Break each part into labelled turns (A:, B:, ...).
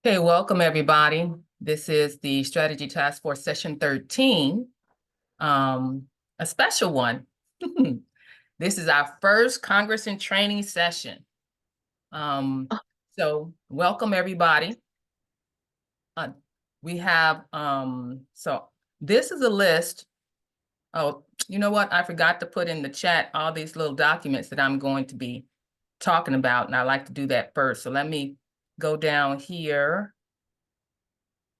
A: Okay, welcome everybody. This is the Strategy Task Force Session 13, a special one. This is our first Congress and training session. So welcome everybody. We have, so this is a list. Oh, you know what? I forgot to put in the chat all these little documents that I'm going to be talking about, and I like to do that first. So let me go down here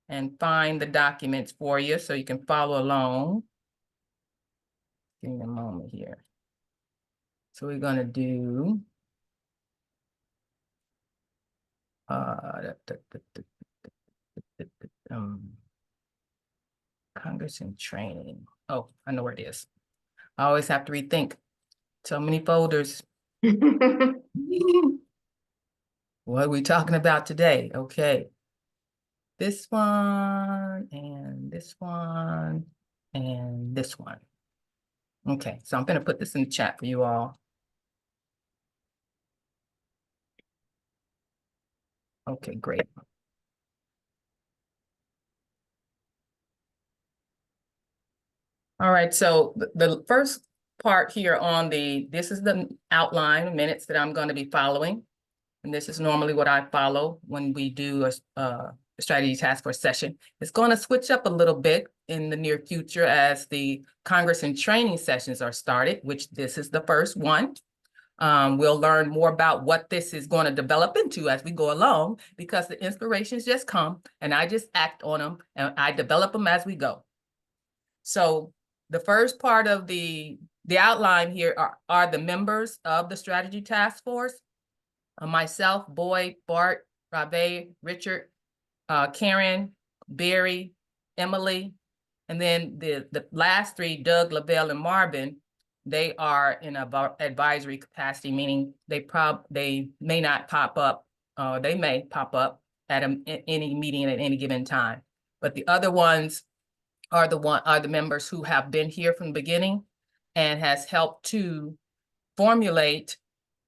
A: and find the documents for you so you can follow along. Give me a moment here. So we're going to do Congress and training. Oh, I know where it is. I always have to rethink. So many folders. What are we talking about today? Okay. This one and this one and this one. Okay, so I'm going to put this in the chat for you all. Okay, great. All right, so the first part here on this is the outline minutes that I'm going to be following. And this is normally what I follow when we do a strategy task force session. It's going to switch up a little bit in the near future as the Congress and training sessions are started, which this is the first one. We'll learn more about what this is going to develop into as we go along, because the inspirations just come and I just act on them and I develop them as we go. So the first part of the outline here are the members of the strategy task force. Myself, Boyd, Bart, Rave, Richard, Karen, Barry, Emalee, and then the last three, Doug, Lavelle, and Marvin, they are in an advisory capacity, meaning they may not pop up, they may pop up at any meeting at any given time. But the other ones are the members who have been here from the beginning and has helped to formulate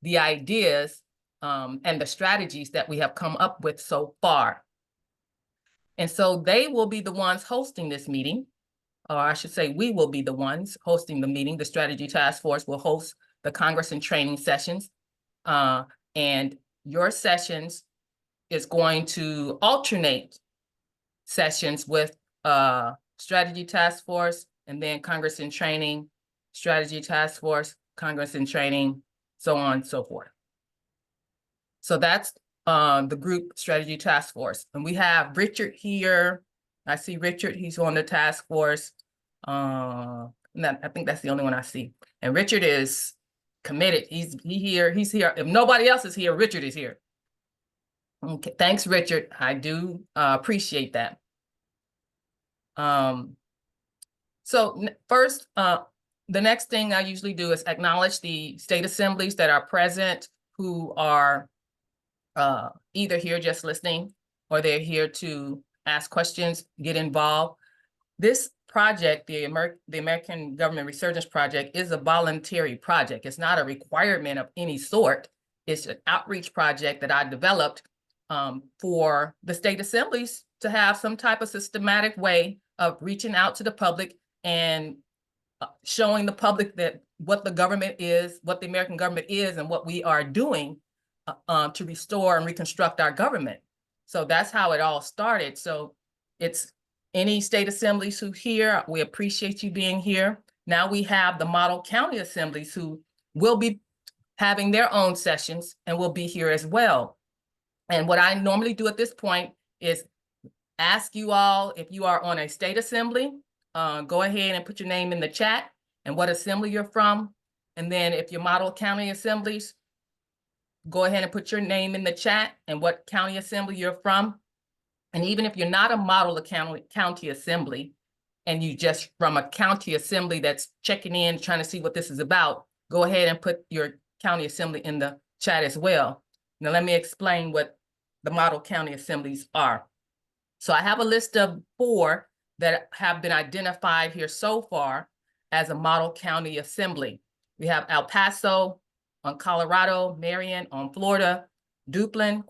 A: the ideas and the strategies that we have come up with so far. And so they will be the ones hosting this meeting, or I should say we will be the ones hosting the meeting. The Strategy Task Force will host the Congress and training sessions. And your sessions is going to alternate sessions with Strategy Task Force, and then Congress and training, Strategy Task Force, Congress and training, so on and so forth. So that's the group Strategy Task Force. And we have Richard here. I see Richard, he's on the task force. I think that's the only one I see. And Richard is committed. He's here. If nobody else is here, Richard is here. Okay, thanks, Richard. I do appreciate that. So first, the next thing I usually do is acknowledge the state assemblies that are present, who are either here just listening or they're here to ask questions, get involved. This project, the American Government Resurgence Project, is a voluntary project. It's not a requirement of any sort. It's an outreach project that I developed for the state assemblies to have some type of systematic way of reaching out to the public and showing the public that what the government is, what the American government is, and what we are doing to restore and reconstruct our government. So that's how it all started. So it's any state assemblies who here, we appreciate you being here. Now we have the model county assemblies who will be having their own sessions and will be here as well. And what I normally do at this point is ask you all, if you are on a state assembly, go ahead and put your name in the chat and what assembly you're from. And then if you're model county assemblies, go ahead and put your name in the chat and what county assembly you're from. And even if you're not a model county assembly and you just from a county assembly that's checking in, trying to see what this is about, go ahead and put your county assembly in the chat as well. Now let me explain what the model county assemblies are. So I have a list of 4 that have been identified here so far as a model county assembly. We have El Paso on Colorado, Marion on Florida, Duplin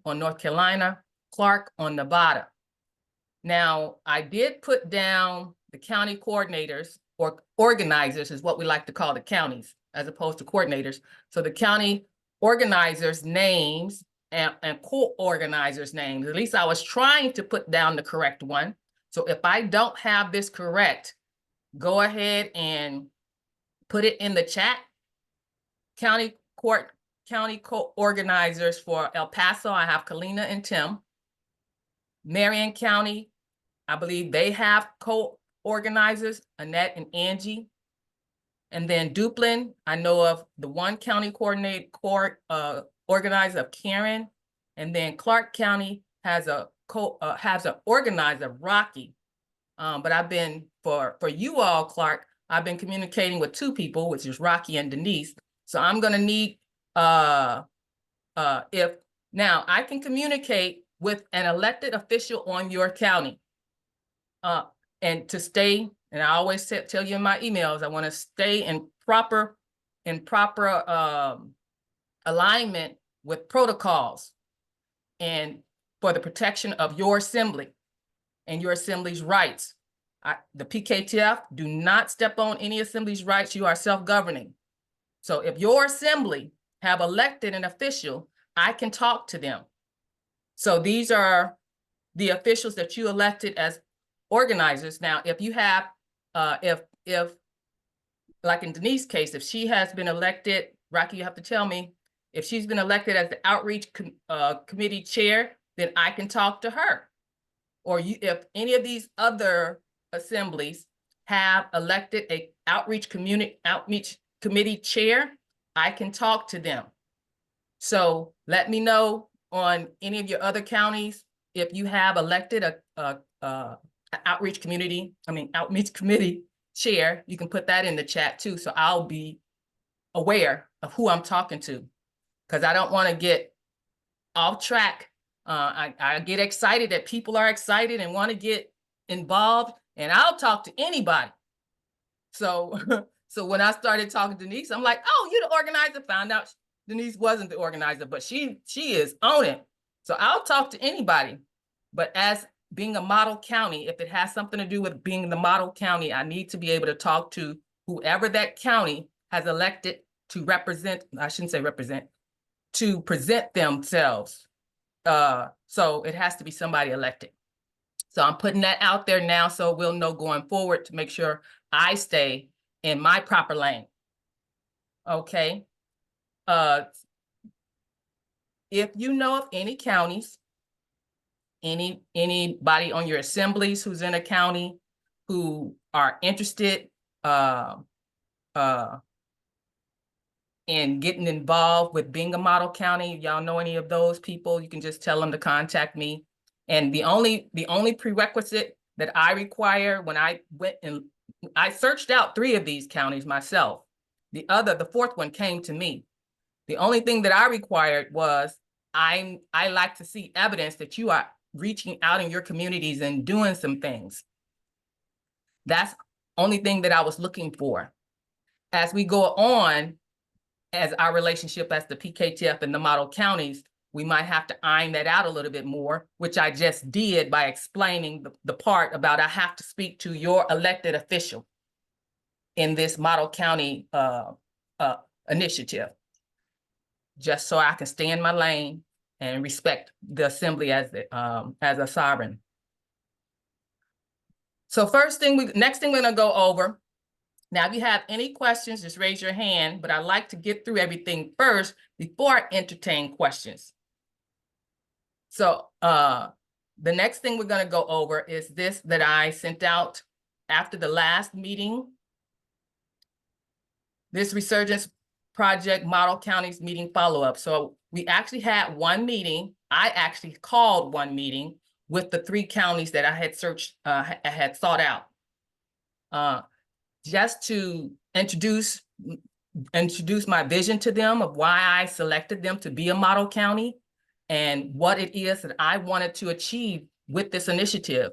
A: on North Carolina, clerk on the bottom. Now, I did put down the county coordinators, or organizers is what we like to call the counties, as opposed to coordinators. So the county organizers' names and co-organizers' names. At least I was trying to put down the correct one. So if I don't have this correct, go ahead and put it in the chat. County co-organizers for El Paso, I have Kalina and Tim. Marion County, I believe they have co-organizers, Annette and Angie. And then Duplin, I know of the one county organizer of Karen. And then Clark County has an organizer, Rocky. But I've been, for you all, Clark, I've been communicating with two people, which is Rocky and Denise. So I'm gonna need, now I can communicate with an elected official on your county. And to stay, and I always tell you in my emails, I want to stay in proper alignment with protocols and for the protection of your assembly and your assembly's rights. The PKTF do not step on any assembly's rights. You are self-governing. So if your assembly have elected an official, I can talk to them. So these are the officials that you elected as organizers. Now, if you have, if like in Denise's case, if she has been elected, Rocky, you have to tell me, if she's been elected as the outreach committee chair, then I can talk to her. Or if any of these other assemblies have elected a outreach committee chair, I can talk to them. So let me know on any of your other counties if you have elected a outreach committee chair. You can put that in the chat too, so I'll be aware of who I'm talking to, because I don't want to get off track. I get excited that people are excited and want to get involved, and I'll talk to anybody. So so when I started talking to Denise, I'm like, oh, you're the organizer. Found out Denise wasn't the organizer, but she is on it. So I'll talk to anybody. But as being a model county, if it has something to do with being the model county, I need to be able to talk to whoever that county has elected to represent, I shouldn't say represent, to present themselves. So it has to be somebody elected. So I'm putting that out there now so we'll know going forward to make sure I stay in my proper lane. Okay. If you know of any counties, anybody on your assemblies who's in a county who are interested in getting involved with being a model county, y'all know any of those people, you can just tell them to contact me. And the only prerequisite that I require when I went and I searched out 3 of these counties myself. The 4th one came to me. The only thing that I required was I like to see evidence that you are reaching out in your communities and doing some things. That's the only thing that I was looking for. As we go on, as our relationship as the PKTF and the model counties, we might have to iron that out a little bit more, which I just did by explaining the part about I have to speak to your elected official in this model county initiative, just so I can stay in my lane and respect the assembly as a sovereign. So next thing we're gonna go over. Now, if you have any questions, just raise your hand, but I like to get through everything first before I entertain questions. So the next thing we're gonna go over is this that I sent out after the last meeting. This Resurgence Project Model Counties meeting follow-up. So we actually had one meeting. I actually called one meeting with the 3 counties that I had had sought out. Just to introduce my vision to them of why I selected them to be a model county and what it is that I wanted to achieve with this initiative.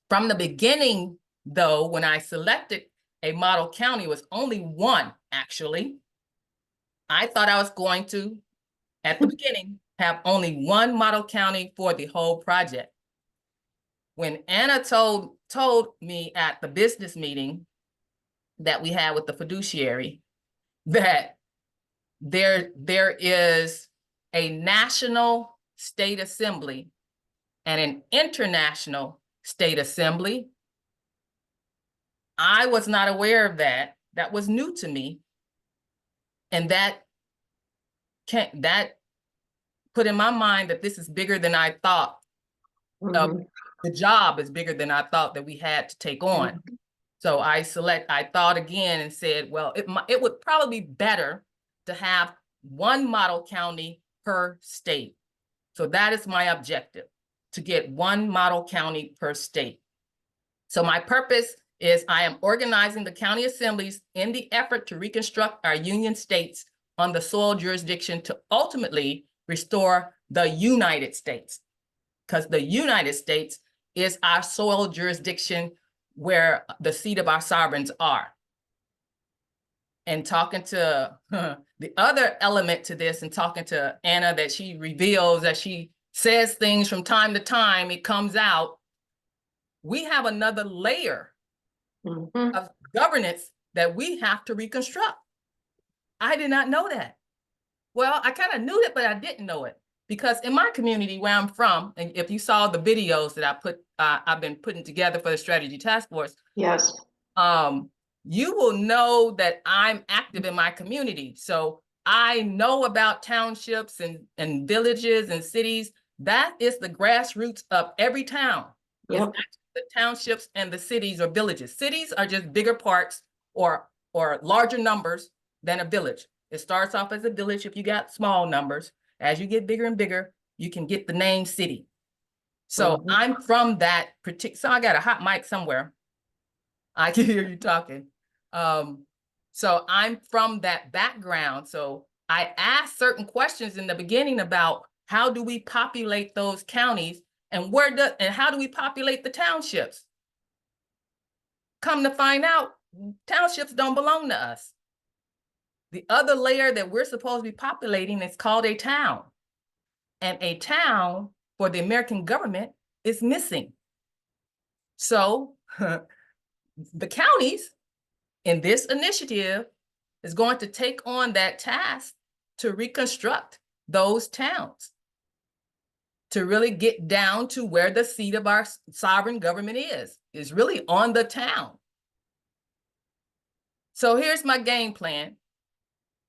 A: From the beginning, though, when I selected a model county, it was only one, actually. I thought I was going to, at the beginning, have only one model county for the whole project. When Anna told me at the business meeting that we had with the fiduciary that there is a national state assembly and an international state assembly, I was not aware of that. That was new to me. And that put in my mind that this is bigger than I thought. The job is bigger than I thought that we had to take on. So I thought again and said, well, it would probably be better to have one model county per state. So that is my objective, to get one model county per state. So my purpose is I am organizing the county assemblies in the effort to reconstruct our union states on the soil jurisdiction to ultimately restore the United States, because the United States is our soil jurisdiction where the seat of our sovereigns are. And talking to the other element to this, and talking to Anna, that she reveals that she says things from time to time, it comes out, we have another layer of governance that we have to reconstruct. I did not know that. Well, I kind of knew it, but I didn't know it, because in my community where I'm from, and if you saw the videos that I've been putting together for the strategy task force,
B: yes,
A: you will know that I'm active in my community. So I know about townships and villages and cities. That is the grassroots of every town.
B: yep.
A: It's the townships and the cities or villages. Cities are just bigger parts or larger numbers than a village. It starts off as a village if you got small numbers. As you get bigger and bigger, you can get the name city. So I'm from that particular, so I got a hot mic somewhere. I can hear you talking. So I'm from that background. So I asked certain questions in the beginning about how do we populate those counties, and how do we populate the townships? Come to find out, townships don't belong to us. The other layer that we're supposed to be populating is called a town. And a town for the American government is missing. So the counties in this initiative is going to take on that task to reconstruct those towns, to really get down to where the seat of our sovereign government is really on the town. So here's my game plan.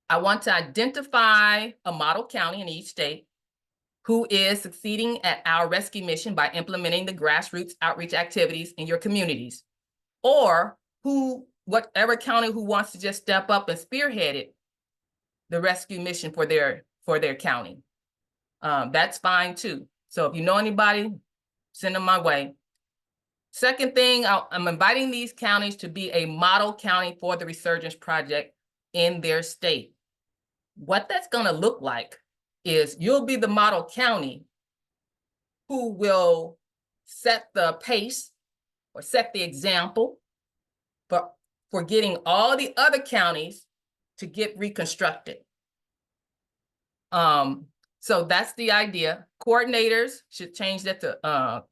A: I want to identify a model county in each state who is succeeding at our rescue mission by implementing the grassroots outreach activities in your communities, or whatever county who wants to just step up and spearhead it, the rescue mission for their county. That's fine too. So if you know anybody, send them my way. Second thing, I'm inviting these counties to be a model county for the Resurgence Project in their state. What that's going to look like is you'll be the model county who will set the pace or set the example for getting all the other counties to get reconstructed. So that's the idea. Coordinators should change that to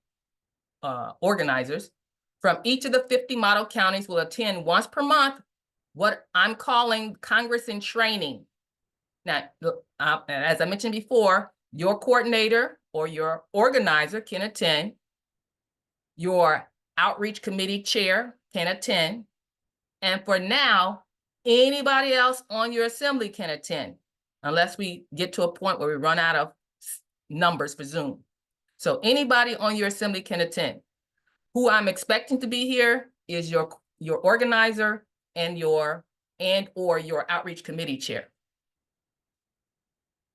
A: organizers from each of the 50 model counties will attend once per month what I'm calling Congress in Training. Now, as I mentioned before, your coordinator or your organizer can attend. Your outreach committee chair can attend. And for now, anybody else on your assembly can attend, unless we get to a point where we run out of numbers for Zoom. So anybody on your assembly can attend. Who I'm expecting to be here is your organizer and or your outreach committee chair.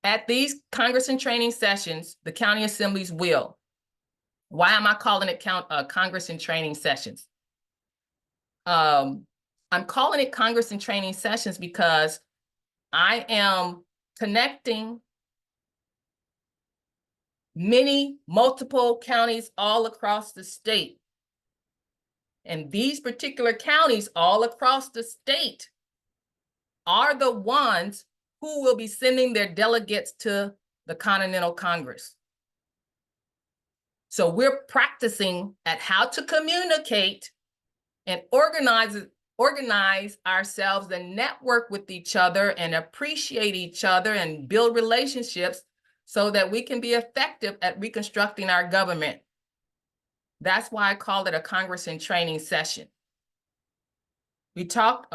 A: At these Congress and Training sessions, the county assemblies will. Why am I calling it Congress and Training sessions? I'm calling it Congress and Training sessions because I am connecting multiple counties all across the state. And these particular counties all across the state are the ones who will be sending their delegates to the Continental Congress. So we're practicing at how to communicate and organize ourselves and network with each other and appreciate each other and build relationships so that we can be effective at reconstructing our government. That's why I call it a Congress in training session. We talk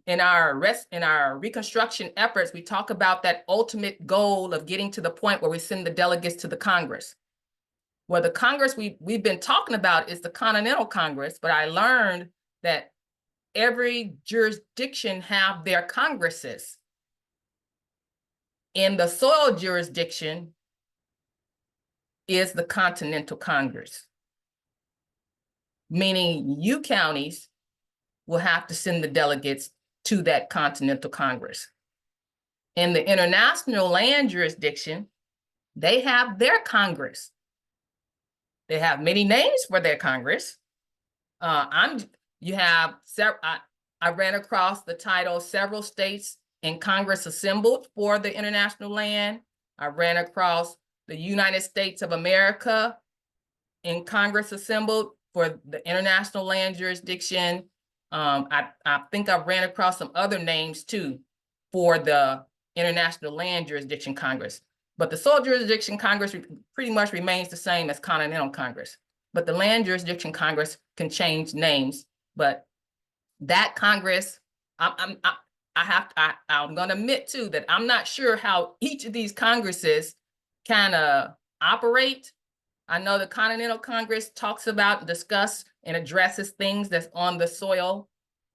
A: in our reconstruction efforts, we talk about that ultimate goal of getting to the point where we send the delegates to the Congress. Well, the Congress we've been talking about is the Continental Congress, but I learned that every jurisdiction have their Congresses. In the soil jurisdiction is the Continental Congress, meaning you counties will have to send the delegates to that Continental Congress. In the international land jurisdiction, they have their Congress. They have many names for their Congress. I ran across the title, several states in Congress assembled for the international land. I ran across the United States of America in Congress assembled for the international land jurisdiction. I think I ran across some other names too for the International Land Jurisdiction Congress. But the Soil Jurisdiction Congress pretty much remains the same as Continental Congress. But the Land Jurisdiction Congress can change names. But that Congress, I'm gonna admit too that I'm not sure how each of these Congresses kind of operate. I know the Continental Congress talks about, discuss, and addresses things that's on the soil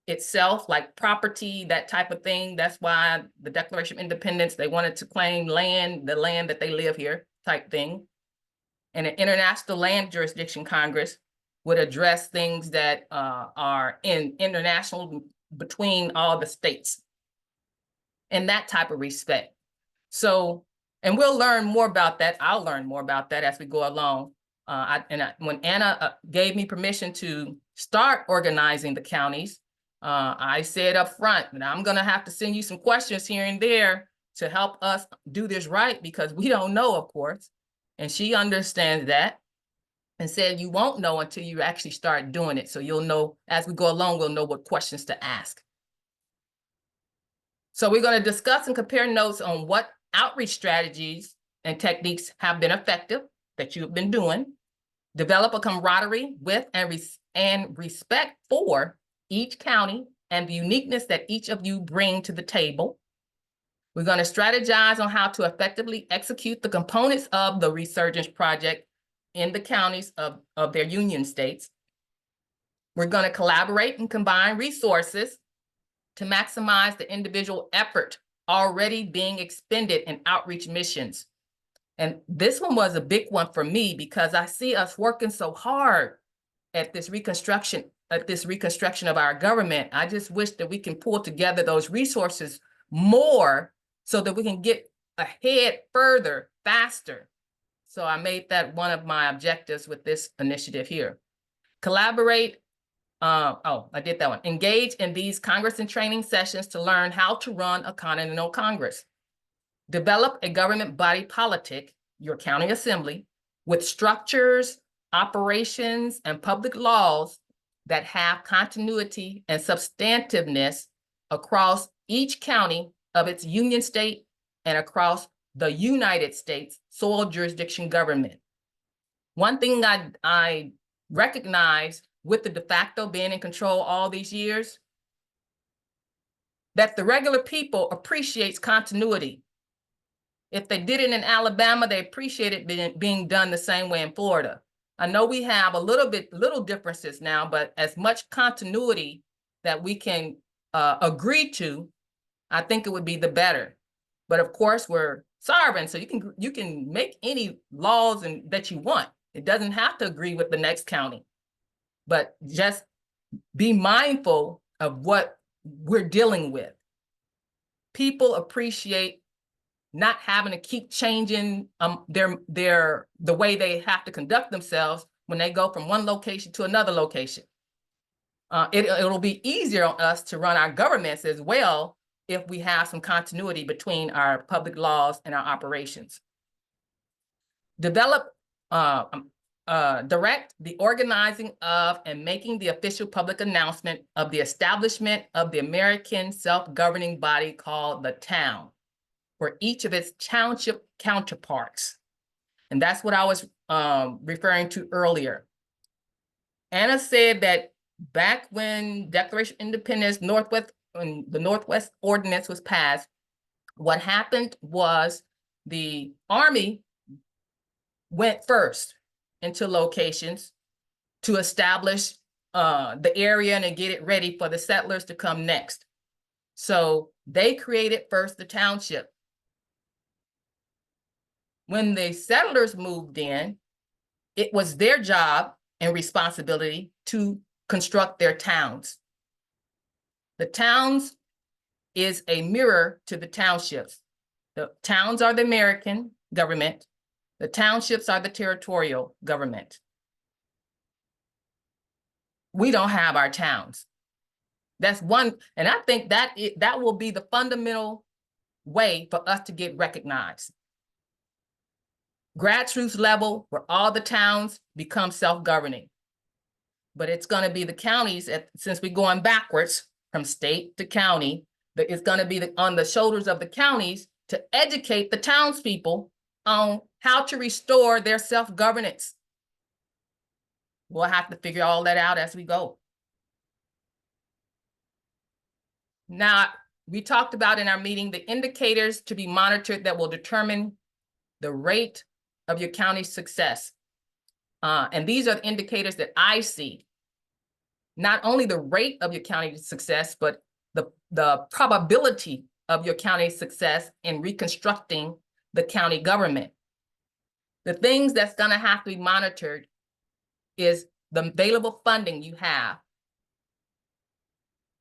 A: itself, like property, that type of thing. That's why the Declaration of Independence, they wanted to claim land, the land that they live here type thing. And an International Land Jurisdiction Congress would address things that are in international between all the states in that type of respect. So, and we'll learn more about that. I'll learn more about that as we go along. When Anna gave me permission to start organizing the counties, I said up front that I'm gonna have to send you some questions here and there to help us do this right, because we don't know, of course. And she understands that and said, you won't know until you actually start doing it. So you'll know, as we go along, we'll know what questions to ask. So we're gonna discuss and compare notes on what outreach strategies and techniques have been effective that you've been doing, develop a camaraderie with and respect for each county and the uniqueness that each of you bring to the table. We're going to strategize on how to effectively execute the components of the Resurgence Project in the counties of their union states. We're going to collaborate and combine resources to maximize the individual effort already being expended in outreach missions. And this one was a big one for me because I see us working so hard at this reconstruction of our government. I just wish that we can pull together those resources more so that we can get ahead further, faster. So I made that one of my objectives with this initiative here. Collaborate. I did that one. Engage in these Congress and training sessions to learn how to run a Continental Congress. Develop a government body politic, your county assembly, with structures, operations, and public laws that have continuity and substantiveness across each county of its union state and across the United States soil jurisdiction government. One thing I recognize with the de facto being in control all these years, that the regular people appreciates continuity. If they did it in Alabama, they appreciate it being done the same way in Florida. I know we have little differences now, but as much continuity that we can agree to, I think it would be the better. But of course, we're sovereign, so you can make any laws that you want. It doesn't have to agree with the next county, but just be mindful of what we're dealing with. People appreciate not having to keep changing the way they have to conduct themselves when they go from one location to another location. It'll be easier on us to run our governments as well if we have some continuity between our public laws and our operations. develop, direct the organizing of and making the official public announcement of the establishment of the American self-governing body called the town for each of its township counterparts. And that's what I was referring to earlier. Anna said that back when Declaration of Independence, when the Northwest Ordinance was passed, what happened was the Army went first into locations to establish the area and to get it ready for the settlers to come next. So they created first the township. When the settlers moved in, it was their job and responsibility to construct their towns. The towns is a mirror to the townships. The towns are the American government. The townships are the territorial government. We don't have our towns. That's one, and I think that that will be the fundamental way for us to get recognized. Grassroots level, where all the towns become self-governing. But it's going to be the counties, since we're going backwards from state to county, that it's going to be on the shoulders of the counties to educate the townspeople on how to restore their self-governance. We'll have to figure all that out as we go. Now, we talked about in our meeting the indicators to be monitored that will determine the rate of your county's success. And these are the indicators that I see. Not only the rate of your county's success, but the probability of your county's success in reconstructing the county government. The things that's going to have to be monitored is the available funding you have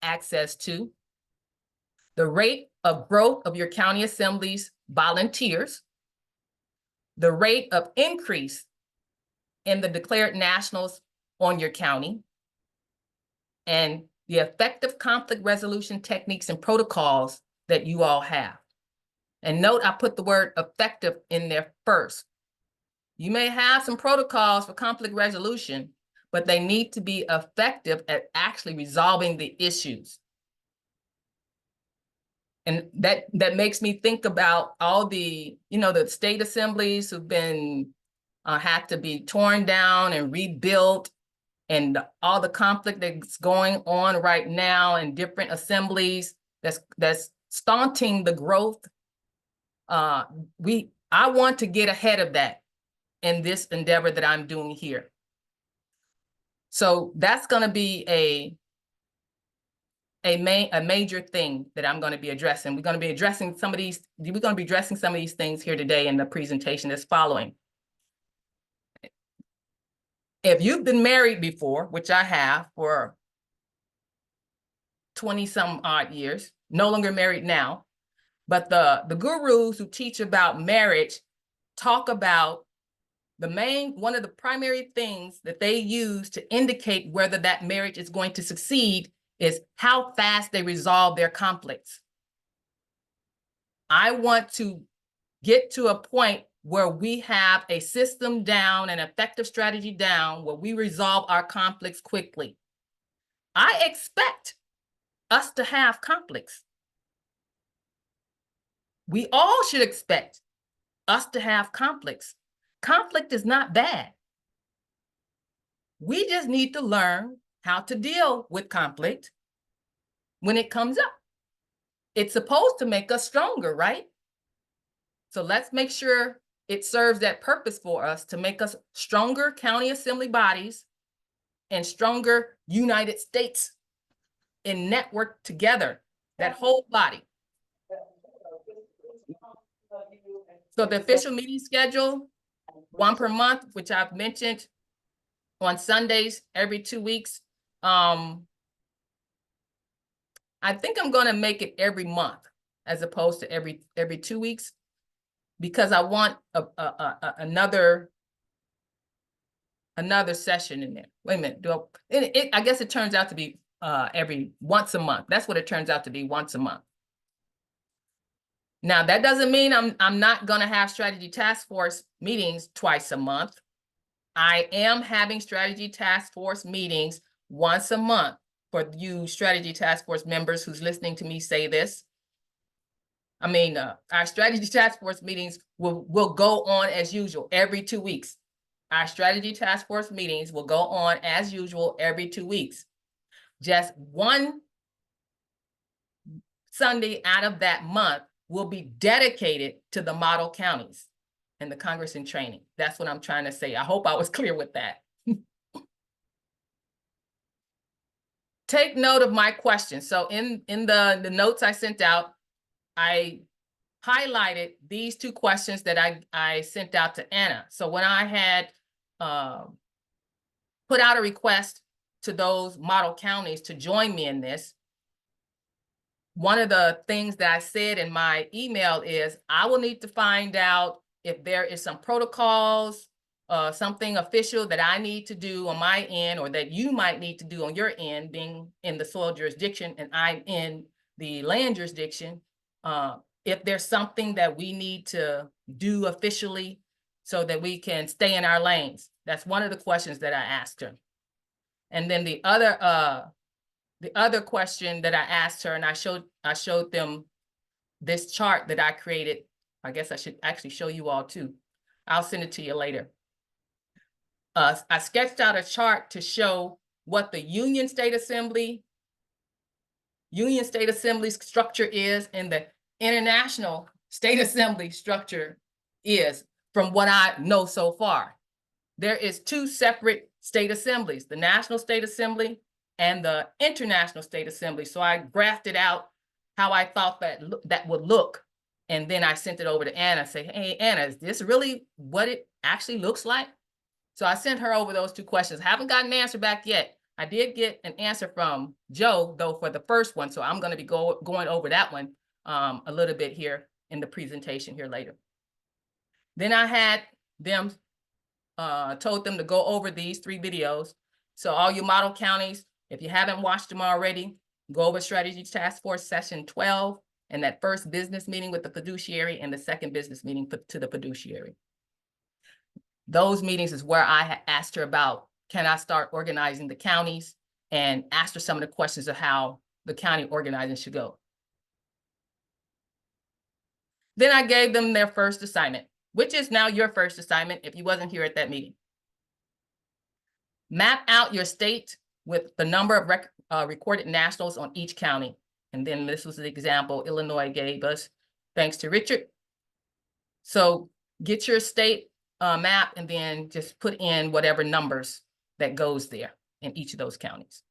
A: access to, the rate of growth of your county assembly's volunteers, the rate of increase in the declared nationals on your county, and the effective conflict resolution techniques and protocols that you all have. And note, I put the word effective in there first. You may have some protocols for conflict resolution, but they need to be effective at actually resolving the issues. And that makes me think about all the, the state assemblies who've been, had to be torn down and rebuilt, and all the conflict that's going on right now in different assemblies that's stunting the growth. I want to get ahead of that in this endeavor that I'm doing here. So that's going to be a major thing that I'm going to be addressing. We're going to be addressing some of these things here today in the presentation that's following. If you've been married before, which I have for 20-some odd years, no longer married now, but the gurus who teach about marriage talk about one of the primary things that they use to indicate whether that marriage is going to succeed is how fast they resolve their conflicts. I want to get to a point where we have a system down, an effective strategy down, where we resolve our conflicts quickly. I expect us to have conflicts. We all should expect us to have conflicts. Conflict is not bad. We just need to learn how to deal with conflict when it comes up. It's supposed to make us stronger, right? So let's make sure it serves that purpose for us to make us stronger county assembly bodies and stronger United States in network together, that whole body. So the official meeting schedule, one per month, which I've mentioned, on Sundays every 2 weeks. I think I'm going to make it every month as opposed to every 2 weeks, because I want another session in there. Wait a minute. I guess it turns out to be once a month. That's what it turns out to be, once a month. Now, that doesn't mean I'm not gonna have strategy task force meetings twice a month. I am having strategy task force meetings once a month for you strategy task force members who's listening to me say this. I mean, our strategy task force meetings will go on as usual every 2 weeks. Our strategy task force meetings will go on as usual every 2 weeks. Just one Sunday out of that month will be dedicated to the model counties and the Congress in training. That's what I'm trying to say. I hope I was clear with that. Take note of my questions. So in the notes I sent out, I highlighted these 2 questions that I sent out to Anna. So when I had put out a request to those model counties to join me in this, one of the things that I said in my email is I will need to find out if there is some protocols, something official that I need to do on my end, or that you might need to do on your end, being in the soil jurisdiction and I'm in the land jurisdiction. If there's something that we need to do officially so that we can stay in our lanes. That's one of the questions that I asked her. And then the other question that I asked her, and I showed them this chart that I created. I guess I should actually show you all too. I'll send it to you later. I sketched out a chart to show what the Union State Assembly structure is and the International State Assembly structure is from what I know so far. There is 2 separate state assemblies, the National State Assembly and the International State Assembly. So I graphed out how I thought that would look. And then I sent it over to Anna, say, hey, Anna, is this really what it actually looks like? So I sent her over those 2 questions. I haven't gotten an answer back yet. I did get an answer from Joe, though, for the first one. So I'm going to be going over that one a little bit here in the presentation here later. Then I had them, told them to go over these 3 videos. So all you model counties, if you haven't watched them already, go over Strategy Task Force Session 12 and that first business meeting with the fiduciary and the second business meeting to the fiduciary. Those meetings is where I asked her about, can I start organizing the counties, and asked her some of the questions of how the county organizing should go. Then I gave them their first assignment, which is now your first assignment if you wasn't here at that meeting. Map out your state with the number of recorded nationals on each county. And then this was the example Illinois gave us, thanks to Richard. So get your state map and then just put in whatever numbers that goes there in each of those counties.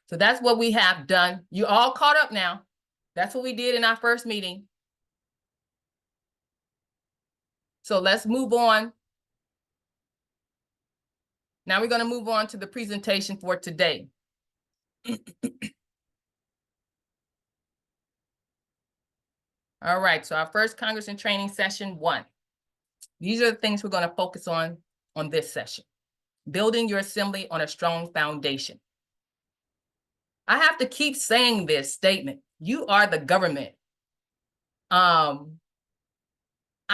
A: So that's what we have done. You all caught up now. That's what we did in our first meeting. So let's move on. Now we're going to move on to the presentation for today. All right, so our first Congress in Training Session 1. These are the things we're going to focus on this session. Building your assembly on a strong foundation. I have to keep saying this statement. You are the government. I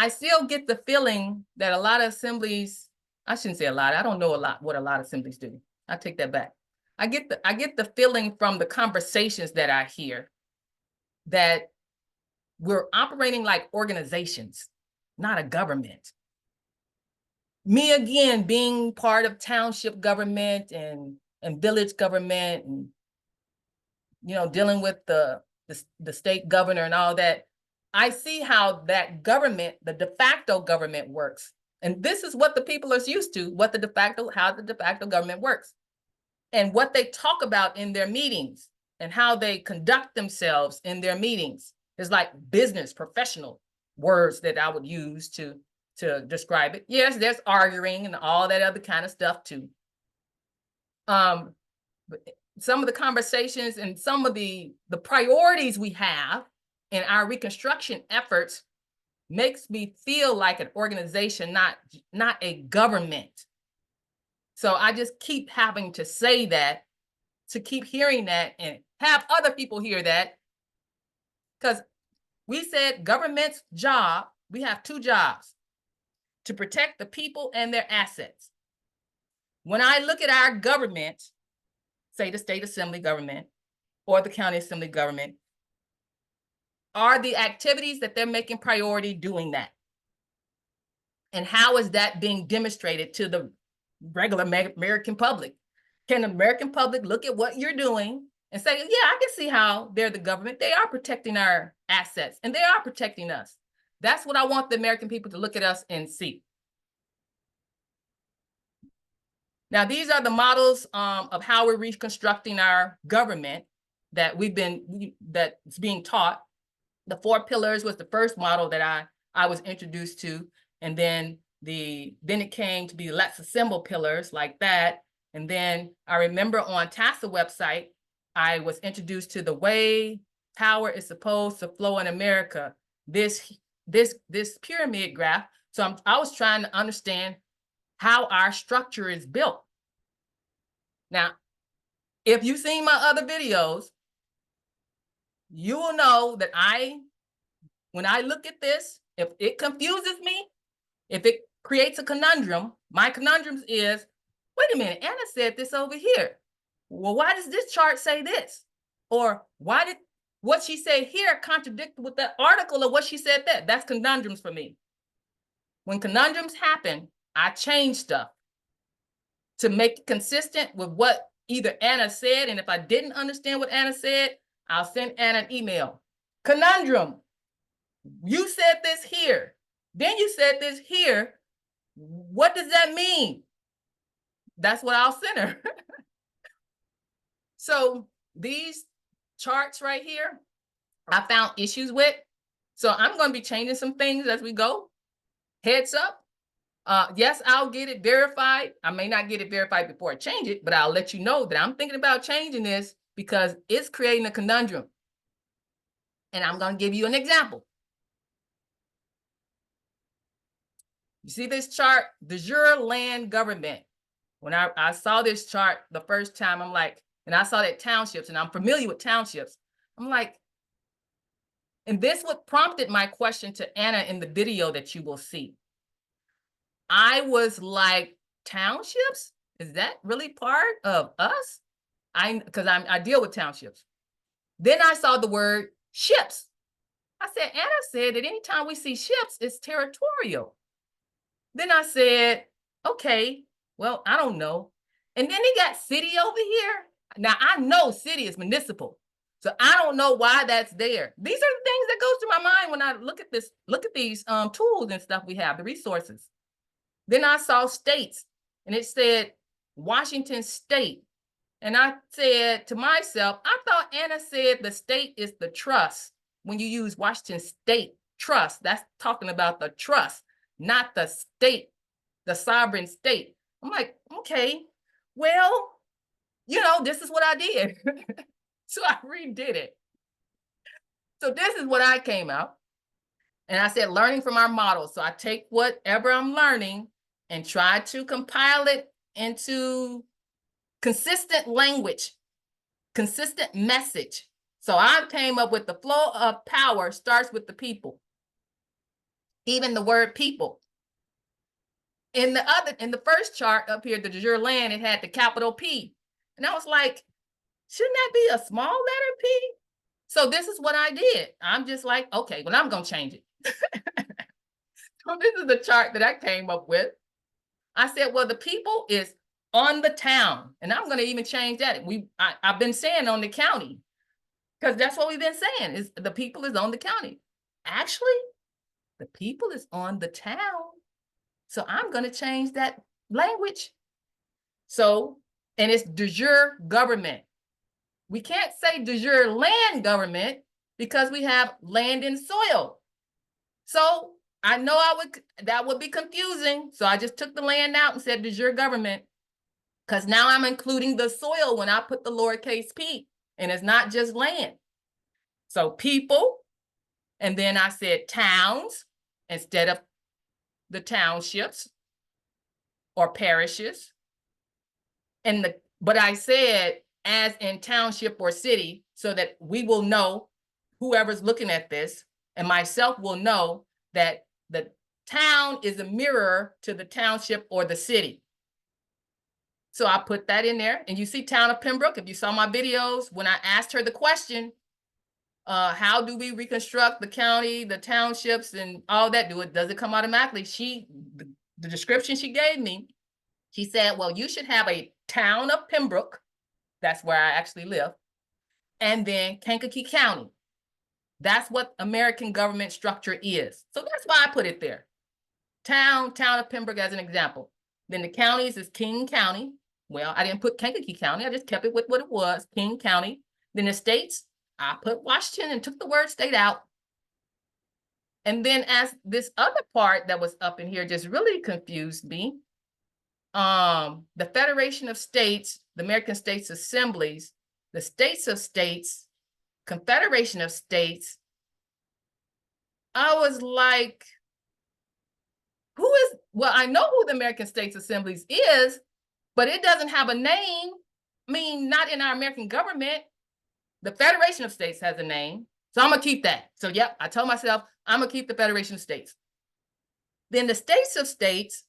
A: still get the feeling that a lot of assemblies, I shouldn't say a lot, I don't know what a lot of assemblies do. I take that back. I get the feeling from the conversations that I hear that we're operating like organizations, not a government. Me, again, being part of township government and village government and, you know, dealing with the state governor and all that, I see how that government, the de facto government works. And this is what the people are used to, how the de facto government works. And what they talk about in their meetings and how they conduct themselves in their meetings is like business, professional words that I would use to describe it. Yes, there's arguing and all that other kind of stuff too. But some of the conversations and some of the priorities we have in our reconstruction efforts makes me feel like an organization, not a government. So I just keep having to say that, to keep hearing that and have other people hear that, because We said government's job, we have two jobs: to protect the people and their assets. When I look at our government, say the state assembly government or the county assembly government, are the activities that they're making priority doing that? And how is that being demonstrated to the regular American public? Can the American public look at what you're doing and say, yeah, I can see how they're the government. They are protecting our assets and they are protecting us. That's what I want the American people to look at us and see. Now, these are the models of how we're reconstructing our government that that's being taught. The 4 pillars was the first model that I was introduced to. And then it came to be let's assemble pillars like that. And then I remember on TASA website, I was introduced to the way power is supposed to flow in America, this pyramid graph. So I was trying to understand how our structure is built. Now, if you've seen my other videos, you will know that when I look at this, if it confuses me, if it creates a conundrum, my conundrums is, wait a minute, Anna said this over here. Well, why does this chart say this? Or why did what she said here contradict with the article of what she said there? That's conundrums for me. When conundrums happen, I change stuff to make it consistent with what either Anna said, and if I didn't understand what Anna said, I'll send Anna an email. Conundrum, you said this here, then you said this here. What does that mean? That's what I'll send her. So these charts right here, I found issues with. So I'm going to be changing some things as we go. Heads up. Yes, I'll get it verified. I may not get it verified before I change it, but I'll let you know that I'm thinking about changing this because it's creating a conundrum. And I'm going to give you an example. You see this chart, de jure land government. When I saw this chart the first time, I'm like, and I saw that townships, and I'm familiar with townships. I'm like, and this what prompted my question to Anna in the video that you will see. I was like, townships? Is that really part of us? Because I deal with townships. Then I saw the word ships. I said, Anna said that anytime we see ships, it's territorial. Then I said, okay, well, I don't know. And then they got city over here. Now I know city is municipal, so I don't know why that's there. These are the things that goes through my mind when I look at this, look at these tools and stuff we have, the resources. Then I saw states, and it said Washington State. And I said to myself, I thought Anna said the state is the trust. When you use Washington State trust, that's talking about the trust, not the state, the sovereign state. I'm like, okay, well, you know, this is what I did. So I redid it. So this is what I came out. And I said, learning from our models. So I take whatever I'm learning and try to compile it into consistent language, consistent message. So I came up with the flow of power starts with the people. Even the word people. In the first chart up here, the de jure land, it had the capital P. And I was like, shouldn't that be a small letter P? So this is what I did. I'm just like, okay, well, I'm going to change it. So this is the chart that I came up with. I said, well, the people is on the town. And I'm going to even change that. I've been saying on the county, because that's what we've been saying, is the people is on the county. Actually, the people is on the town. So I'm going to change that language. So, and it's de jure government. We can't say de jure land government because we have land and soil. So I know that would be confusing. So I just took the land out and said de jure government, because now I'm including the soil when I put the lowercase p, and it's not just land. So people, and then I said towns instead of the townships or parishes. But I said as in township or city, so that we will know, whoever's looking at this, and myself will know that the town is a mirror to the township or the city. So I put that in there, and you see town of Pembroke. If you saw my videos, when I asked her the question, how do we reconstruct the county, the townships, and all that? Does it come automatically? The description she gave me, she said, well, you should have a town of Pembroke. That's where I actually live. And then Kankakee County. That's what American government structure is. So that's why I put it there. Town of Pembroke as an example. Then the counties is King County. Well, I didn't put Kankakee County. I just kept it with what it was, King County. Then the states, I put Washington and took the word state out. And then as this other part that was up in here just really confused me. The Federation of States, the American States Assemblies, the States of States, Confederation of States. I was like, well, I know who the American States Assemblies is, but it doesn't have a name. I mean, not in our American government. The Federation of States has a name. So I'm going to keep that. So, yep, I told myself I'm going to keep the Federation of States. Then the States of States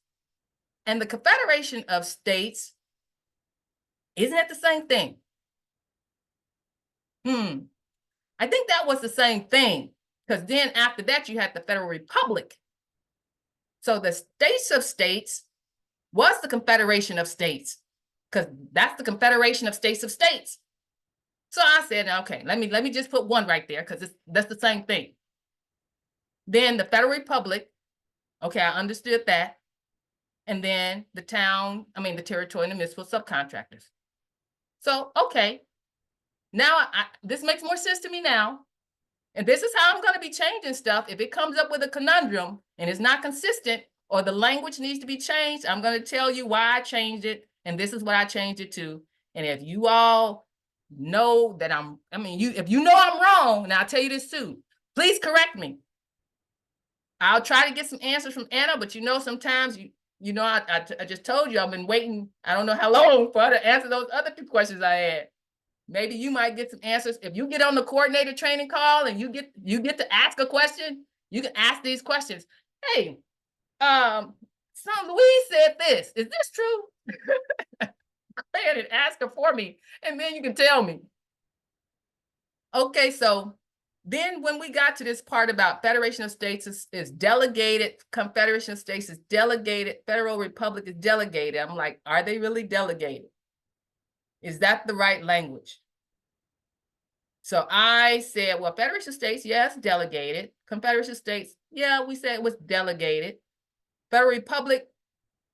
A: and the Confederation of States, isn't it the same thing? I think that was the same thing, because then after that, you had the Federal Republic. So the States of States was the Confederation of States, because that's the Confederation of States of States. So I said, okay, let me just put one right there, because that's the same thing. Then the Federal Republic, okay, I understood that. And then the territorial and municipal subcontractors. So, okay, now this makes more sense to me now. And this is how I'm going to be changing stuff. If it comes up with a conundrum and it's not consistent, or the language needs to be changed, I'm going to tell you why I changed it. And this is what I changed it to. And if you all know that if you know I'm wrong, and I'll tell you this too, please correct me. I'll try to get some answers from Anna, but sometimes I just told you I've been waiting, I don't know how long, for her to answer those other 2 questions I had. Maybe you might get some answers. If you get on the coordinator training call and you get to ask a question, you can ask these questions. Hey, Louise said this. Is this true? Go ahead and ask her for me, and then you can tell me. Okay, so then when we got to this part about Federation of States is delegated, Confederation of States is delegated, Federal Republic is delegated. I'm like, are they really delegated? Is that the right language? So I said, well, Federation of States, yes, delegated. Confederation of States, yeah, we said it was delegated. Federal Republic,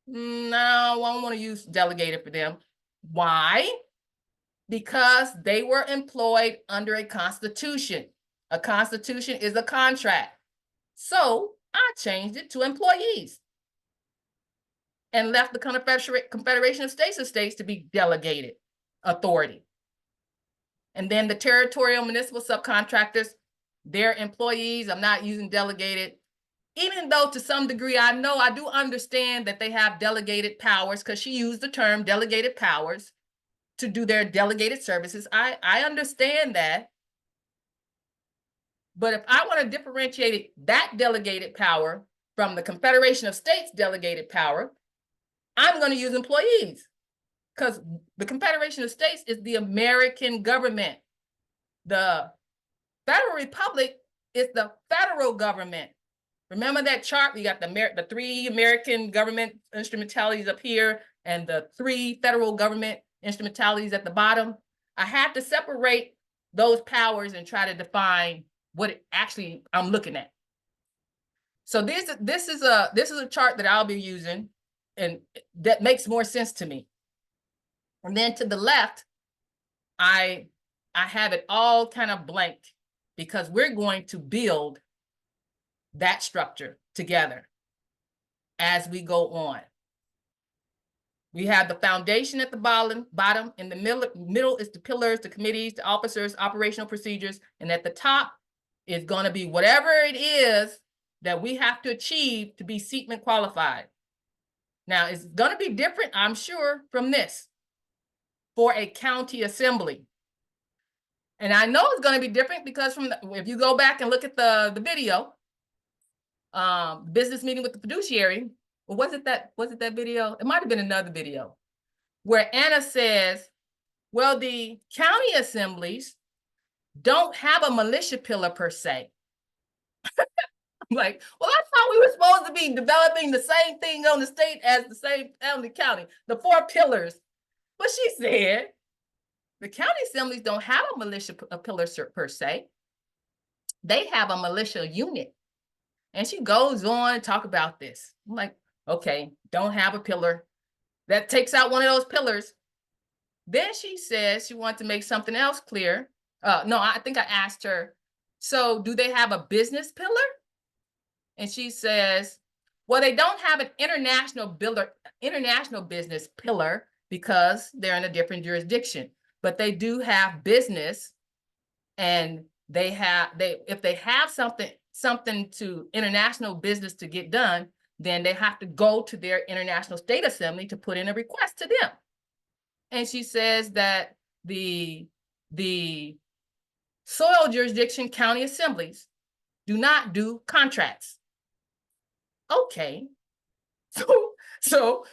A: no, I don't want to use delegated for them. Why? Because they were employed under a constitution. A constitution is a contract. So I changed it to employees and left the Confederation of States to be delegated authority. And then the territorial municipal subcontractors, they're employees. I'm not using delegated, even though to some degree I do understand that they have delegated powers, because she used the term delegated powers to do their delegated services. I understand that. But if I want to differentiate that delegated power from the Confederation of States delegated power, I'm going to use employees, because the Confederation of States is the American government. The Federal Republic is the federal government. Remember that chart? We got the 3 American government instrumentalities up here and the 3 federal government instrumentalities at the bottom. I have to separate those powers and try to define what actually I'm looking at. So this is a chart that I'll be using, and that makes more sense to me. And then to the left, I have it all kind of blank, because we're going to build that structure together as we go on. We have the foundation at the bottom. In the middle is the pillars, the committees, the officers, operational procedures, and at the top is going to be whatever it is that we have to achieve to be seatment qualified. Now, it's going to be different, I'm sure, from this for a county assembly. And I know it's going to be different because if you go back and look at the video, business meeting with the fiduciary, or was it that video? It might have been another video where Anna says, well, the county assemblies don't have a militia pillar per se. I'm like, well, I thought we were supposed to be developing the same thing on the state as the same on the county, the 4 pillars. But she said, the county assemblies don't have a militia pillar per se. They have a militia unit. And she goes on to talk about this. I'm like, okay, don't have a pillar. That takes out one of those pillars. Then she says she wanted to make something else clear. No, I think I asked her, so do they have a business pillar? And she says, well, they don't have an international business pillar because they're in a different jurisdiction, but they do have business, and if they have something to international business to get done, then they have to go to their international state assembly to put in a request to them. And she says that the soil jurisdiction county assemblies do not do contracts. Okay, so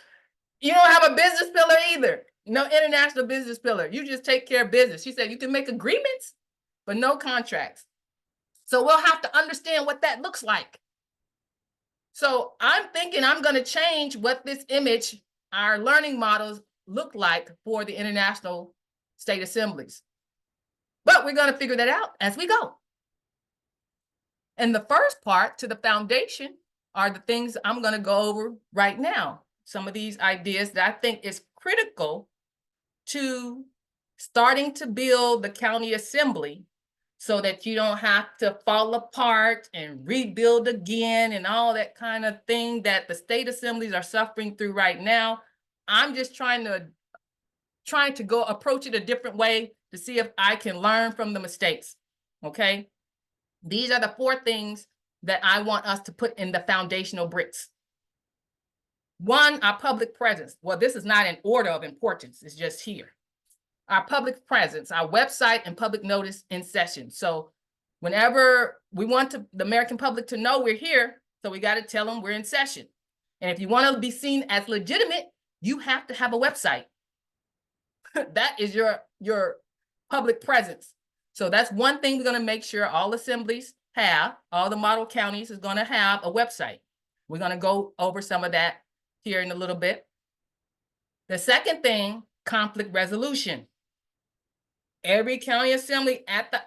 A: you don't have a business pillar either. No international business pillar. You just take care of business. She said you can make agreements, but no contracts. So we'll have to understand what that looks like. So I'm thinking I'm going to change what this image, our learning models, look like for the international state assemblies. But we're going to figure that out as we go. And the first part, to the foundation, are the things I'm going to go over right now. Some of these ideas that I think is critical to starting to build the county assembly so that you don't have to fall apart and rebuild again and all that kind of thing that the state assemblies are suffering through right now. I'm just trying to go approach it a different way to see if I can learn from the mistakes, okay? These are the 4 things that I want us to put in the foundational bricks. 1, our public presence. Well, this is not in order of importance. It's just here. Our public presence, our website and public notice in session. So whenever we want the American public to know we're here, so we got to tell them we're in session. And if you want to be seen as legitimate, you have to have a website. That is your public presence. So that's one thing we're going to make sure all assemblies have, all the model counties is going to have a website. We're going to go over some of that here in a little bit. The second thing, conflict resolution. Every county assembly at the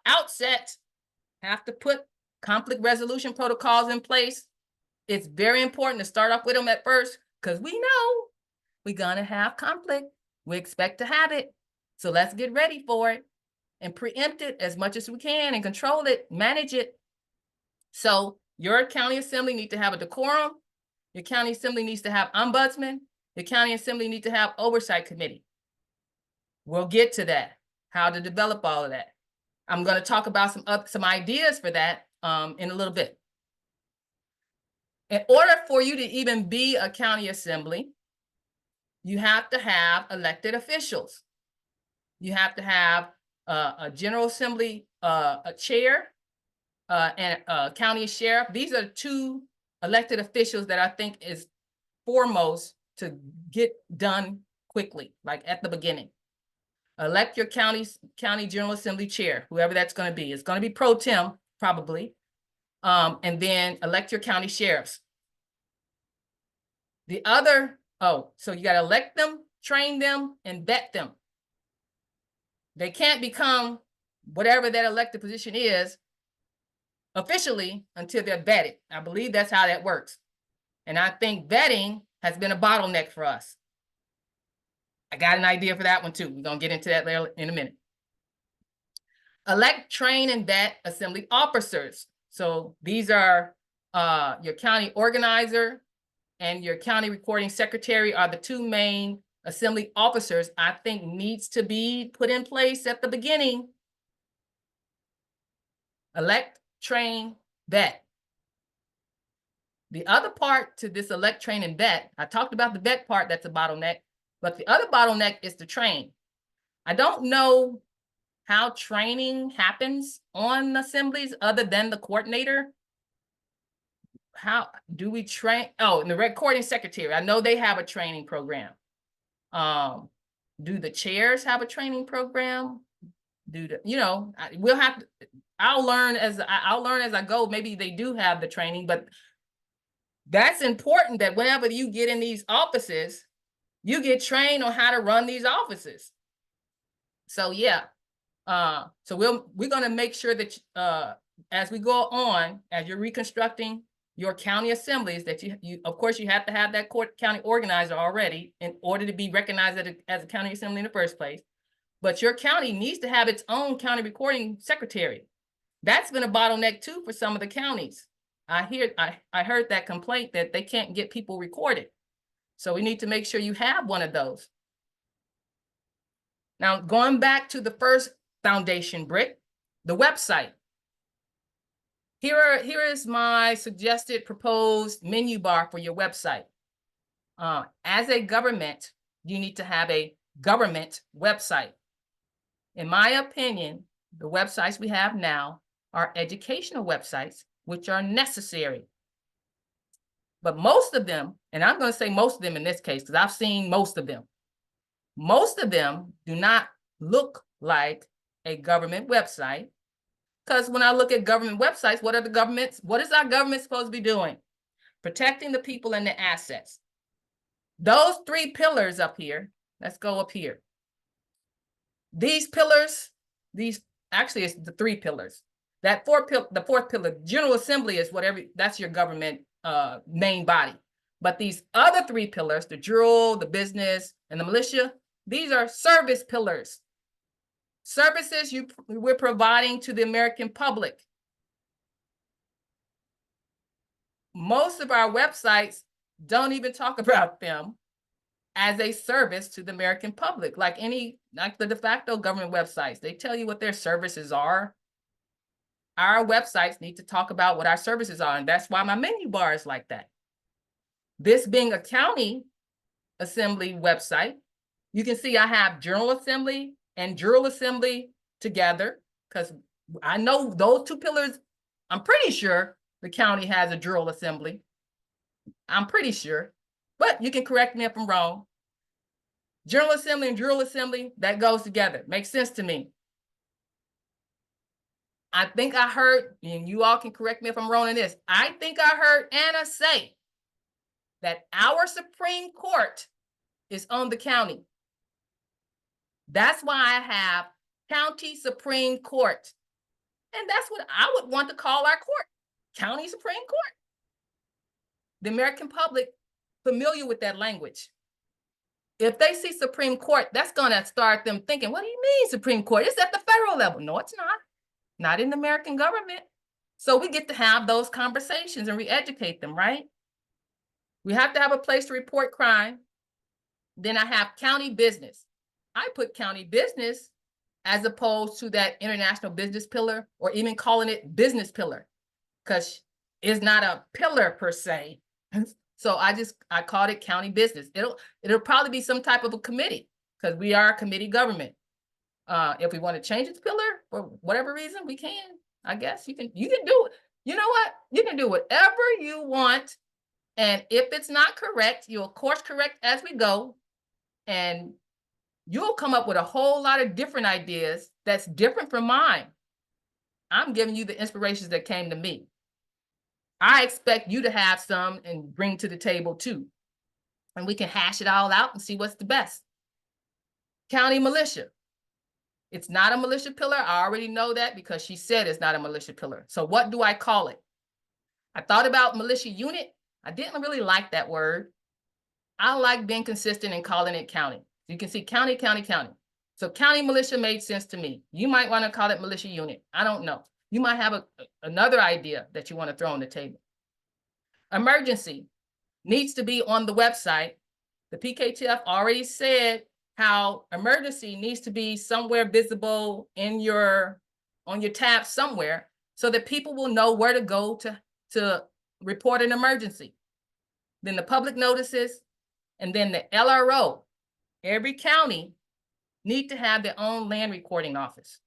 A: outset have to put conflict resolution protocols in place. It's very important to start off with them at first because we know we're going to have conflict. We expect to have it. So let's get ready for it and preempt it as much as we can and control it, manage it. So your county assembly needs to have a decorum. Your county assembly needs to have ombudsman. Your county assembly needs to have oversight committee. We'll get to that, how to develop all of that. I'm going to talk about some ideas for that in a little bit. In order for you to even be a county assembly, you have to have elected officials. You have to have a general assembly, a chair, and a county sheriff. These are 2 elected officials that I think is foremost to get done quickly, like at the beginning. Elect your county general assembly chair, whoever that's going to be. It's going to be pro tem, probably. And then elect your county sheriffs. The other, so you got to elect them, train them, and vet them. They can't become whatever that elected position is officially until they're vetted. I believe that's how that works. And I think vetting has been a bottleneck for us. I got an idea for that one too. We're going to get into that later in a minute. Elect, train, and vet assembly officers. So these are your county organizer and your county recording secretary are the 2 main assembly officers I think needs to be put in place at the beginning. Elect, train, vet. The other part to this elect, train, and vet, I talked about the vet part, that's a bottleneck, but the other bottleneck is to train. I don't know how training happens on assemblies other than the coordinator. How do we train? Oh, and the recording secretary. I know they have a training program. Do the chairs have a training program? We'll have to, I'll learn as I go. Maybe they do have the training, but that's important that whenever you get in these offices, you get trained on how to run these offices. So yeah, so we're going to make sure that as we go on, as you're reconstructing your county assemblies, that you of course you have to have that county organizer already in order to be recognized as a county assembly in the first place. But your county needs to have its own county recording secretary. That's been a bottleneck too for some of the counties. I heard that complaint that they can't get people recorded. So we need to make sure you have one of those. Now, going back to the first foundation brick, the website. Here is my suggested proposed menu bar for your website. As a government, you need to have a government website. In my opinion, the websites we have now are educational websites, which are necessary. But most of them, and I'm going to say most of them in this case, because I've seen most of them do not look like a government website. Because when I look at government websites, what is our government supposed to be doing? Protecting the people and the assets. Those 3 pillars up here, let's go up here. These pillars, actually it's the 3 pillars. The 4th pillar, General Assembly is that's your government main body. But these other 3 pillars, the juror, the business, and the militia, these are service pillars. Services we're providing to the American public. Most of our websites don't even talk about them as a service to the American public, like the de facto government websites. They tell you what their services are. Our websites need to talk about what our services are, and that's why my menu bar is like that. This being a county assembly website, you can see I have General Assembly and Jural Assembly together, because I know those 2 pillars, I'm pretty sure the county has a Jural Assembly. I'm pretty sure, but you can correct me if I'm wrong. General Assembly and Jural Assembly, that goes together. Makes sense to me. I think I heard, and you all can correct me if I'm wrong in this, I think I heard Anna say that our Supreme Court is on the county. That's why I have County Supreme Court. And that's what I would want to call our court, County Supreme Court. The American public familiar with that language. If they see Supreme Court, that's going to start them thinking, what do you mean Supreme Court? It's at the federal level. No, it's not. Not in the American government. So we get to have those conversations and re-educate them, right? We have to have a place to report crime. Then I have county business. I put county business as opposed to that international business pillar, or even calling it business pillar, because it's not a pillar per se. So I called it county business. It'll probably be some type of a committee, because we are a committee government. If we want to change its pillar for whatever reason, we can. I guess you can do it. You know what? You can do whatever you want. And if it's not correct, you'll course correct as we go. And you'll come up with a whole lot of different ideas that's different from mine. I'm giving you the inspirations that came to me. I expect you to have some and bring to the table too. And we can hash it all out and see what's the best. County militia. It's not a militia pillar. I already know that because she said it's not a militia pillar. So what do I call it? I thought about militia unit. I didn't really like that word. I like being consistent and calling it county. You can see county, county, county. So county militia made sense to me. You might want to call it militia unit. I don't know. You might have another idea that you want to throw on the table. Emergency needs to be on the website. The PKTF already said how emergency needs to be somewhere visible on your tab somewhere, so that people will know where to go to report an emergency. Then the public notices, and then the LRO. Every county need to have their own land recording office.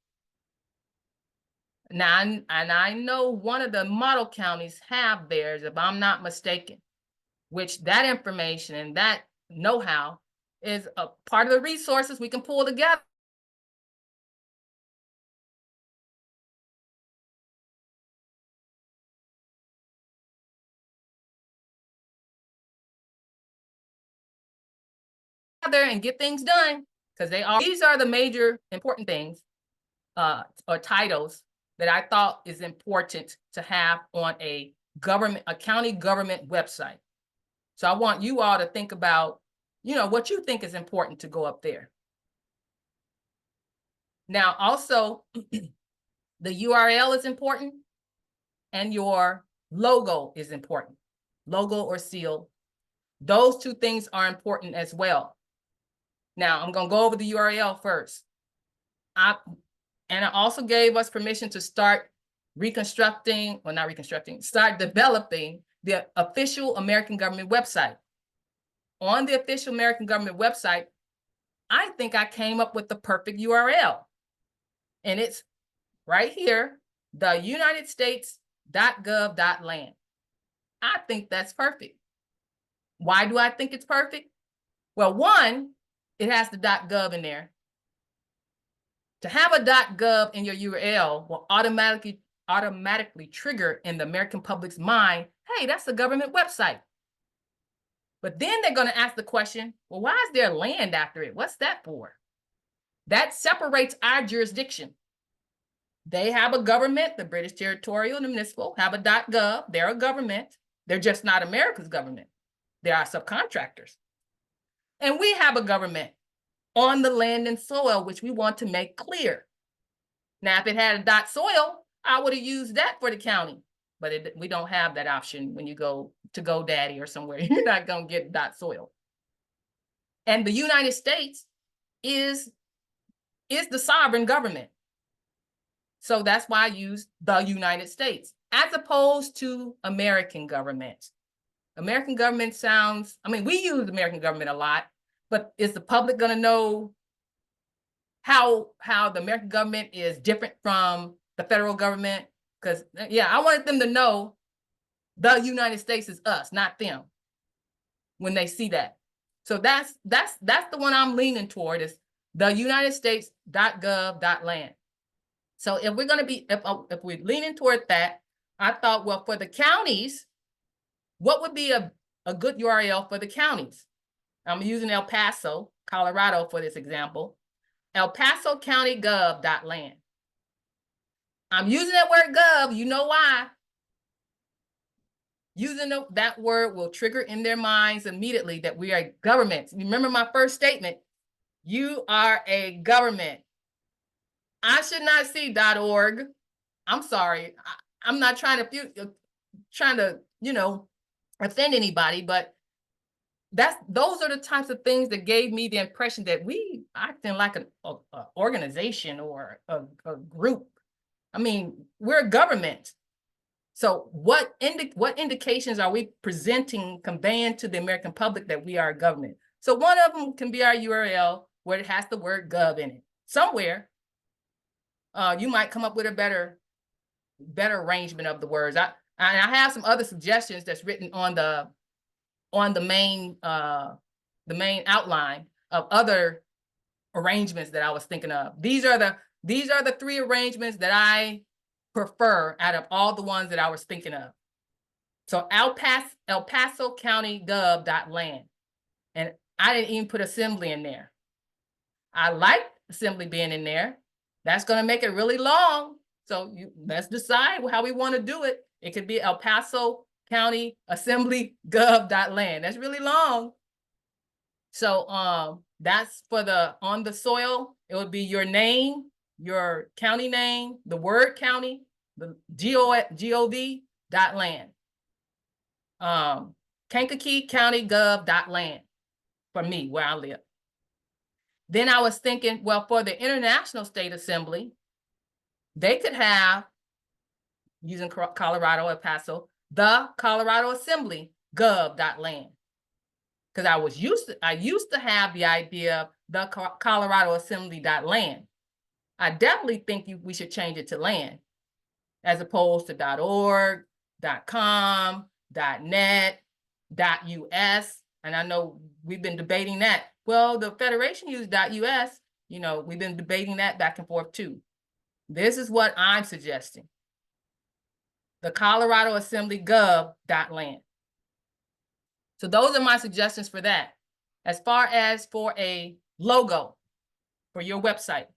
A: Now, and I know one of the model counties have theirs, if I'm not mistaken, which that information and that know-how is a part of the resources we can pull together. And get things done, because these are the major important things or titles that I thought is important to have on a county government website. So I want you all to think about, what you think is important to go up there. Now, also, the URL is important and your logo is important. Logo or seal. Those two things are important as well. Now, I'm going to go over the URL first. I also gave us permission to start start developing the official American government website. On the official American government website, I think I came up with the perfect URL. And it's right here, the UnitedStates.gov.land. I think that's perfect. Why do I think it's perfect? Well, one, it has the .gov in there. To have a .gov in your URL will automatically trigger in the American public's mind, hey, that's a government website. But then they're going to ask the question, well, why is there land after it? What's that for? That separates our jurisdiction. They have a government, the British territorial and the municipal have a .gov. They're a government. They're just not America's government. They are subcontractors. And we have a government on the land and soil, which we want to make clear. Now, if it had a .soil, I would have used that for the county, but we don't have that option when you go to GoDaddy or somewhere. You're not going to get .soil. And the United States is the sovereign government. So that's why I use the United States as opposed to American government. American government sounds, we use American government a lot, but is the public going to know how the American government is different from the federal government? Because, yeah, I wanted them to know the United States is us, not them, when they see that. So that's the one I'm leaning toward, is the United States.gov.land. So if we're going to be, if we're leaning toward that, I thought, well, for the counties, what would be a good URL for the counties? I'm using El Paso, Colorado for this example. El Paso County Gov.land. I'm using that word gov, you know why? Using that word will trigger in their minds immediately that we are governments. Remember my first statement, you are a government. I should not see .org. I'm sorry. I'm not trying to offend anybody, but those are the types of things that gave me the impression that we acting like an organization or a group. We're a government. So what indications are we presenting, conveying to the American public that we are a government? So one of them can be our URL where it has the word gov in it. Somewhere, you might come up with a better arrangement of the words. I have some other suggestions that's written on the main outline of other arrangements that I was thinking of. These are the three arrangements that I prefer out of all the ones that I was thinking of. So El Paso County Gov.land. And I didn't even put assembly in there. I like assembly being in there. That's going to make it really long. So let's decide how we want to do it. It could be El Paso County Assembly Gov.land. That's really long. So that's for on the soil. It would be your name, your county name, the word county, the gov.land. Kankakee County Gov.land for me, where I live. Then I was thinking, well, for the International State Assembly, they could have, using Colorado, El Paso, the Colorado Assembly Gov.land. Because I used to have the idea of the Colorado Assembly.land. I definitely think we should change it to land. as opposed to .org, .com, .net, .us. And I know we've been debating that. Well, the Federation used .us. You know, we've been debating that back and forth too. This is what I'm suggesting. The Colorado Assembly Gov.land. So those are my suggestions for that. As far as for a logo for your website,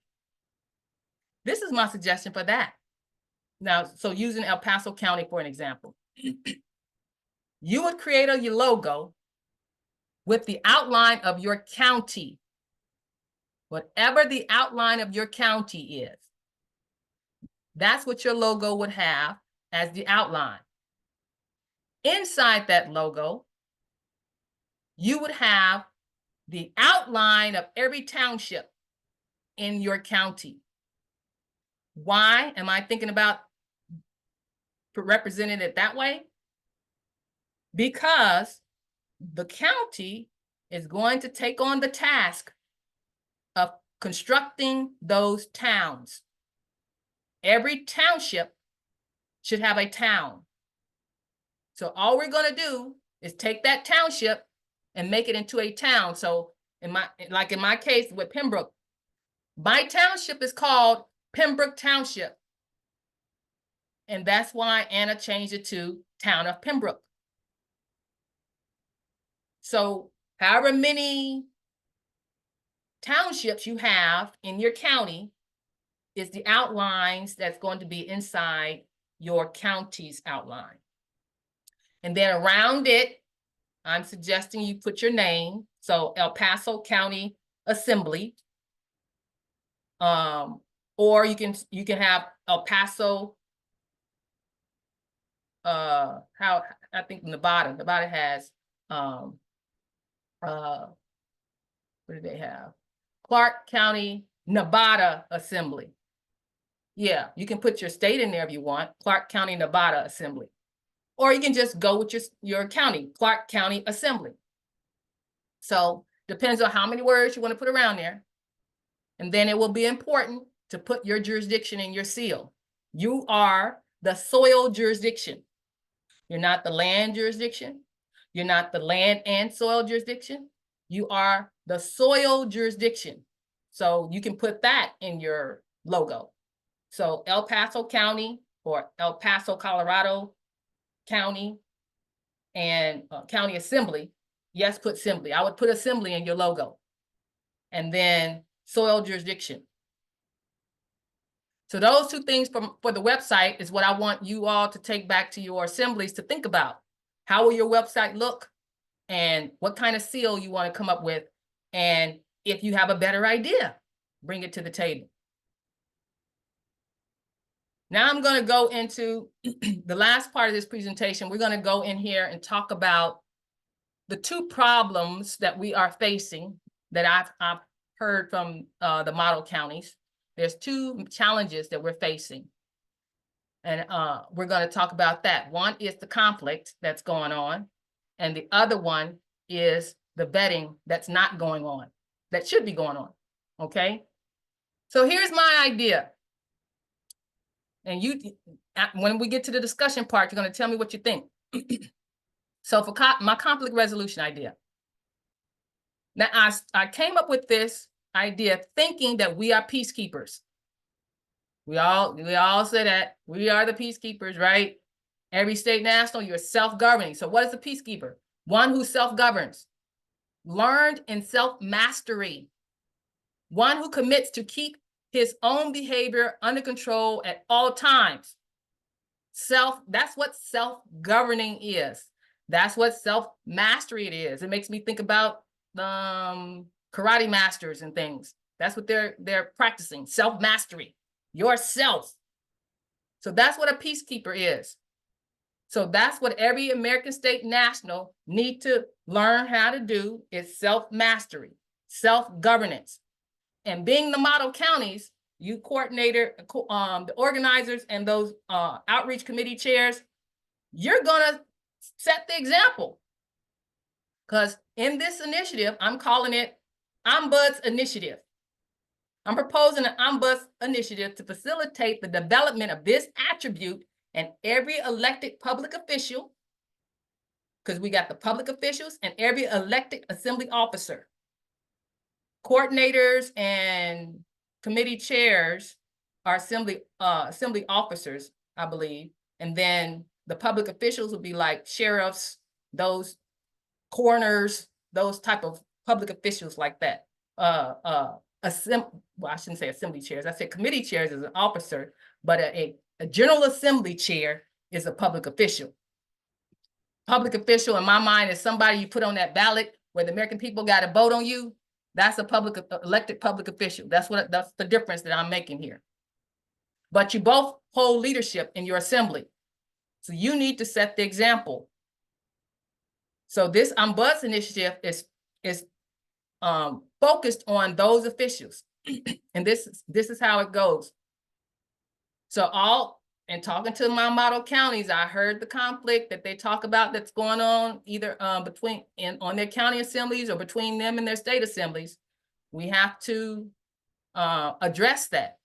A: this is my suggestion for that. Now, so using El Paso County for an example, you would create your logo with the outline of your county, whatever the outline of your county is. That's what your logo would have as the outline. Inside that logo, you would have the outline of every township in your county. Why am I thinking about representing it that way? Because the county is going to take on the task of constructing those towns. Every township should have a town. So all we're going to do is take that township and make it into a town. So in my case with Pembroke, my township is called Pembroke Township. And that's why Anna changed it to Town of Pembroke. So however many townships you have in your county is the outlines that's going to be inside your county's outline. And then around it, I'm suggesting you put your name. So El Paso County Assembly. Or you can have El Paso, I think Nevada has, what do they have? Clark County, Nevada Assembly. Yeah, you can put your state in there if you want, Clark County, Nevada Assembly. Or you can just go with your county, Clark County Assembly. So depends on how many words you want to put around there. And then it will be important to put your jurisdiction in your seal. You are the soil jurisdiction. You're not the land jurisdiction. You're not the land and soil jurisdiction. You are the soil jurisdiction. So you can put that in your logo. So El Paso County or El Paso, Colorado County and County Assembly. Yes, put Assembly. I would put Assembly in your logo. And then soil jurisdiction. So those two things for the website is what I want you all to take back to your assemblies to think about. How will your website look? And what kind of seal you want to come up with? And if you have a better idea, bring it to the table. Now I'm going to go into the last part of this presentation. We're going to go in here and talk about the two problems that we are facing that I've heard from the model counties. There's two challenges that we're facing. And we're going to talk about that. One is the conflict that's going on. And the other one is the vetting that's not going on, that should be going on. Okay. So here's my idea. And when we get to the discussion part, you're going to tell me what you think. So for my conflict resolution idea. Now, I came up with this idea thinking that we are peacekeepers. We all say that we are the peacekeepers, right? Every state national, you're self-governing. So what is a peacekeeper? One who self-governs, learned in self-mastery, one who commits to keep his own behavior under control at all times. That's what self-governing is. That's what self-mastery it is. It makes me think about karate masters and things. That's what they're practicing, self-mastery, yourself. So that's what a peacekeeper is. So that's what every American state national need to learn how to do is self-mastery, self-governance. And being the model counties, you coordinator, the organizers and those outreach committee chairs, you're gonna set the example. Because in this initiative, I'm calling it Ombuds Initiative. I'm proposing an ombuds initiative to facilitate the development of this attribute and every elected public official, because we got the public officials and every elected assembly officer. Coordinators and committee chairs are assembly officers, I believe. And then the public officials would be like sheriffs, those coroners, those type of public officials like that. Well, I shouldn't say assembly chairs. I said committee chairs is an officer, but a general assembly chair is a public official. Public official in my mind is somebody you put on that ballot where the American people got to vote on you. That's a elected public official. That's the difference that I'm making here. But you both hold leadership in your assembly. So you need to set the example. So this ombuds initiative is focused on those officials. And this is how it goes. So in talking to my model counties, I heard the conflict that they talk about that's going on either on their county assemblies or between them and their state assemblies. We have to address that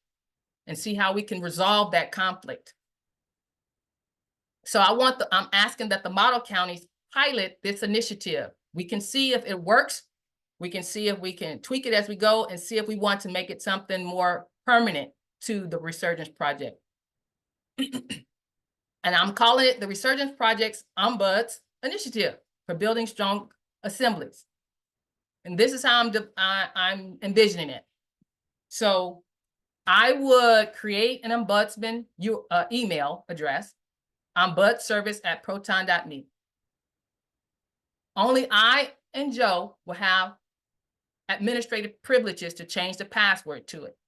A: and see how we can resolve that conflict. So I'm asking that the model counties pilot this initiative. We can see if it works. We can see if we can tweak it as we go and see if we want to make it something more permanent to the Resurgence Project. And I'm calling it the Resurgence Project's Ombuds Initiative for Building Strong Assemblies. And this is how I'm envisioning it. So I would create an ombudsman email address, ombudsservice@proton.me. Only I and Joe will have administrative privileges to change the password to it.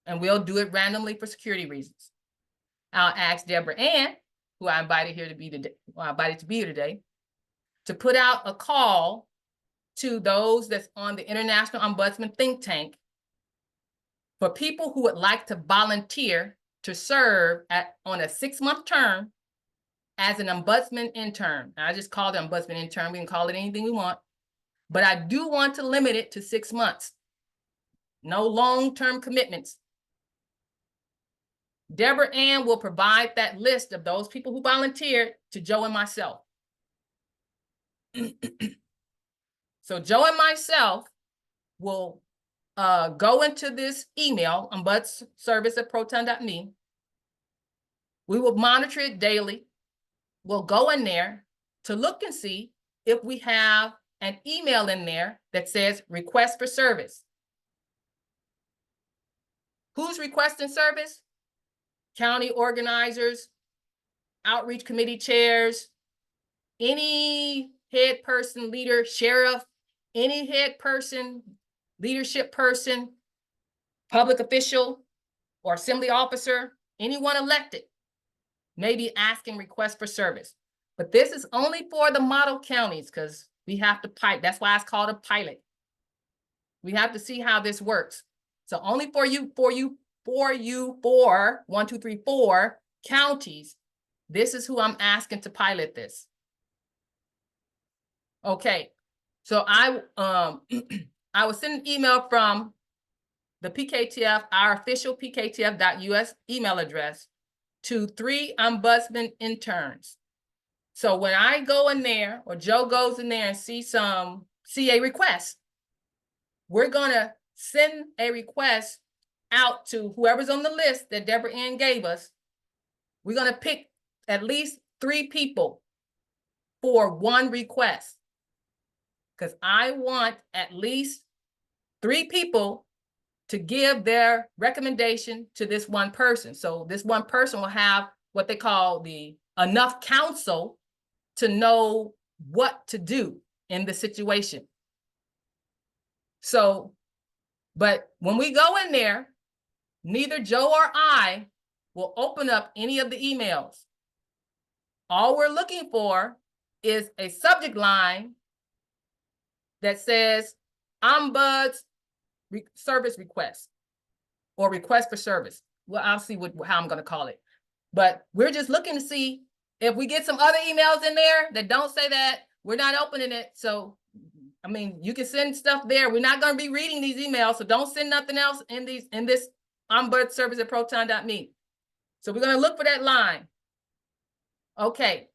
A: And we'll do it randomly for security reasons. I'll ask Deborah Ann, who I invited here to be today, to put out a call to those that's on the International Ombudsman think tank for people who would like to volunteer to serve on a 6-month term as an ombudsman intern. I just call it ombudsman intern. We can call it anything we want, but I do want to limit it to 6 months. No long-term commitments. Deborah Ann will provide that list of those people who volunteered to Joe and myself. So Joe and myself will go into this email, ombudsservice@proton.me. We will monitor it daily. We'll go in there to look and see if we have an email in there that says request for service. Who's requesting service? County organizers, outreach committee chairs, any head person, leader, sheriff, any head person, leadership person, public official, or assembly officer, anyone elected may be asking requests for service. But this is only for the model counties because we have to pilot. That's why it's called a pilot. We have to see how this works. So only for 4 counties, this is who I'm asking to pilot this. Okay, so I was sending an email from the PKTF, our official PKTF.us email address to 3 ombudsman interns. So when I go in there or Joe goes in there and see a request, we're gonna send a request out to whoever's on the list that Deborah Ann gave us. We're gonna pick at least 3 people for 1 request. Because I want at least 3 people to give their recommendation to this one person. So this one person will have what they call the enough counsel to know what to do in the situation. So, but when we go in there, neither Joe or I will open up any of the emails. All we're looking for is a subject line that says ombuds service request or request for service. Well, I'll see how I'm going to call it. But we're just looking to see if we get some other emails in there that don't say that, we're not opening it. So I mean, you can send stuff there. We're not going to be reading these emails, so don't send nothing else in this ombuds service at proton.me. So we're going to look for that line. Okay.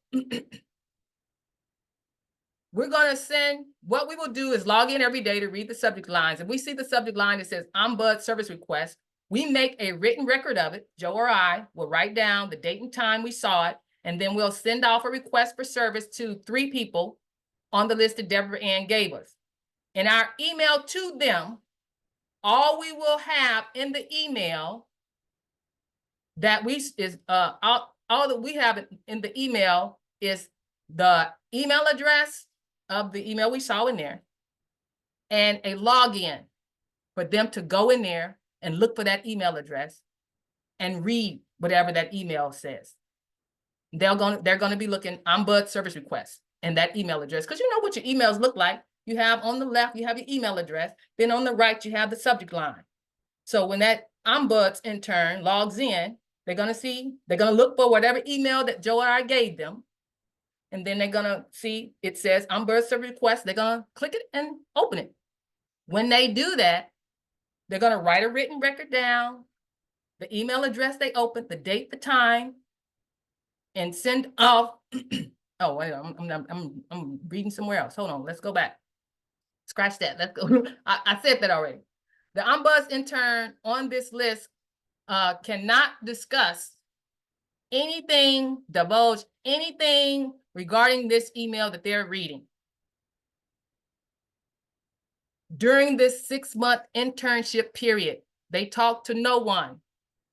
A: We're going to send, what we will do is log in every day to read the subject lines. If we see the subject line that says ombuds service request, we make a written record of it. Joe or I will write down the date and time we saw it, and then we'll send off a request for service to 3 people on the list that Deborah Ann gave us. In our email to them, all we will have in the email that we is all that we have in the email is the email address of the email we saw in there and a login for them to go in there and look for that email address and read whatever that email says. They're going to be looking ombuds service requests and that email address, because you know what your emails look like. You have on the left, you have your email address. Then on the right, you have the subject line. So when that ombuds intern logs in, they're going to look for whatever email that Joe or I gave them. And then they're going to see it says ombuds service request. They're going to click it and open it. When they do that, they're going to write a written record down, the email address they opened, the date, the time, and send off. Oh, wait, I'm reading somewhere else. Hold on, let's go back. Scratch that. Let's go. I said that already. The ombuds intern on this list cannot discuss anything, divulge anything regarding this email that they're reading. During this 6-month internship period, they talk to no one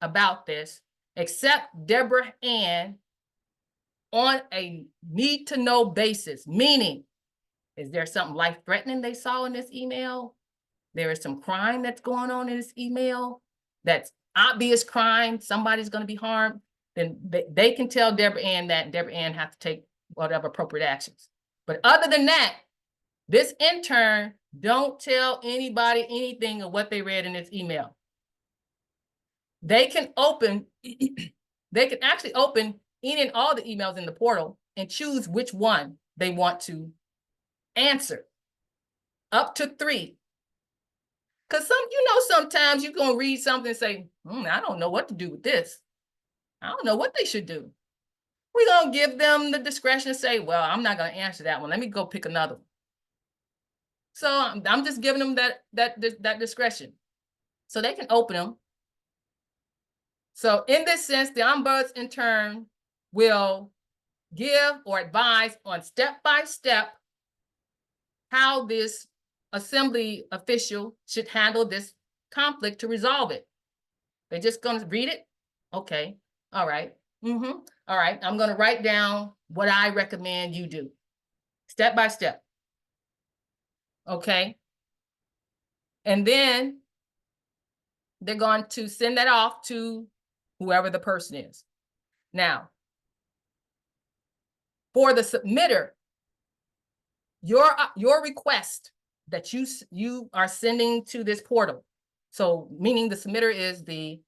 A: about this except Deborah Ann on a need-to-know basis, meaning, is there something life-threatening they saw in this email? There is some crime that's going on in this email. That's obvious crime. Somebody's going to be harmed. Then they can tell Deborah Ann that, and Deborah Ann has to take whatever appropriate actions. But other than that, this intern don't tell anybody anything of what they read in this email. They can open, they can actually open any and all the emails in the portal and choose which one they want to answer. Up to 3. Because sometimes you're going to read something and say, I don't know what to do with this. I don't know what they should do. We're going to give them the discretion to say, well, I'm not going to answer that one. Let me go pick another one. So I'm just giving them that discretion so they can open them. So in this sense, the ombuds intern will give or advise on step-by-step how this assembly official should handle this conflict to resolve it. They're just going to read it. Okay. All right. All right. I'm going to write down what I recommend you do step by step. Okay. And then they're going to send that off to whoever the person is. Now, for the submitter, your request that you are sending to this portal. So meaning the submitter is the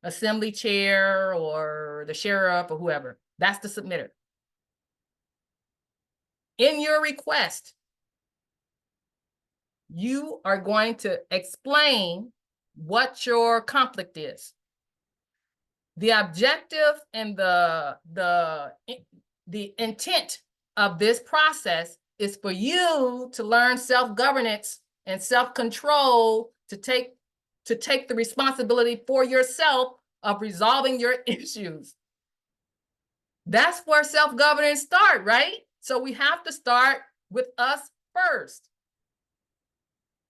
A: assembly chair or the sheriff or whoever. That's the submitter. In your request, you are going to explain what your conflict is. The objective and the intent of this process is for you to learn self-governance and self-control to take the responsibility for yourself of resolving your issues. That's where self-governance starts, right? So we have to start with us first.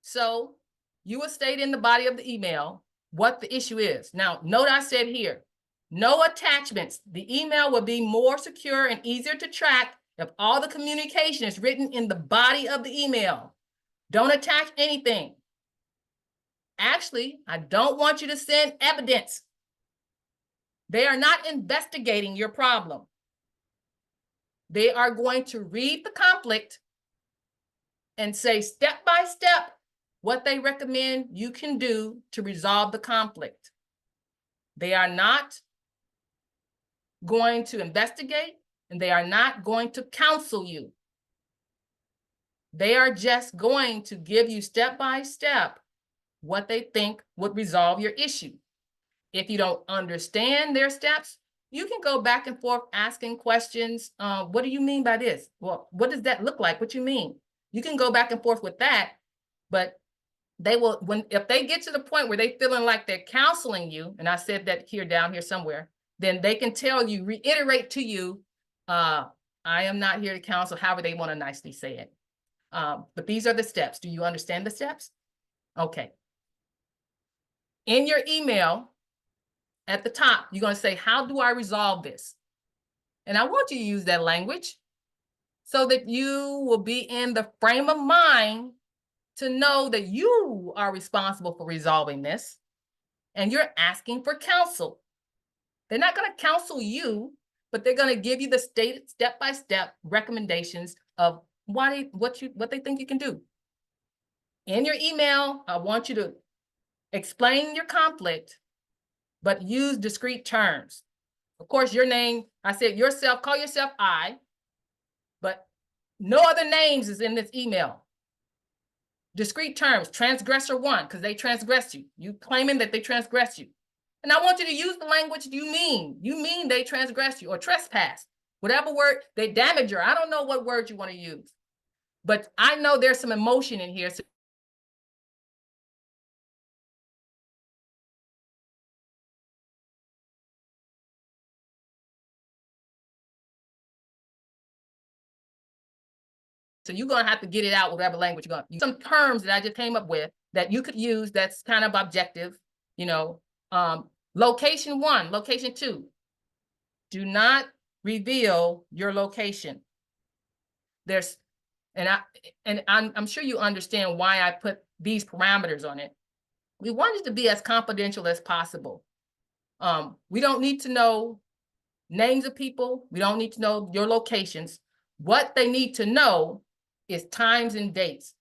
A: So you will state in the body of the email what the issue is. Now, note I said here, no attachments. The email will be more secure and easier to track if all the communication is written in the body of the email. Don't attach anything. Actually, I don't want you to send evidence. They are not investigating your problem. They are going to read the conflict and say step by step what they recommend you can do to resolve the conflict. They are not going to investigate, and they are not going to counsel you. They are just going to give you step by step what they think would resolve your issue. If you don't understand their steps, you can go back and forth asking questions. What do you mean by this? Well, what does that look like? What you mean? You can go back and forth with that, but they will, if they get to the point where they feeling like they're counseling you, and I said that here, down here somewhere, then they can tell you, reiterate to you, I am not here to counsel, however they want to nicely say it. But these are the steps. Do you understand the steps? Okay. In your email, at the top, you're going to say, how do I resolve this? And I want you to use that language so that you will be in the frame of mind to know that you are responsible for resolving this and you're asking for counsel. They're not going to counsel you, but they're going to give you the step-by-step recommendations of what they think you can do. In your email, I want you to explain your conflict, but use discrete terms. Of course, your name, I said yourself, call yourself I, but no other names is in this email. Discrete terms, transgressor one, because they transgress you. You claiming that they transgress you. And I want you to use the language you mean. You mean they transgress you or trespass. Whatever word, they damage you. I don't know what word you want to use. But I know there's some emotion in here. So you're going to have to get it out, whatever language you're going to use. Some terms that I just came up with that you could use that's kind of objective, you know. Location one, location two. Do not reveal your location. I'm sure you understand why I put these parameters on it. We want it to be as confidential as possible. We don't need to know names of people. We don't need to know your locations. What they need to know is times and dates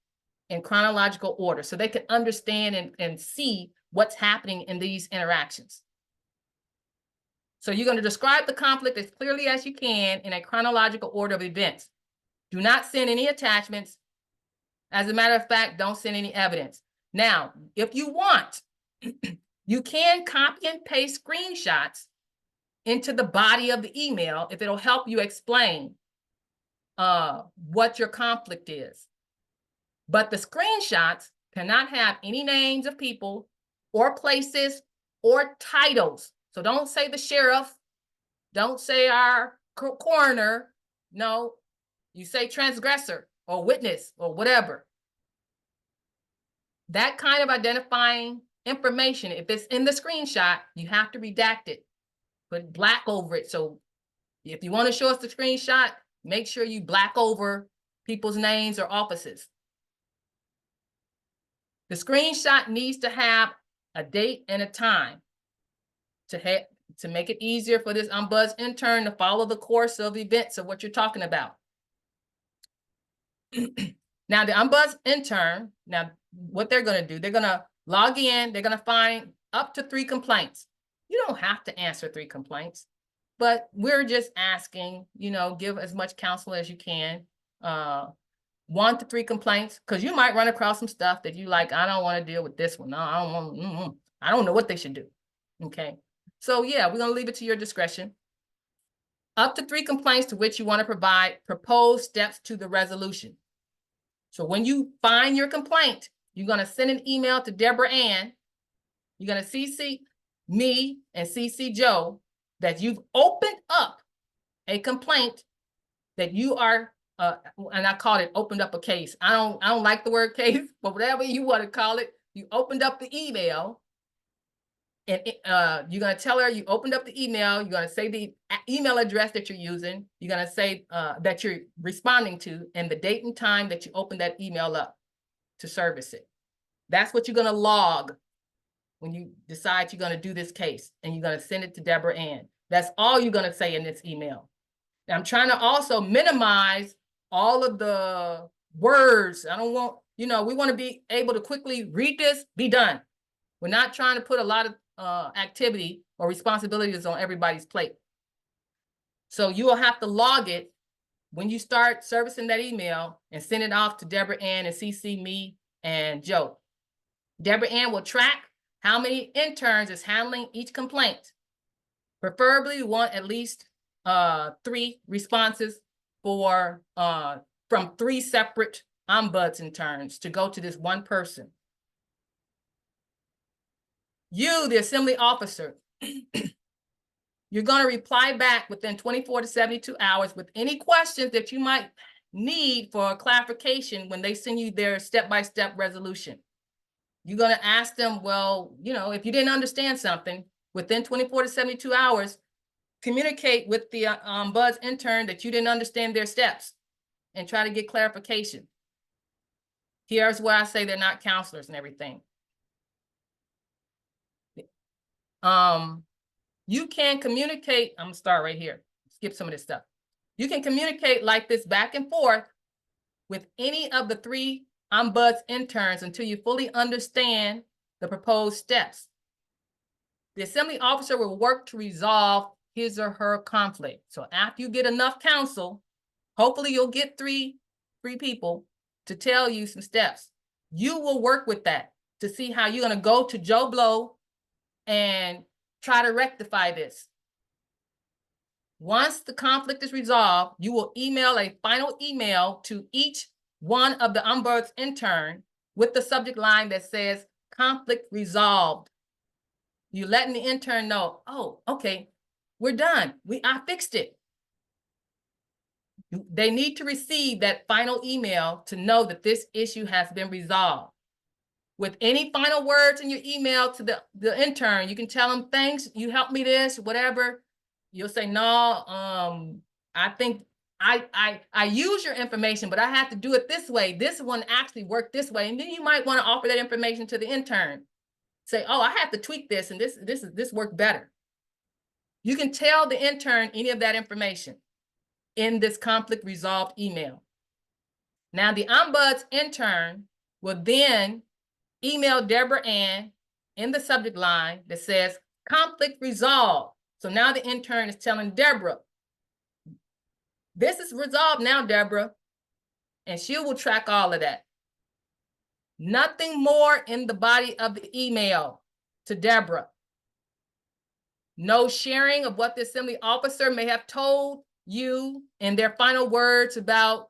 A: in chronological order so they can understand and see what's happening in these interactions. So you're going to describe the conflict as clearly as you can in a chronological order of events. Do not send any attachments. As a matter of fact, don't send any evidence. Now, if you want, you can copy and paste screenshots into the body of the email if it'll help you explain what your conflict is. But the screenshots cannot have any names of people or places or titles. So don't say the sheriff, don't say our coroner. No, you say transgressor or witness or whatever. That kind of identifying information, if it's in the screenshot, you have to redact it, put black over it. So if you want to show us the screenshot, make sure you black over people's names or offices. The screenshot needs to have a date and a time to make it easier for this Ombuds intern to follow the course of events of what you're talking about. Now, the Ombuds intern, now what they're going to do, they're going to log in, they're going to find up to 3 complaints. You don't have to answer 3 complaints, but we're just asking, you know, give as much counsel as you can. 1 to 3 complaints, because you might run across some stuff that you like, I don't want to deal with this one. No, I don't know what they should do. Okay. So yeah, we're going to leave it to your discretion. Up to 3 complaints to which you want to provide proposed steps to the resolution. So when you find your complaint, you're going to send an email to Deborah Ann. You're going to CC me and CC Joe that you've opened up a complaint that you are, and I call it opened up a case. I don't like the word case, but whatever you want to call it, you opened up the email. And you're going to tell her you opened up the email. You're going to say the email address that you're using. You're going to say that you're responding to and the date and time that you opened that email up to service it. That's what you're going to log when you decide you're going to do this case, and you're going to send it to Deborah Ann. That's all you're going to say in this email. Now, I'm trying to also minimize all of the words. I don't want, you know, we want to be able to quickly read this, be done. We're not trying to put a lot of activity or responsibilities on everybody's plate. So you will have to log it when you start servicing that email and send it off to Deborah Ann and CC me and Joe, Deborah Ann will track how many interns is handling each complaint. Preferably, we want at least 3 responses for from 3 separate ombuds interns to go to this one person. You, the assembly officer, you're going to reply back within 24 to 72 hours with any questions that you might need for clarification when they send you their step-by-step resolution. You're going to ask them, well, you know, if you didn't understand something, within 24 to 72 hours, communicate with the Buzz intern that you didn't understand their steps and try to get clarification. Here's where I say they're not counselors and everything. You can communicate, I'm gonna start right here, skip some of this stuff. You can communicate like this back and forth with any of the 3 Ombuds interns until you fully understand the proposed steps. The assembly officer will work to resolve his or her conflict. So after you get enough counsel, hopefully you'll get 3 people to tell you some steps. You will work with that to see how you're gonna go to Joe Blow and try to rectify this. Once the conflict is resolved, you will email a final email to each one of the Ombuds intern with the subject line that says conflict resolved. You're letting the intern know, oh, okay, we're done. I fixed it. They need to receive that final email to know that this issue has been resolved. With any final words in your email to the intern, you can tell them, thanks, you helped me this, whatever. You'll say, no, I think I use your information, but I have to do it this way. This one actually worked this way. And then you might want to offer that information to the intern. Say, oh, I have to tweak this, and this worked better. You can tell the intern any of that information in this conflict resolved email. Now, the Ombuds intern will then email Deborah Ann in the subject line that says conflict resolved. So now the intern is telling Deborah, this is resolved now, Deborah, and she will track all of that. Nothing more in the body of the email to Deborah. No sharing of what the assembly officer may have told you in their final words about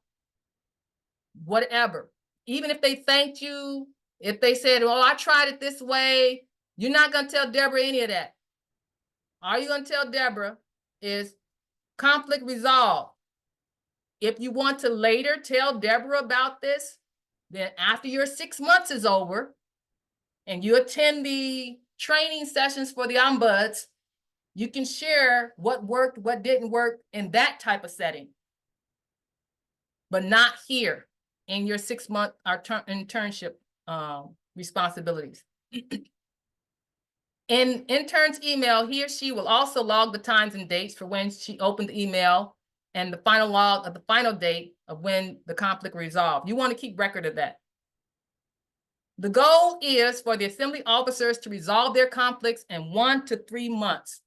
A: whatever. Even if they thanked you, if they said, oh, I tried it this way, you're not going to tell Deborah any of that. All you're going to tell Deborah is conflict resolved. If you want to later tell Deborah about this, then after your 6 months is over and you attend the training sessions for the Ombuds, you can share what worked, what didn't work in that type of setting, but not here in your 6-month internship responsibilities. In intern's email, he or she will also log the times and dates for when she opened the email and the final log of the final date of when the conflict resolved. You want to keep record of that. The goal is for the assembly officers to resolve their conflicts in 1 to 3 months.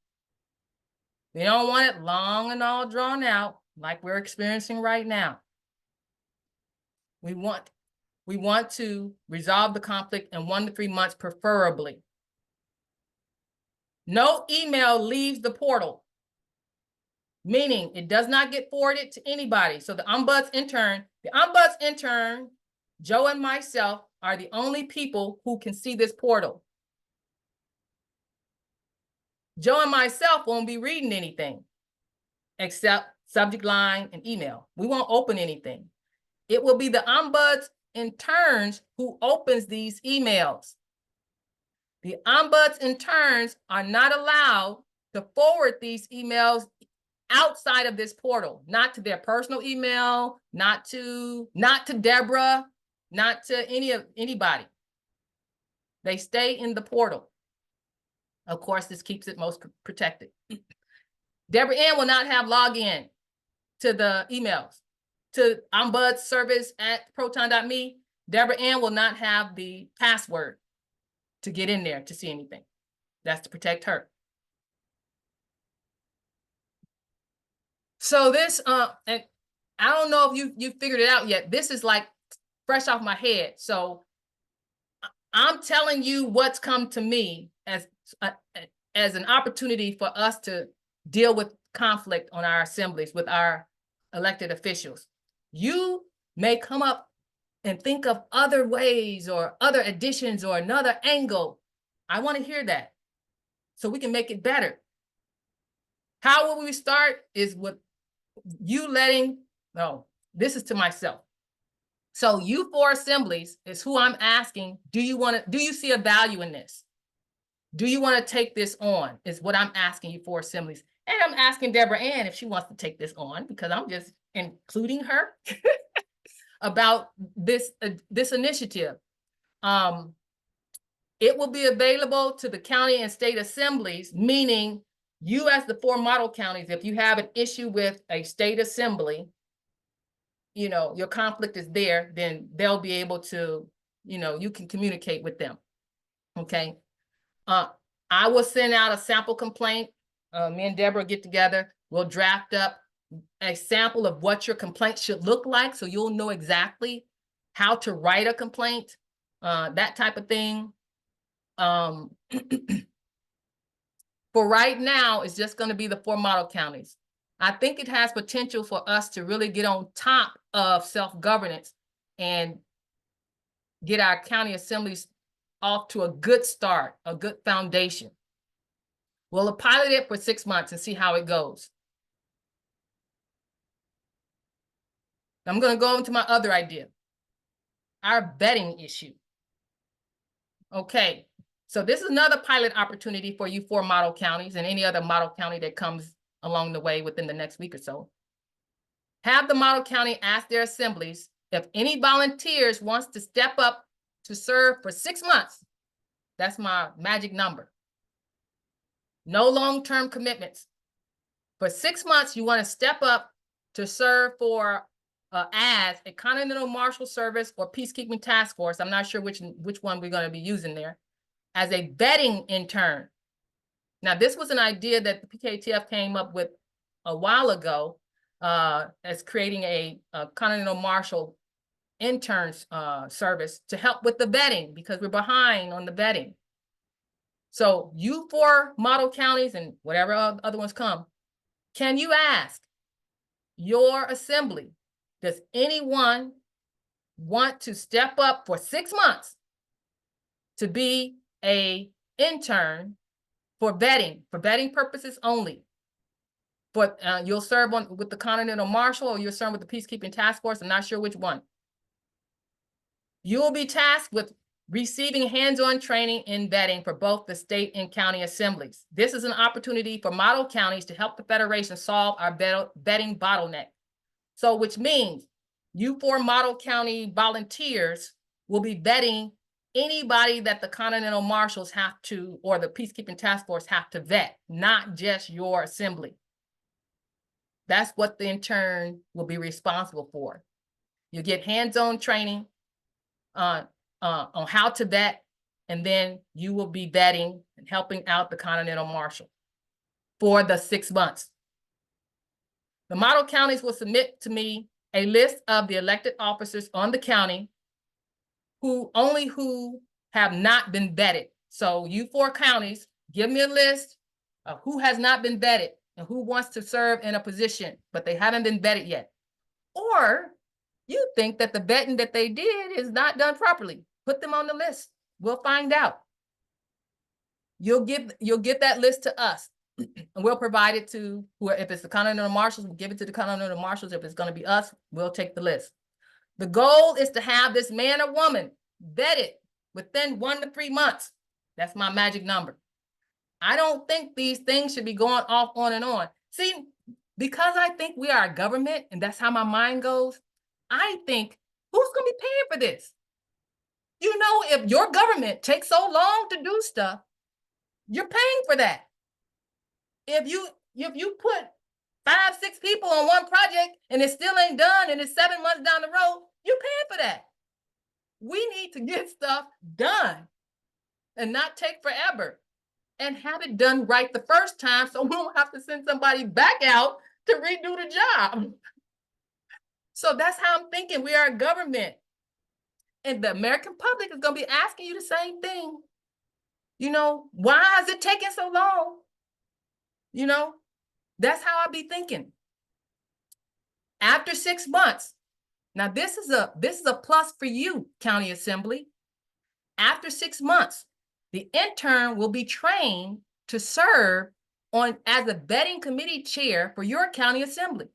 A: They don't want it long and all drawn out like we're experiencing right now. We want to resolve the conflict in 1 to 3 months, preferably. No email leaves the portal, meaning it does not get forwarded to anybody. So the Ombuds intern, Joe and myself are the only people who can see this portal. Joe and myself won't be reading anything except subject line and email. We won't open anything. It will be the Ombuds interns who opens these emails. The Ombuds interns are not allowed to forward these emails outside of this portal, not to their personal email, not to Deborah, not to anybody. They stay in the portal. Of course, this keeps it most protected. Deborah Ann will not have login to the emails. To Ombuds service at proton.me, Deborah Ann will not have the password to get in there to see anything. That's to protect her. So this, I don't know if you figured it out yet. This is like fresh off my head. So I'm telling you what's come to me as an opportunity for us to deal with conflict on our assemblies with our elected officials. You may come up and think of other ways or other additions or another angle. I want to hear that so we can make it better. How will we start is with you letting, no, this is to myself. So you four assemblies is who I'm asking, do you see a value in this? Do you want to take this on is what I'm asking you four assemblies. And I'm asking Deborah Ann if she wants to take this on because I'm just including her about this initiative. It will be available to the county and state assemblies, meaning you as the four model counties, if you have an issue with a state assembly, you know, your conflict is there, then they'll be able to, you know, you can communicate with them. Okay. I will send out a sample complaint. Me and Deborah get together. We'll draft up a sample of what your complaint should look like. So you'll know exactly how to write a complaint, that type of thing. For right now, it's just going to be the four model counties. I think it has potential for us to really get on top of self-governance and get our county assemblies off to a good start, a good foundation. We'll pilot it for 6 months and see how it goes. I'm going to go into my other idea, our vetting issue. Okay, so this is another pilot opportunity for you four model counties and any other model county that comes along the way within the next week or so. Have the model county ask their assemblies if any volunteers wants to step up to serve for 6 months. That's my magic number. No long-term commitments. For 6 months, you want to step up to serve for as a Continental Marshal Service or Peacekeeping Task Force. I'm not sure which one we're going to be using there. As a vetting intern. Now, this was an idea that the PKTF came up with a while ago as creating a Continental Marshal interns service to help with the vetting because we're behind on the vetting. So you four model counties and whatever other ones come, can you ask your assembly, does anyone want to step up for 6 months to be a intern for vetting purposes only? But you'll serve with the Continental Marshal or you'll serve with the Peacekeeping Task Force. I'm not sure which one. You will be tasked with receiving hands-on training in vetting for both the state and county assemblies. This is an opportunity for model counties to help the Federation solve our vetting bottleneck. So which means you four model county volunteers will be vetting anybody that the Continental Marshals have to, or the Peacekeeping Task Force have to vet, not just your assembly. That's what the intern will be responsible for. You get hands-on training on how to vet, and then you will be vetting and helping out the Continental Marshal for the 6 months. The model counties will submit to me a list of the elected officers on the county who have not been vetted. So you four counties, give me a list of who has not been vetted and who wants to serve in a position, but they haven't been vetted yet. Or you think that the vetting that they did is not done properly. Put them on the list. We'll find out. You'll give that list to us. And we'll provide it to whoever. If it's the Continental Marshals, we'll give it to the Continental Marshals. If it's going to be us, we'll take the list. The goal is to have this man or woman vetted within 1 to 3 months. That's my magic number. I don't think these things should be going off on and on. See, because I think we are a government and that's how my mind goes, I think, who's going to be paying for this? You know, if your government takes so long to do stuff, you're paying for that. If you put 5, 6 people on one project and it still ain't done and it's 7 months down the road, you're paying for that. We need to get stuff done and not take forever and have it done right the first time so we don't have to send somebody back out to redo the job. So that's how I'm thinking. We are a government. And the American public is going to be asking you the same thing. You know, why is it taking so long? You know, that's how I be thinking. After 6 months, now this is a plus for you, County Assembly. After 6 months, the intern will be trained to serve as a vetting committee chair for your county assembly.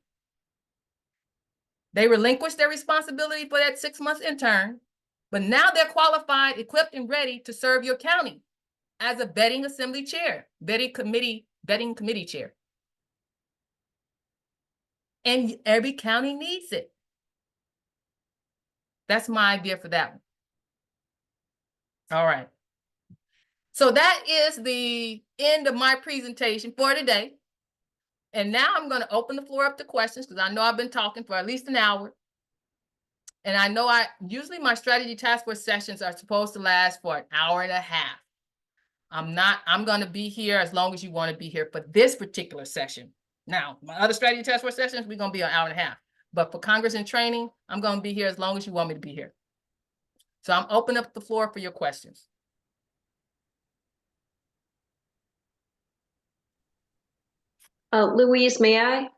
A: They relinquish their responsibility for that 6 months intern, but now they're qualified, equipped, and ready to serve your county as a vetting assembly chair, vetting committee chair. And every county needs it. That's my idea for that one. All right. So that is the end of my presentation for today. And now I'm going to open the floor up to questions because I know I've been talking for at least an hour. And I know usually my strategy task force sessions are supposed to last for an hour and a half. I'm going to be here as long as you want to be here for this particular session. Now, my other strategy task force sessions, we're going to be an hour and a half. But for Congress and training, I'm going to be here as long as you want me to be here. So I'm opening up the floor for your questions.
B: Louise, may I?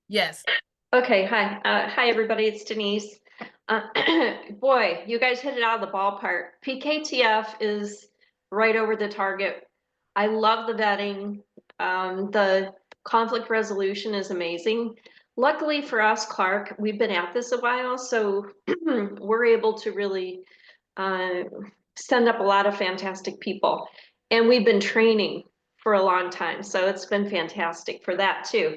A: Yes.
B: Okay, hi. Hi, everybody. It's Denise. Boy, you guys hit it out of the ballpark. PKTF is right over the target. I love the vetting. The conflict resolution is amazing. Luckily for us, Clark, we've been at this a while, so we're able to really send up a lot of fantastic people. And we've been training for a long time, so it's been fantastic for that too.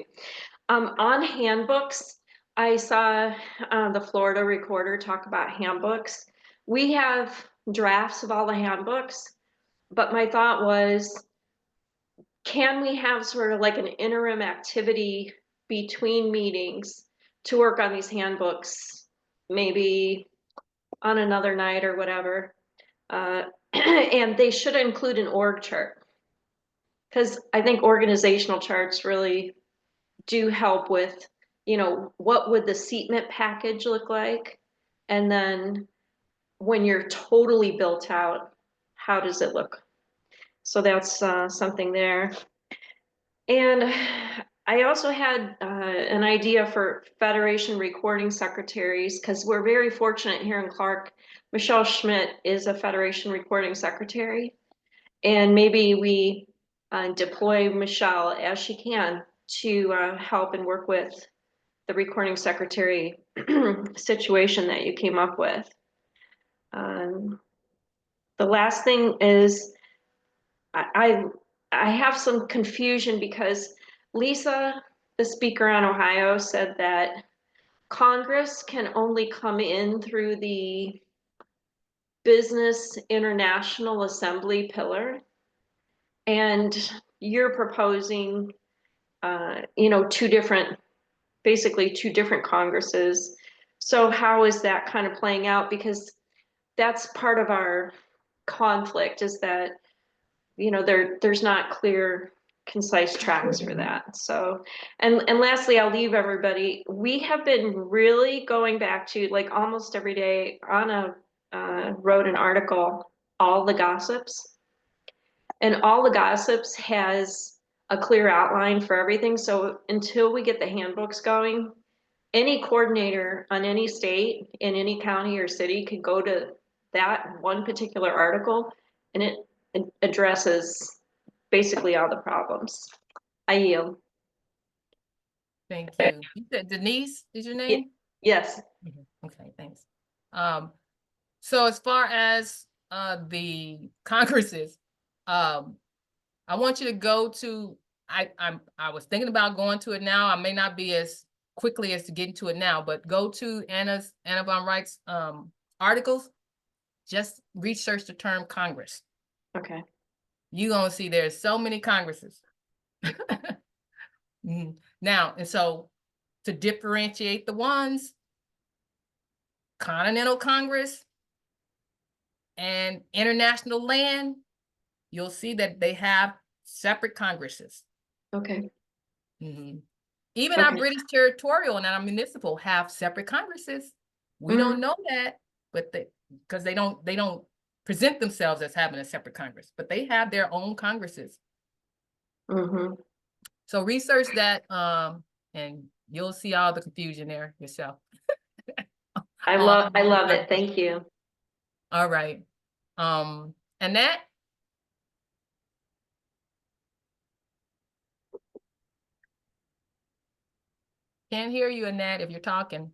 B: On handbooks, I saw the Florida Recorder talk about handbooks. We have drafts of all the handbooks, but my thought was, can we have sort of like an interim activity between meetings to work on these handbooks, maybe on another night or whatever? And they should include an org chart, because I think organizational charts really do help with, you know, what would the seatment package look like? And then when you're totally built out, how does it look? So that's something there. And I also had an idea for Federation recording secretaries, because we're very fortunate here in Clark. Michelle Schmidt is a Federation recording secretary. And maybe we deploy Michelle as she can to help and work with the recording secretary situation that you came up with. The last thing is I have some confusion because Lisa, the speaker on Ohio, said that Congress can only come in through the Business International Assembly pillar. And you're proposing, you know, basically two different Congresses. So how is that kind of playing out? Because that's part of our conflict, is that, you know, there's not clear, concise tracks for that. So, and lastly, I'll leave everybody. We have been really going back to, like, almost every day. Anna wrote an article, All the Gossips. And All the Gossips has a clear outline for everything. So until we get the handbooks going, any coordinator on any state in any county or city can go to that one particular article, and it addresses basically all the problems. I yield.
A: Thank you. You said Denise is your name?
B: Yes.
A: Okay, thanks. So as far as the Congresses, I want you to go to, I was thinking about going to it now. I may not be as quickly as to get into it now, but go to Anna von Reich's articles. Just research the term Congress.
B: Okay.
A: You're gonna see there's so many Congresses. Now, and so to differentiate the ones, Continental Congress and International Land, you'll see that they have separate Congresses.
B: Okay.
A: Even our
B: Okay.
A: British territorial and our municipal have separate Congresses. We don't know that, but because they don't present themselves as having a separate Congress, but they have their own Congresses.
B: Mm-hmm.
A: So research that, and you'll see all the confusion there yourself.
B: I love it. Thank you.
A: All right. Annette? Can't hear you, Annette, if you're talking.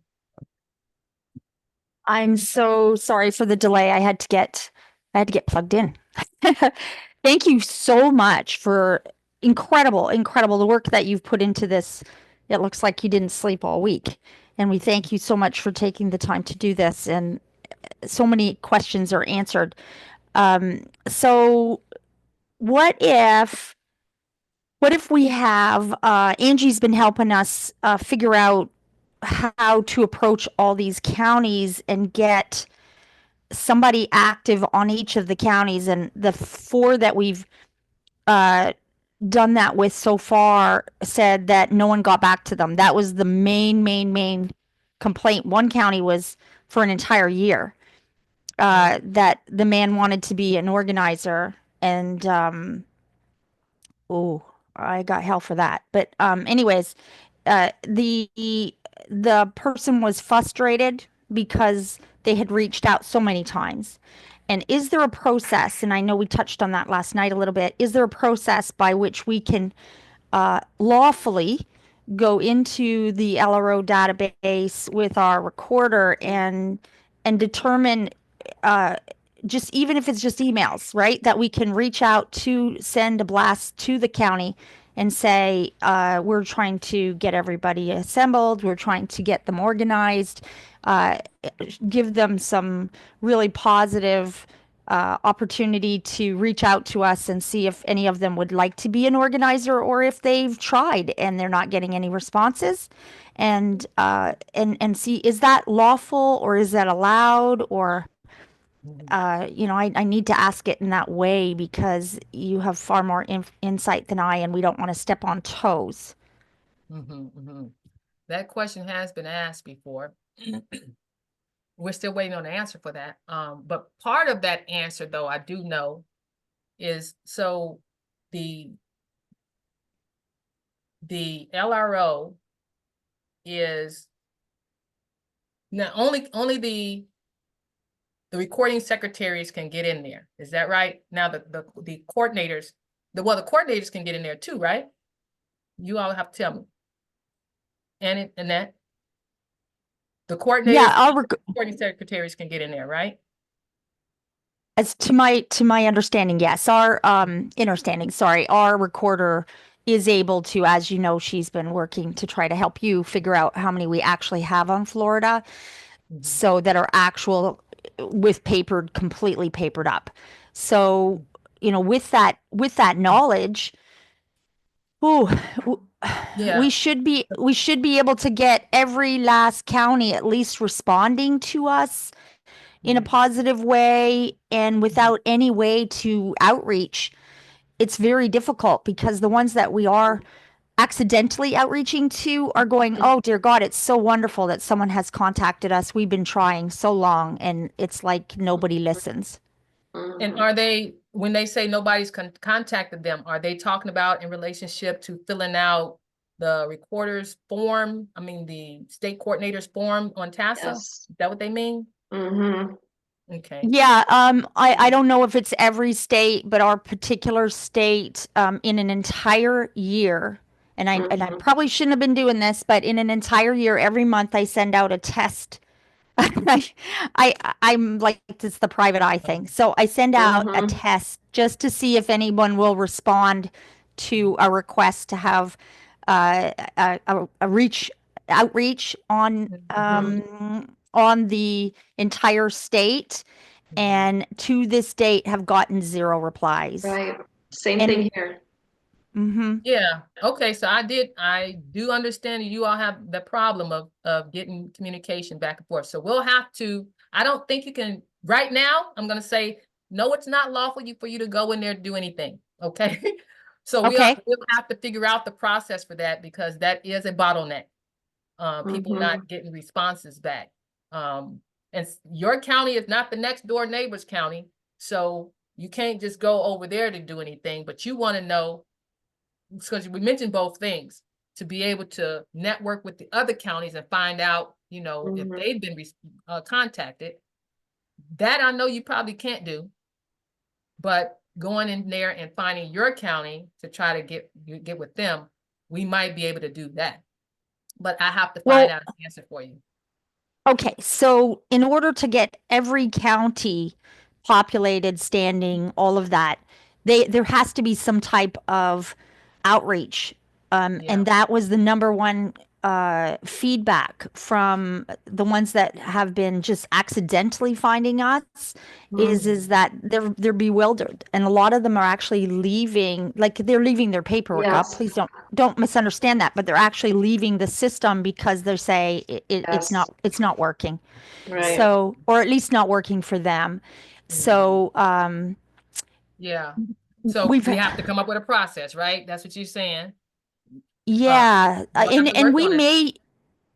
C: I'm so sorry for the delay. I had to get plugged in. Thank you so much for incredible the work that you've put into this. It looks like you didn't sleep all week. And we thank you so much for taking the time to do this. And so many questions are answered. So what if we have Angie's been helping us figure out how to approach all these counties and get somebody active on each of the counties, and the 4 that we've done that with so far said that no one got back to them. That was the main complaint. One county was for an entire year that the man wanted to be an organizer, and oh, I got hell for that. But anyways, the person was frustrated because they had reached out so many times. And is there a process, and I know we touched on that last night a little bit, is there a process by which we can lawfully go into the LRO database with our recorder and determine just even if it's just emails, right? That we can reach out to send a blast to the county and say, we're trying to get everybody assembled, we're trying to get them organized, give them some really positive opportunity to reach out to us and see if any of them would like to be an organizer, or if they've tried and they're not getting any responses, and see, is that lawful or is that allowed, or I need to ask it in that way because you have far more insight than I, and we don't want to step on toes.
A: That question has been asked before. We're still waiting on the answer for that. But part of that answer, though, I do know is, so the LRO is not only the recording secretaries can get in there. Is that right? Now the coordinators, the coordinators can get in there too, right? You all have to tell me. And that the coordinators,
C: Yeah,
A: recording secretaries can get in there, right?
C: As to my understanding, yes. Our understanding, sorry, our recorder is able to, as you know, she's been working to try to help you figure out how many we actually have on Florida, so that are actual with completely papered up. So, with that knowledge,
A: Yeah.
C: we should be able to get every last county at least responding to us in a positive way, and without any way to outreach. It's very difficult because the ones that we are accidentally outreaching to are going, oh dear God, it's so wonderful that someone has contacted us. We've been trying so long, and it's like nobody listens.
A: And are they, when they say nobody's contacted them, are they talking about in relationship to filling out the recorder's form? I mean, the state coordinator's form on TASA?
B: Yes.
A: Is that what they mean? Okay.
C: Yeah, I don't know if it's every state, but our particular state, in an entire year, and I probably shouldn't have been doing this, but in an entire year, every month I send out a test. I'm like, it's the private eye thing. So I send out a test just to see if anyone will respond to a request to have a outreach on the entire state, and to this date have gotten 0 replies.
B: Right. Same thing here.
A: Yeah. Okay. So I do understand that you all have the problem of getting communication back and forth. So we'll have to, I don't think you can, right now, I'm going to say, no, it's not lawful for you to go in there to do anything. Okay. So
C: Okay.
A: we'll have to figure out the process for that because that is a bottleneck. People not getting responses back. And your county is not the next door neighbor's county. So you can't just go over there to do anything, but you want to know, because we mentioned both things, to be able to network with the other counties and find out, if they've been contacted. That I know you probably can't do, but going in there and finding your county to try to get with them, we might be able to do that. But I have to find out an answer for you.
C: Okay, so in order to get every county populated, standing, all of that, there has to be some type of outreach.
A: Yeah.
C: And that was the number one feedback from the ones that have been just accidentally finding us is that they're bewildered, and a lot of them are actually leaving, like they're leaving their paperwork up.
B: Yes.
C: Please don't misunderstand that, but they're actually leaving the system because they say it's not working.
B: Right.
C: So, or at least not working for them. So,
A: yeah. So
C: we've
A: we have to come up with a process, right? That's what you're saying.
C: yeah,
A: We'll have to
C: and
A: work on it.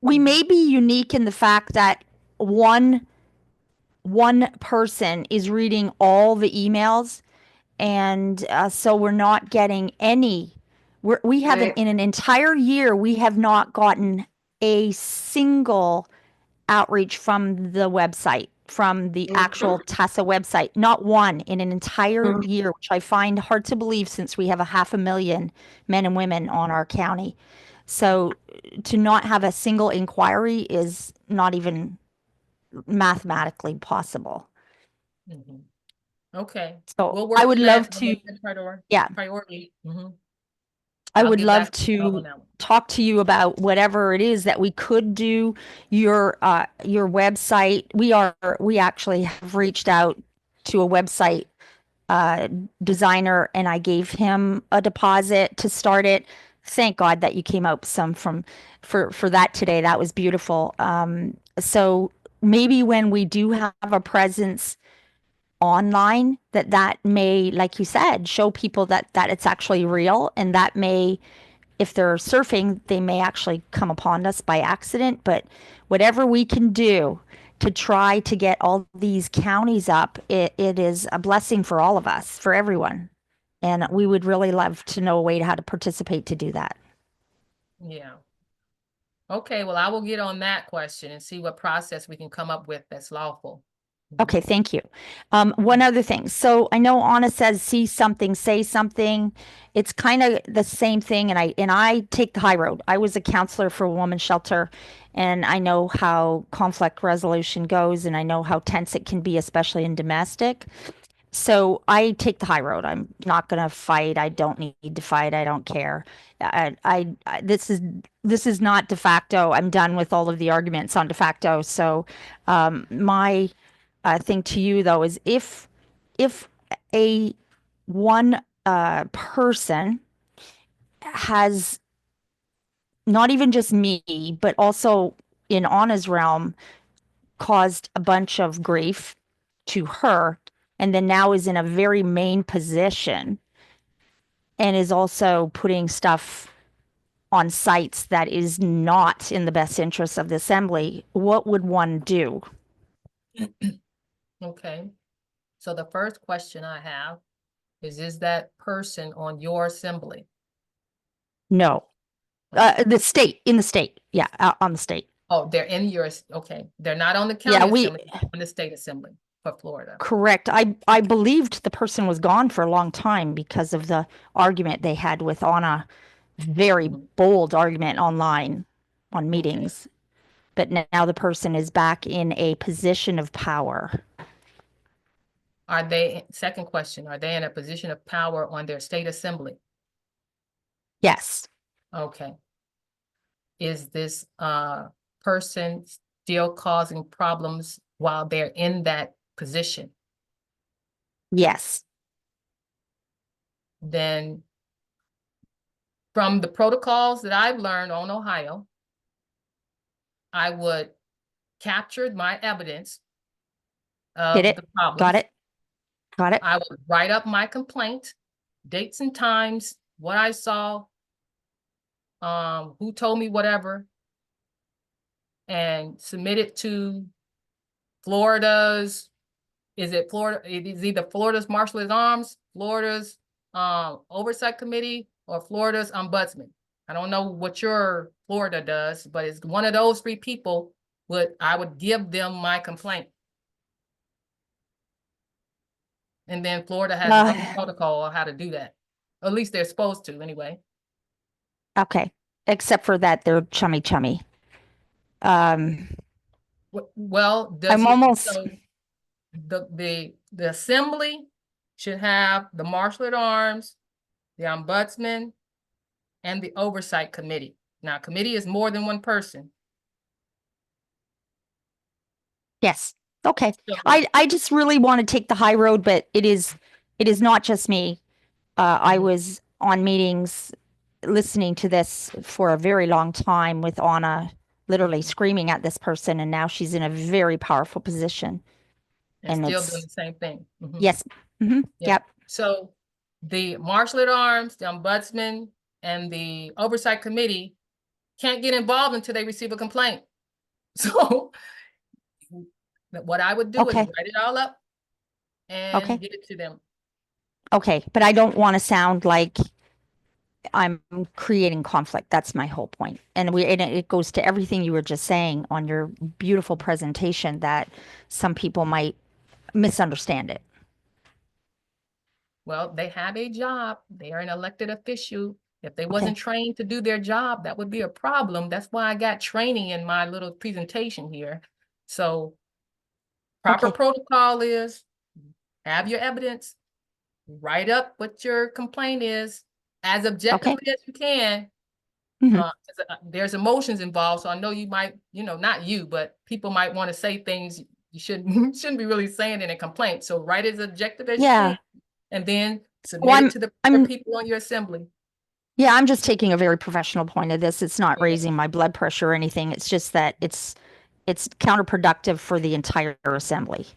C: we may be unique in the fact that one person is reading all the emails, and so we're not getting any. We haven't
B: Right.
C: in an entire year. We have not gotten a single outreach from the website, from the actual TASA website. Not one in an entire year, which I find hard to believe since we have 500,000 men and women on our county. So to not have a single inquiry is not even mathematically possible.
A: Okay.
C: So
A: We'll work
C: I would
A: on
C: love
A: that.
C: to,
A: Priority.
C: yeah,
A: Priority.
C: I
A: I'll
C: would
A: get
C: love
A: back to you on
C: to
A: that one.
C: talk to you about whatever it is that we could do. Your website. We actually have reached out to a website designer, and I gave him a deposit to start it. Thank God that you came out for that today. That was beautiful. So maybe when we do have a presence online, that may, like you said, show people that it's actually real, and that may, if they're surfing, they may actually come upon us by accident. But whatever we can do to try to get all these counties up, it is a blessing for all of us, for everyone. And we would really love to know a way to how to participate to do that.
A: Yeah. Okay, well, I will get on that question and see what process we can come up with that's lawful.
C: Okay, thank you. One other thing. So I know Anna says, see something, say something. It's kind of the same thing. And I take the high road. I was a counselor for a women's shelter, and I know how conflict resolution goes, and I know how tense it can be, especially in domestic. So I take the high road. I'm not going to fight. I don't need to fight. I don't care. This is not de facto. I'm done with all of the arguments on de facto. So my thing to you though is if a one person has, not even just me, but also in Anna's realm, caused a bunch of grief to her, and then now is in a very main position and is also putting stuff on sites that is not in the best interest of the assembly, what would one do?
A: Okay. So the first question I have is that person on your assembly?
C: No. The state, in the state. Yeah, on the state.
A: Oh, they're in your, okay. They're not on the
C: Yeah,
A: county assembly, on the state assembly for Florida.
C: correct. I believed the person was gone for a long time because of the argument they had with Anna. Very bold argument online on meetings. But now the person is back in a position of power.
A: Second question, are they in a position of power on their state assembly?
C: Yes.
A: Okay. Is this person still causing problems while they're in that position?
C: Yes.
A: Then from the protocols that I've learned on Ohio, I would capture my evidence of
C: Hit it.
A: the problem.
C: Got it. Got it.
A: I would write up my complaint, dates and times, what I saw, who told me whatever, and submit it to Florida's, is it Florida? It is either Florida's Marshal at Arms, Florida's Oversight Committee, or Florida's Ombudsman. I don't know what your Florida does, but it's one of those three people. I would give them my complaint. And then Florida has its own protocol on how to do that. At least they're supposed to anyway.
C: Okay. Except for that, they're chummy.
A: Well,
C: I'm almost,
A: so the assembly should have the Marshal at Arms, the Ombudsman, and the Oversight Committee. Now, committee is more than one person.
C: yes. Okay.
A: So,
C: I just really want to take the high road, but it is not just me. I was on meetings listening to this for a very long time with Anna literally screaming at this person, and now she's in a very powerful position.
A: and still
C: it's
A: doing the same thing.
C: yes.
A: Yeah.
C: Yep.
A: So the Marshal at Arms, the Ombudsman, and the Oversight Committee can't get involved until they receive a complaint. So what I would do is
C: Okay.
A: write it all up and
C: Okay.
A: get it to them.
C: Okay, but I don't want to sound like I'm creating conflict. That's my whole point. And it goes to everything you were just saying on your beautiful presentation, that some people might misunderstand it.
A: Well, they have a job. They are an elected official. If they
C: Okay.
A: wasn't trained to do their job, that would be a problem. That's why I got training in my little presentation here. So proper
C: Okay.
A: protocol is have your evidence, write up what your complaint is as objectively as you can.
C: Mhm.
A: 'Cause, there's emotions involved, so I know you might, not you, but people might want to say things you shouldn't be really saying in a complaint. So write as objective as you
C: Yeah.
A: can, and then submit
C: Well,
A: it to the people on your assembly.
C: yeah, I'm just taking a very professional point of this. It's not
A: Yeah.
C: raising my blood pressure or anything. It's just that it's counterproductive for the entire assembly.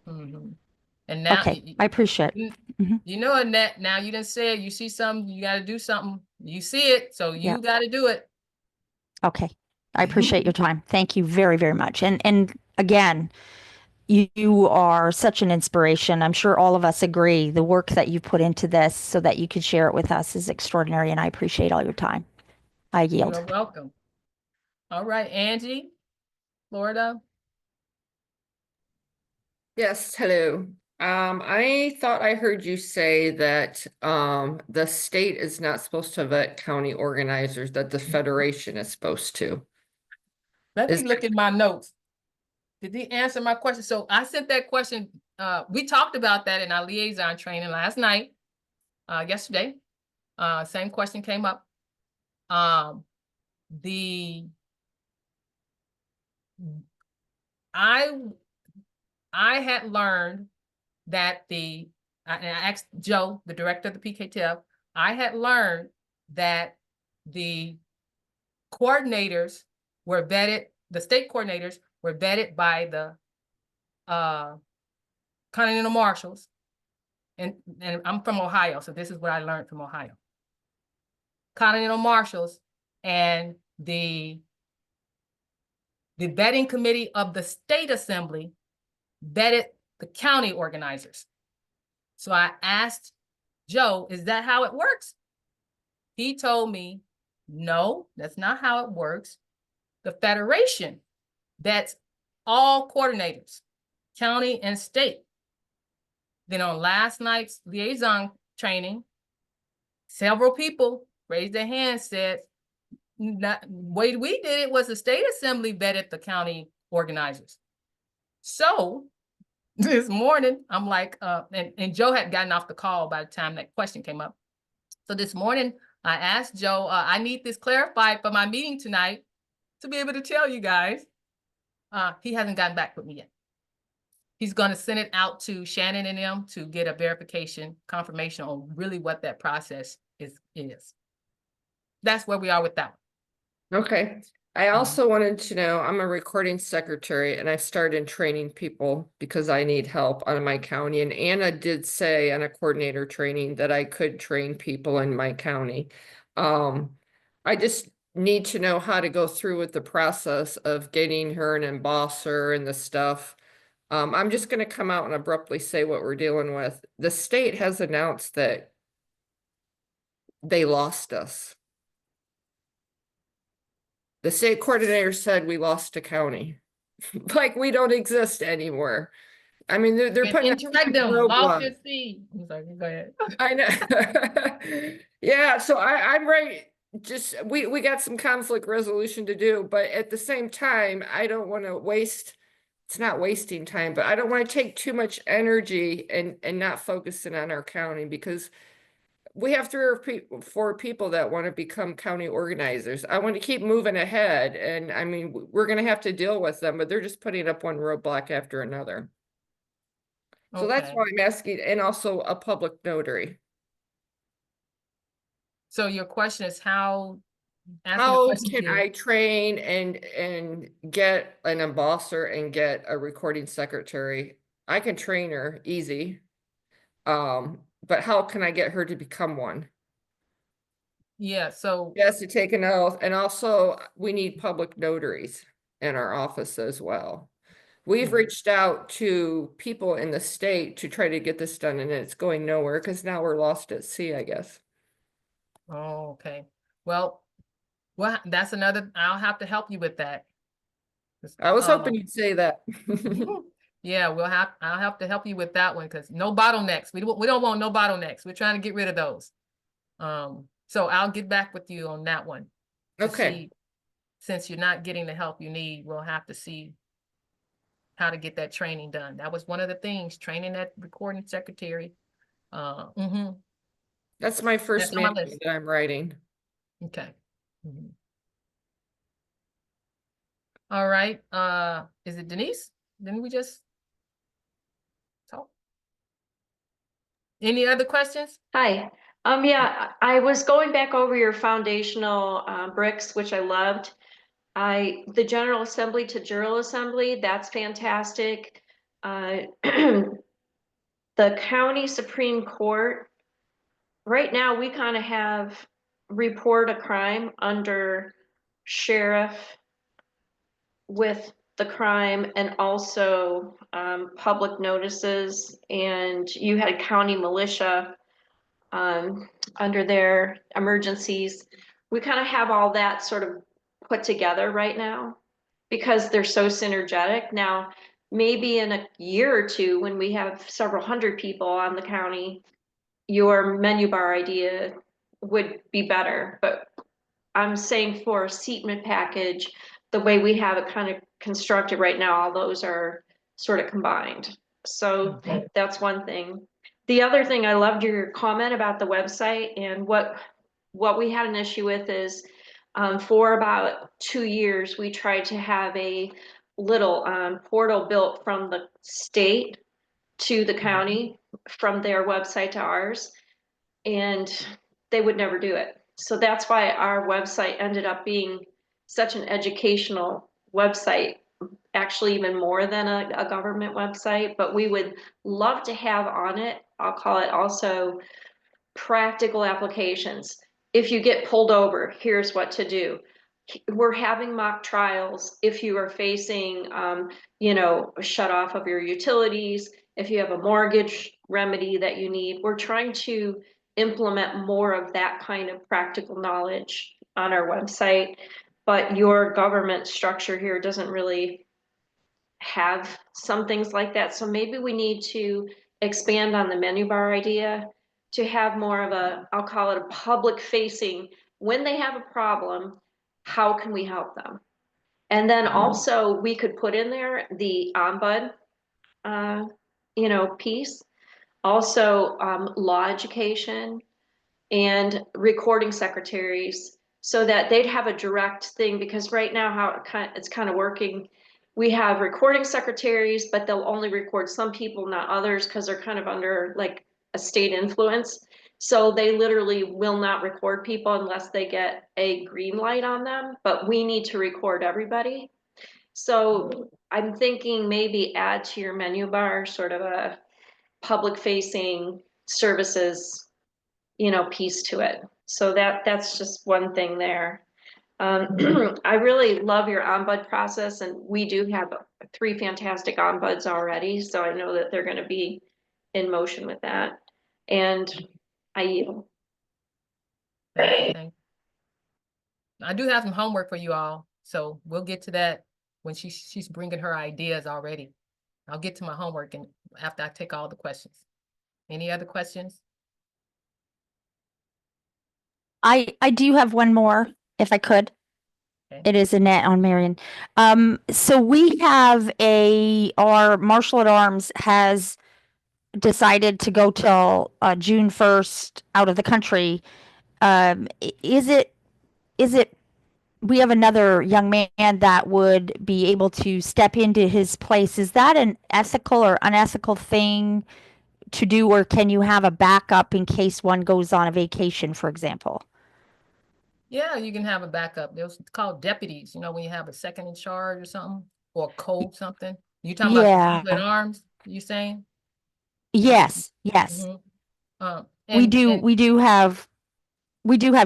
A: Mhm. And now,
C: Okay, I appreciate it. Mhm.
A: Annette, now you didn't say it. You see something, you got to do something. You see it, so
C: Yeah.
A: you got to do it.
C: Okay. I appreciate your time. Thank you very, very much. And again, you are such an inspiration. I'm sure all of us agree. The work that you put into this so that you could share it with us is extraordinary, and I appreciate all your time. I yield.
A: You're welcome. All right, Angie, Florida.
D: Yes, hello. I thought I heard you say that the state is not supposed to vet county organizers, that the federation is supposed to.
A: Let
D: Is
A: me look at my notes. Did he answer my question? So I sent that question. We talked about that in our liaison training last night, yesterday. Same question came up. I had learned that and I asked Joe, the director of the PKTF, I had learned that the coordinators were vetted, the state coordinators were vetted by the Continental Marshals. And I'm from Ohio, so this is what I learned from Ohio. Continental Marshals and the vetting committee of the state assembly vetted the county organizers. So I asked Joe, is that how it works? He told me, no, that's not how it works. The federation, that's all coordinators, county and state. Then on last night's liaison training, several people raised their hands, said, the way we did it was the state assembly vetted the county organizers. So this morning, I'm like, and Joe had gotten off the call by the time that question came up. So this morning, I asked Joe, I need this clarified for my meeting tonight to be able to tell you guys. He hasn't gotten back with me yet. He's going to send it out to Shannon and them to get a verification, confirmation on really what that process is. That's where we are with that one.
D: okay. I also wanted to know, I'm a recording secretary and I started training people because I need help on my county. And Anna did say on a coordinator training that I could train people in my county. I just need to know how to go through with the process of getting her an embosser and the stuff. I'm just gonna come out and abruptly say what we're dealing with. The state has announced that they lost us. The state coordinator said we lost a county. Like we don't exist anymore. I mean, they're
A: And
D: putting a
A: interact
D: huge
A: them, lost
D: roadblock.
A: your seed. I'm sorry, go ahead.
D: I know. Yeah, so I'm right. Just we got some conflict resolution to do, but at the same time, I don't want to waste, it's not wasting time, but I don't want to take too much energy and not focusing on our county because we have 4 people that want to become county organizers. I want to keep moving ahead, and I mean, we're going to have to deal with them, but they're just putting up one roadblock after another. So that's
A: Okay.
D: why I'm asking, and also a public notary.
A: So your question is how, ask me the
D: How
A: question
D: can
A: again.
D: I train and get an embosser and get a recording secretary? I can train her easy. But how can I get her to become one?
A: Yeah, so,
D: She has to take an oath, and also we need public notaries in our office as well. We've
A: Mhm.
D: reached out to people in the state to try to get this done, and it's going nowhere because now we're lost at sea, I guess.
A: oh, okay. Well, that's another, I'll have to help you with that.
D: I was hoping
A: Um,
D: you'd say that.
A: yeah, I'll have to help you with that one because no bottlenecks. We don't want no bottlenecks. We're trying to get rid of those. So I'll get back with you on that one to
D: Okay,
A: see, since you're not getting the help you need, we'll have to see how to get that training done. That was one of the things, training that recording secretary.
D: that's my first
A: That's on my
D: manual
A: list.
D: that I'm writing.
A: Okay. Mhm. All right, is it Denise? Didn't we just talk? Any other questions?
B: Hi. Yeah, I was going back over your foundational bricks, which I loved. The General Assembly to General Assembly, that's fantastic. The County Supreme Court, right now, we kind of have report a crime under sheriff with the crime and also public notices, and you had county militia under their emergencies. We kind of have all that sort of put together right now because they're so synergetic. Now, maybe in a year or two, when we have several hundred people on the county, your menu bar idea would be better. But I'm saying for a seatment package, the way we have it kind of constructed right now, all those are sort of combined. So that's one thing. The other thing, I loved your comment about the website, and what we had an issue with is for about 2 years, we tried to have a little portal built from the state to the county, from their website to ours, and they would never do it. So that's why our website ended up being such an educational website, actually even more than a government website. But we would love to have on it, I'll call it also practical applications. If you get pulled over, here's what to do. We're having mock trials if you are facing, a shut off of your utilities, if you have a mortgage remedy that you need. We're trying to implement more of that kind of practical knowledge on our website, but your government structure here doesn't really have some things like that. So maybe we need to expand on the menu bar idea to have more of a, I'll call it a public facing, when they have a problem, how can we help them? And then also we could put in there the ombud, piece, also law education and recording secretaries so that they'd have a direct thing, because right now how it's kind of working, we have recording secretaries, but they'll only record some people, not others, because they're kind of under like a state influence. So they literally will not record people unless they get a green light on them, but we need to record everybody. So I'm thinking maybe add to your menu bar sort of a public facing services, piece to it. So that's just one thing there. I really love your ombud process, and we do have 3 fantastic ombuds already, so I know that they're gonna be in motion with that. And I yield.
A: Thank you. I do have some homework for you all, so we'll get to that when she's bringing her ideas already. I'll get to my homework and after I take all the questions. Any other questions?
C: I do have one more, if I could.
A: Okay.
C: It is Annette on Marion. So we have our Marshal at Arms has decided to go till June 1st out of the country. Is it we have another young man that would be able to step into his place. Is that an ethical or unethical thing to do, or can you have a backup in case one goes on a vacation, for example?
A: Yeah, you can have a backup. Those called deputies, when you have a second in charge or something, or code something. You talking about the
C: Yeah.
A: Marshal at Arms, you saying?
C: Yes. Yes.
A: Mhm.
C: We
A: And
C: do have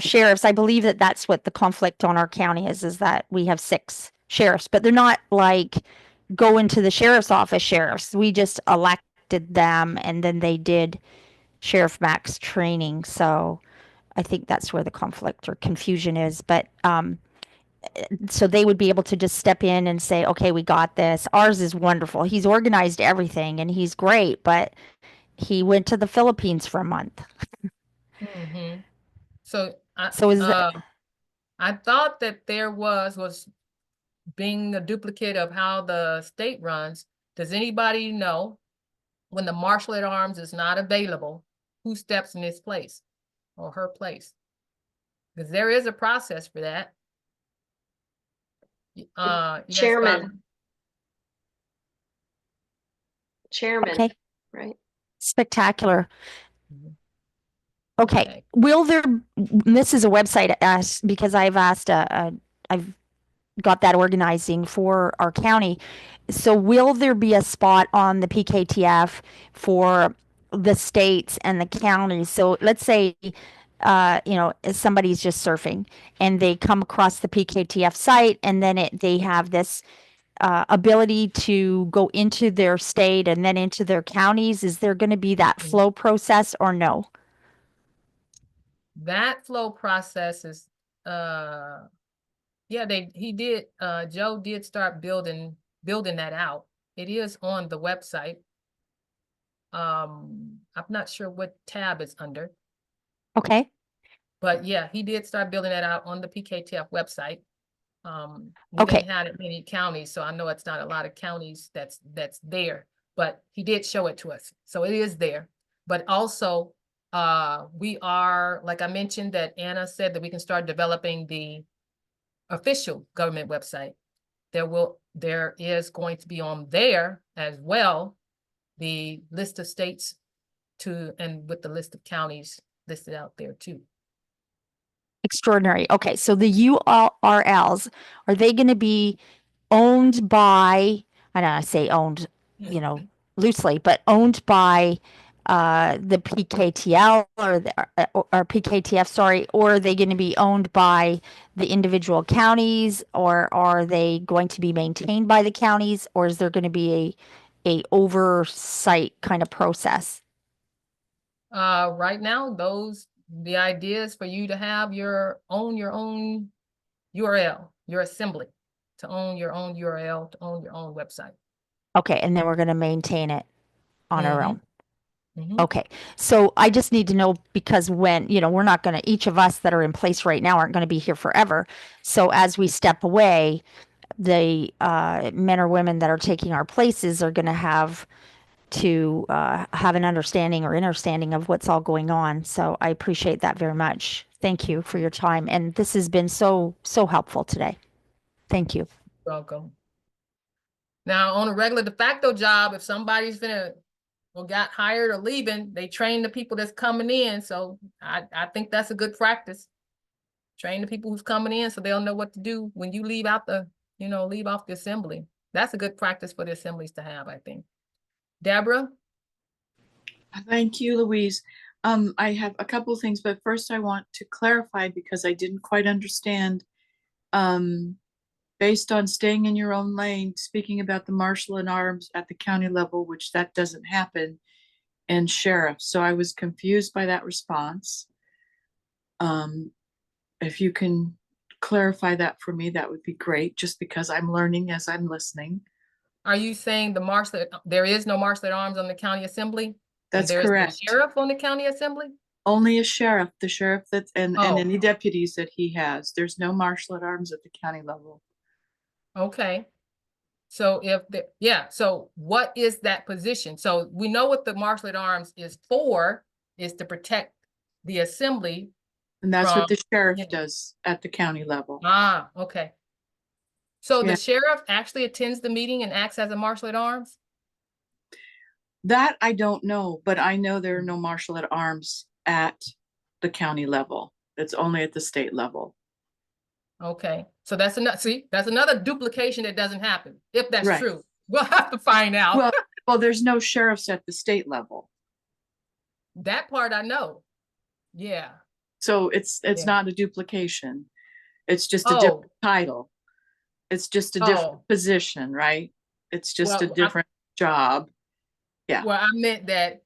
C: sheriffs. I believe that that's what the conflict on our county is that we have 6 sheriffs, but they're not like go into the sheriff's office sheriffs. We just elected them and then they did Sheriff Max training. So I think that's where the conflict or confusion is. But so they would be able to just step in and say, okay, we got this. Ours is wonderful. He's organized everything and he's great, but he went to the Philippines for a month.
A: Mhm. So
C: So is that
A: I thought that there was being a duplicate of how the state runs. Does anybody know when the Marshal at Arms is not available, who steps in his place or her place? Because there is a process for that. Yes, Bob?
B: Chairman,
C: okay?
B: right?
C: Spectacular.
A: Mhm.
C: Okay.
A: Okay.
C: Will there, this is a website asked because I've asked, I've got that organizing for our county. So will there be a spot on the PKTF for the states and the counties? So let's say, if somebody's just surfing and they come across the PKTF site and then they have this ability to go into their state and then into their counties. Is there going to be that flow process or no?
A: That flow process is, yeah, Joe did start building that out. It is on the website. I'm not sure what tab it's under,
C: Okay.
A: but yeah, he did start building that out on the PKTF website. We
C: Okay.
A: didn't have it many counties, so I know it's not a lot of counties that's there, but he did show it to us. So it is there. But also, we are, like I mentioned, that Anna said that we can start developing the official government website. There is going to be on there as well the list of states and with the list of counties listed out there too.
C: Extraordinary. Okay. So the URLs, are they going to be owned by, I don't know, I say owned, loosely, but owned by the PKTL or PKTF, sorry, or are they going to be owned by the individual counties, or are they going to be maintained by the counties, or is there going to be a oversight kind of process?
A: Right now, the ideas for you to have your own URL, your assembly, to own your own URL, to own your own website.
C: Okay, and then we're going to maintain it on our own.
A: Mhm.
C: Okay, so I just need to know because when, we're not going to, each of us that are in place right now aren't going to be here forever. So as we step away, the men or women that are taking our places are going to have to have an understanding or understanding of what's all going on. So I appreciate that very much. Thank you for your time. And this has been so, so helpful today. Thank you.
A: Welcome. Now, on a regular de facto job, if somebody's gonna or got hired or leaving, they train the people that's coming in. So I think that's a good practice. Train the people who's coming in so they'll know what to do when you leave out the, leave off the assembly. That's a good practice for the assemblies to have, I think. Deborah?
E: Thank you, Louise. I have a couple of things, but first I want to clarify because I didn't quite understand. Based on staying in your own lane, speaking about the marshal at arms at the county level, which that doesn't happen, and sheriff. So I was confused by that response. If you can clarify that for me, that would be great, just because I'm learning as I'm listening.
A: Are you saying there is no marshal at arms on the county assembly?
E: That's
A: There's no
E: correct.
A: sheriff on the county assembly?
E: Only a sheriff, the sheriff that's, and
A: Oh.
E: any deputies that he has. There's no marshal at arms at the county level.
A: Okay. So so what is that position? So we know what the marshal at arms is for, is to protect the assembly.
E: And that's what the sheriff
A: yeah.
E: does at the county level.
A: Ah, okay. So
E: Yeah.
A: the sheriff actually attends the meeting and acts as a marshal at arms?
E: That I don't know, but I know there are no marshal at arms at the county level. It's only at the state level.
A: Okay, so that's another duplication that doesn't happen, if that's
E: Right.
A: true. We'll have to find out.
E: Well, there's no sheriffs at the state level.
A: That part I know. Yeah.
E: So it's
A: Yeah.
E: not a duplication. It's just a different title. It's just a different position, right? It's just a different job. Yeah.
A: Well, I meant that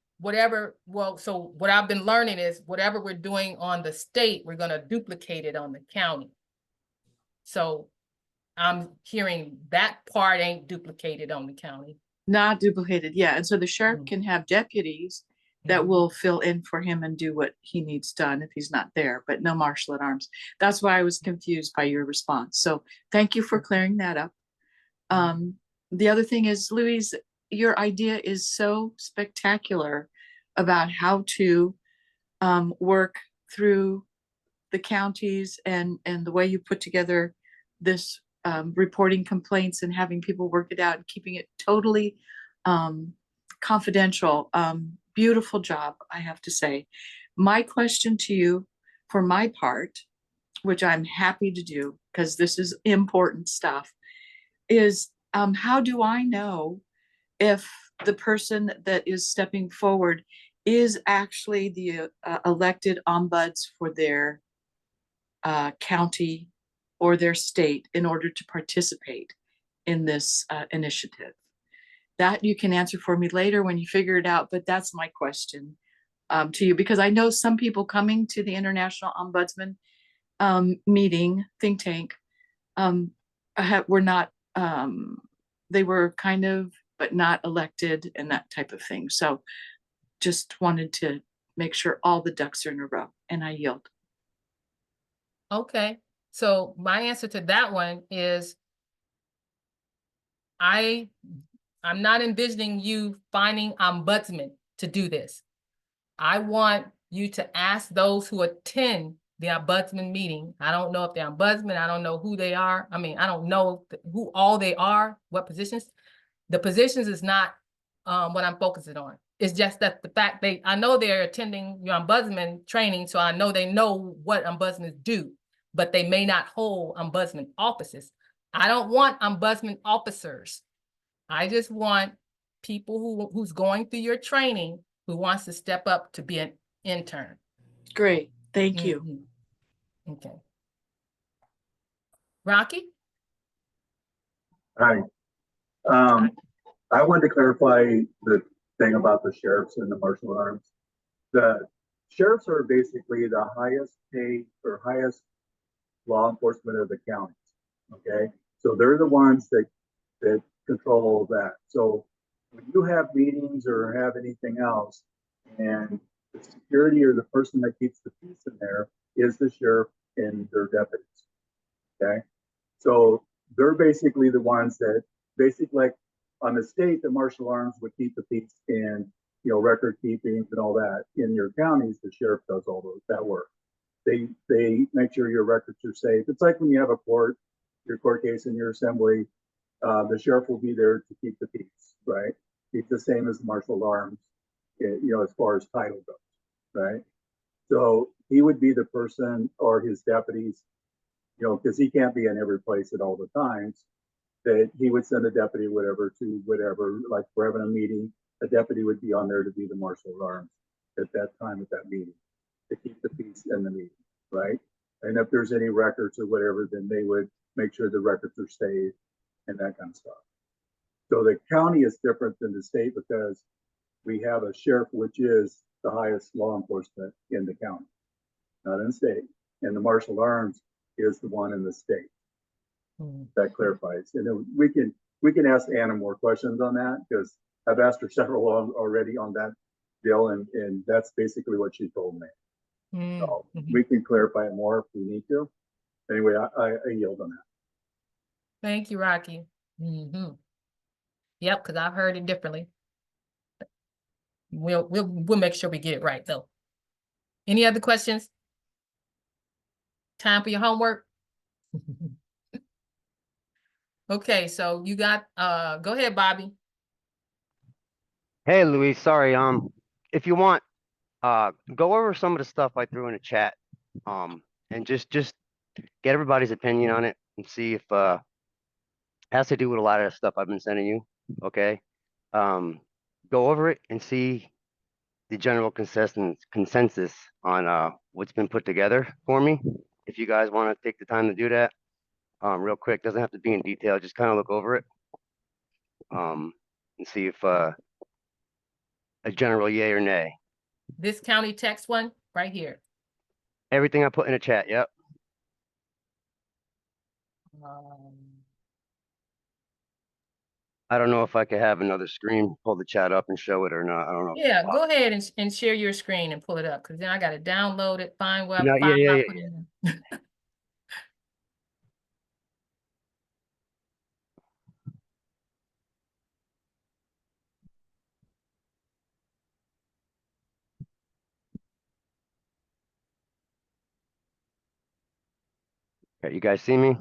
A: so what I've been learning is whatever we're doing on the state, we're gonna duplicate it on the county. So I'm hearing that part ain't duplicated on the county.
E: Not duplicated, yeah. And so the sheriff can have deputies that will fill in for him and do what he needs done if he's not there, but no marshal at arms. That's why I was confused by your response. So thank you for clearing that up. The other thing is, Louise, your idea is so spectacular about how to work through the counties and the way you put together this reporting complaints and having people work it out and keeping it totally confidential. Beautiful job, I have to say. My question to you, for my part, which I'm happy to do because this is important stuff, is how do I know if the person that is stepping forward is actually the elected ombuds for their county or their state in order to participate in this initiative? That you can answer for me later when you figure it out, but that's my question to you, because I know some people coming to the International Ombudsman meeting, think tank, were not, they were kind of, but not elected and that type of thing. So just wanted to make sure all the ducks are in a row, and I yield.
A: Okay, so my answer to that one is I'm not envisioning you finding ombudsman to do this. I want you to ask those who attend the ombudsman meeting. I don't know if they're ombudsman, I don't know who they are. I mean, I don't know who all they are, what positions. The positions is not what I'm focusing on. It's just that the fact I know they're attending your ombudsman training, so I know they know what ombudsmen do, but they may not hold ombudsman offices. I don't want ombudsman officers. I just want people who's going through your training who wants to step up to be an intern.
E: Great, thank you.
A: Okay. Rocky?
F: Hi. I wanted to clarify the thing about the sheriffs and the marshal arms. The sheriffs are basically the highest paid or highest law enforcement of the counties. Okay, so they're the ones that control that. So when you have meetings or have anything else, and the security or the person that keeps the peace in there is the sheriff and their deputies. Okay, so they're basically the ones that like on the state, the martial arms would keep the peace and record keeping and all that. In your counties, the sheriff does all that work. They make sure your records are safe. It's like when you have your court case in your assembly, the sheriff will be there to keep the peace, right? It's the same as martial arms. as far as title goes, right? So he would be the person or his deputies, because he can't be in every place at all the times, that he would send a deputy, whatever, to whatever, like we're having a meeting, a deputy would be on there to be the marshal of arms at that time, at that meeting, to keep the peace in the meeting, right? And if there's any records or whatever, then they would make sure the records are saved and that kind of stuff. So the county is different than the state because we have a sheriff, which is the highest law enforcement in the county, not in the state. And the marshal of arms is the one in the state. That clarifies. And then we can ask Anna more questions on that because I've asked her several already on that deal, and that's basically what she told me. So we can clarify it more if we need to. Anyway, I yield on that.
A: Thank you, Rocky. Yep, because I've heard it differently. We'll make sure we get it right though. Any other questions? Time for your homework? Okay, so you got go ahead, Bobby.
G: Hey, Louise, sorry. If you want, go over some of the stuff I threw in the chat, and just get everybody's opinion on it and see if has to do with a lot of the stuff I've been sending you. Okay, go over it and see the general consensus on what's been put together for me. If you guys want to take the time to do that, real quick, doesn't have to be in detail. Just kind of look over it, and see if a general yay or nay.
A: This county text one right here.
G: Everything I put in the chat. Yep. I don't know if I could have another screen, pull the chat up and show it or not. I don't know.
A: Yeah, go ahead and share your screen and pull it up because then I got to download it, find what
G: No,
A: file
G: yeah.
A: I put in.
G: Okay, you guys see me?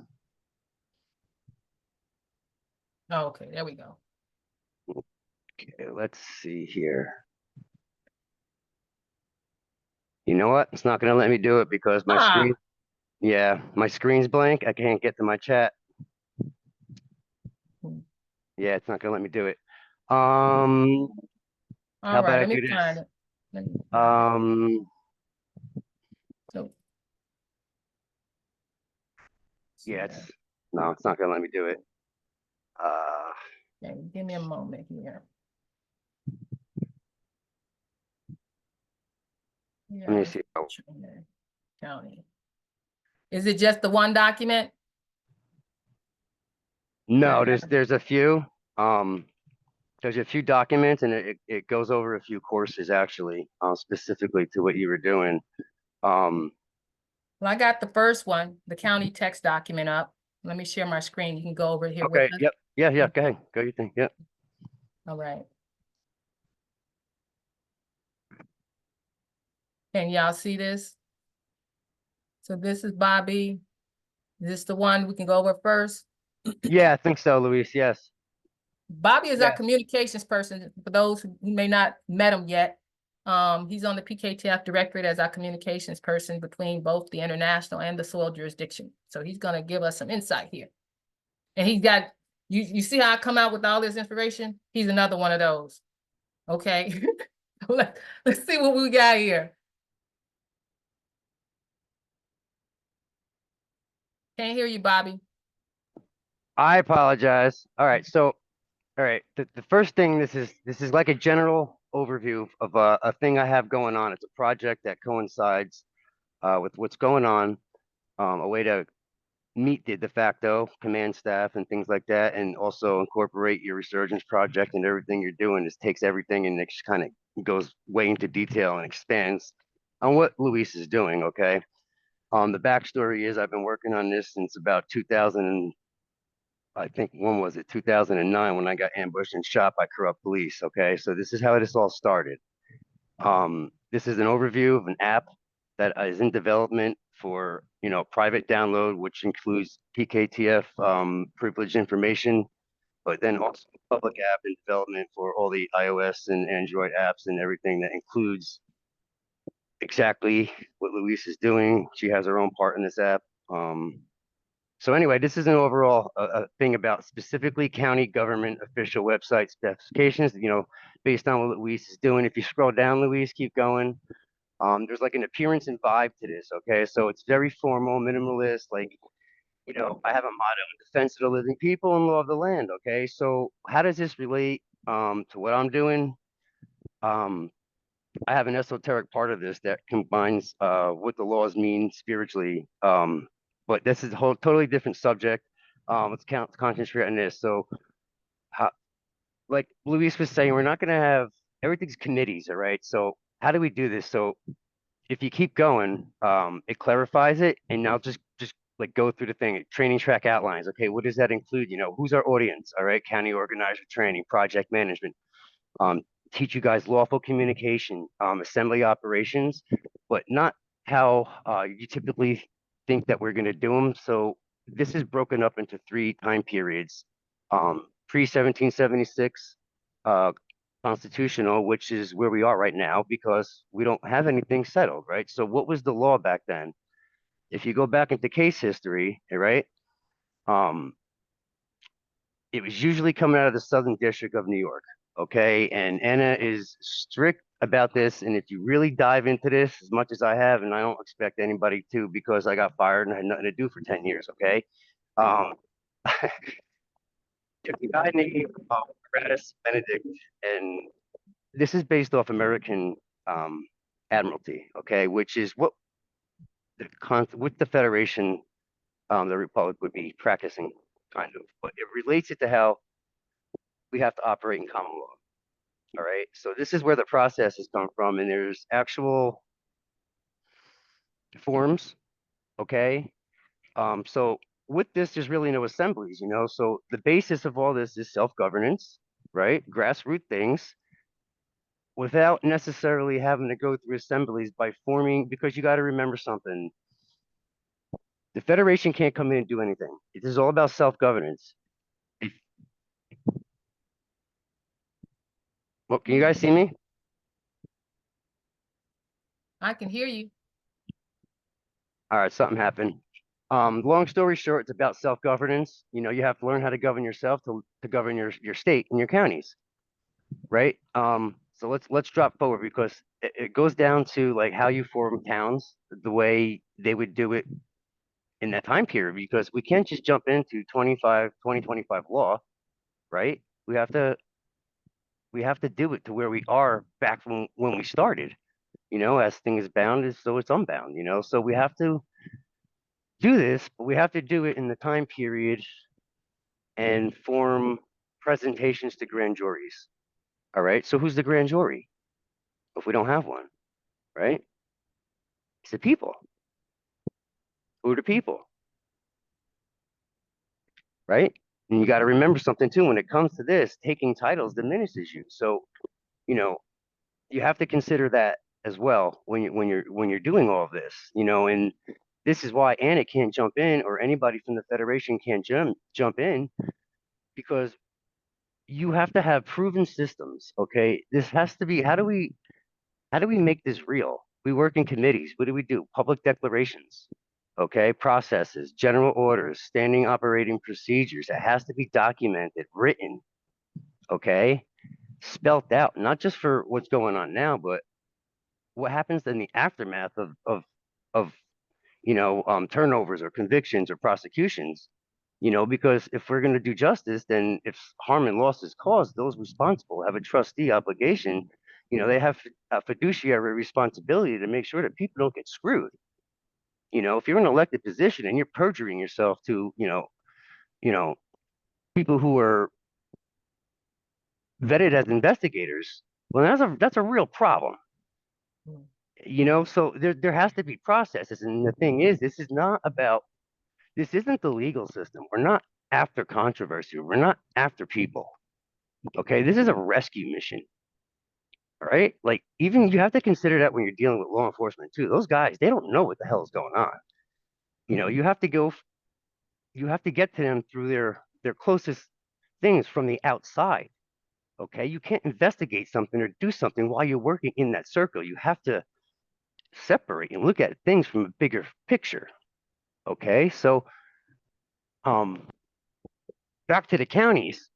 A: Oh, okay, there we go.
G: Okay, let's see here. You know what? It's not going to let me do it because my screen, yeah, my screen's blank. I can't get to my chat. Yeah, it's not going to let me do it.
A: All
G: How about
A: right,
G: I
A: let me
G: do
A: find
G: this?
A: it. So,
G: Yeah, no, it's not going to let me do it.
A: okay, give me a moment here.
G: Let me see. Oh,
A: County. Is it just the one document?
G: no, there's a few. There's a few documents and it goes over a few courses actually, specifically to what you were doing.
A: Well, I got the first one, the county text document up. Let me share my screen. You can go over here with
G: Okay.
A: us.
G: Yep. Yeah. Go ahead. Go your thing. Yep.
A: All right. Can y'all see this? So this is Bobby. Is this the one we can go over first?
G: Yeah, I think so, Louise. Yes.
A: Bobby is our
G: Yes.
A: communications person. For those who may not met him yet, he's on the PKTF directorate as our communications person between both the international and the soil jurisdiction. So he's going to give us some insight here. And he's got, you see how I come out with all this information? He's another one of those. Okay. Let's see what we got here. Can't hear you, Bobby.
G: I apologize. All right. So, all right. The first thing, this is like a general overview of a thing I have going on. It's a project that coincides with what's going on, a way to meet the de facto command staff and things like that, and also incorporate your resurgence project and everything you're doing. This takes everything and it just kind of goes way into detail and expands on what Luis is doing. Okay. The backstory is I've been working on this since about 2000. I think when was it? 2009 when I got ambushed and shot by corrupt police. Okay, so this is how this all started. This is an overview of an app that is in development for private download, which includes PKTF privileged information but then also public app and development for all the iOS and Android apps and everything that includes exactly what Louise is doing. She has her own part in this app. So anyway, this is an overall a thing about specifically county government official website specifications, based on what Louise is doing. If you scroll down, Louise, keep going. There's like an appearance and vibe to this, okay? So it's very formal, minimalist, like, I have a motto in defense of the living people and law of the land, okay? So how does this relate to what I'm doing? I have an esoteric part of this that combines what the laws mean spiritually. But this is a whole totally different subject. Let's concentrate on this. So, like Louise was saying, we're not going to have everything's committees, all right? So how do we do this? So if you keep going, it clarifies it, and now just like go through the thing. Training track outlines. Okay, what does that include? Who's our audience? All right, county organizer training, project management. Teach you guys lawful communication, assembly operations, but not how you typically think that we're going to do them. So this is broken up into 3 time periods. Pre-1776 constitutional, which is where we are right now because we don't have anything settled, right? So what was the law back then? If you go back into case history, right, it was usually coming out of the Southern District of New York. Okay, and Anna is strict about this, and if you really dive into this as much as I have, and I don't expect anybody to because I got fired and I had nothing to do for 10 years, okay? There's a guy named Gratis Benedict, and this is based off American Admiralty, okay, which is what the Federation, the Republic would be practicing, kind of, but it relates it to how we have to operate in common law. All right, so this is where the process has come from, and there's actual forms, okay? So with this, there's really no assemblies, so the basis of all this is self-governance, right? Grassroots things without necessarily having to go through assemblies by forming, because you got to remember something. The Federation can't come in and do anything. This is all about self-governance. Well, can you guys see me?
A: I can hear you.
G: All right, something happened. Long story short, it's about self-governance. You have to learn how to govern yourself to govern your state and your counties, right? So let's drop forward because it goes down to like how you form towns, the way they would do it in that time period, because we can't just jump into 2025 law, right? We have to do it to where we are back when we started. As things bound is so it's unbound, so we have to do this, but we have to do it in the time period and form presentations to grand juries. All right, so who's the grand jury if we don't have one, right? It's the people. Who are the people, right? And you got to remember something too, when it comes to this, taking titles diminishes you. So, you have to consider that as well when you're doing all of this, and this is why Anna can't jump in, or anybody from the Federation can't jump in, because you have to have proven systems. Okay, this has to be, how do we make this real? We work in committees. What do? Public declarations, okay, processes, general orders, standing operating procedures. It has to be documented, written, okay, spelt out, not just for what's going on now, but what happens in the aftermath of turnovers or convictions or prosecutions. Because if we're going to do justice, then if harm and loss is caused, those responsible have a trustee obligation. They have a fiduciary responsibility to make sure that people don't get screwed. If you're in an elected position and you're perjuring yourself to, people who are vetted as investigators, well, that's a real problem. So there has to be processes. And the thing is, this isn't the legal system. We're not after controversy. We're not after people. Okay, this is a rescue mission. All right, like, even you have to consider that when you're dealing with law enforcement too. Those guys, they don't know what the hell is going on. You have to get to them through their closest things from the outside. Okay, you can't investigate something or do something while you're working in that circle. You have to separate and look at things from a bigger picture. Okay, so back to the counties,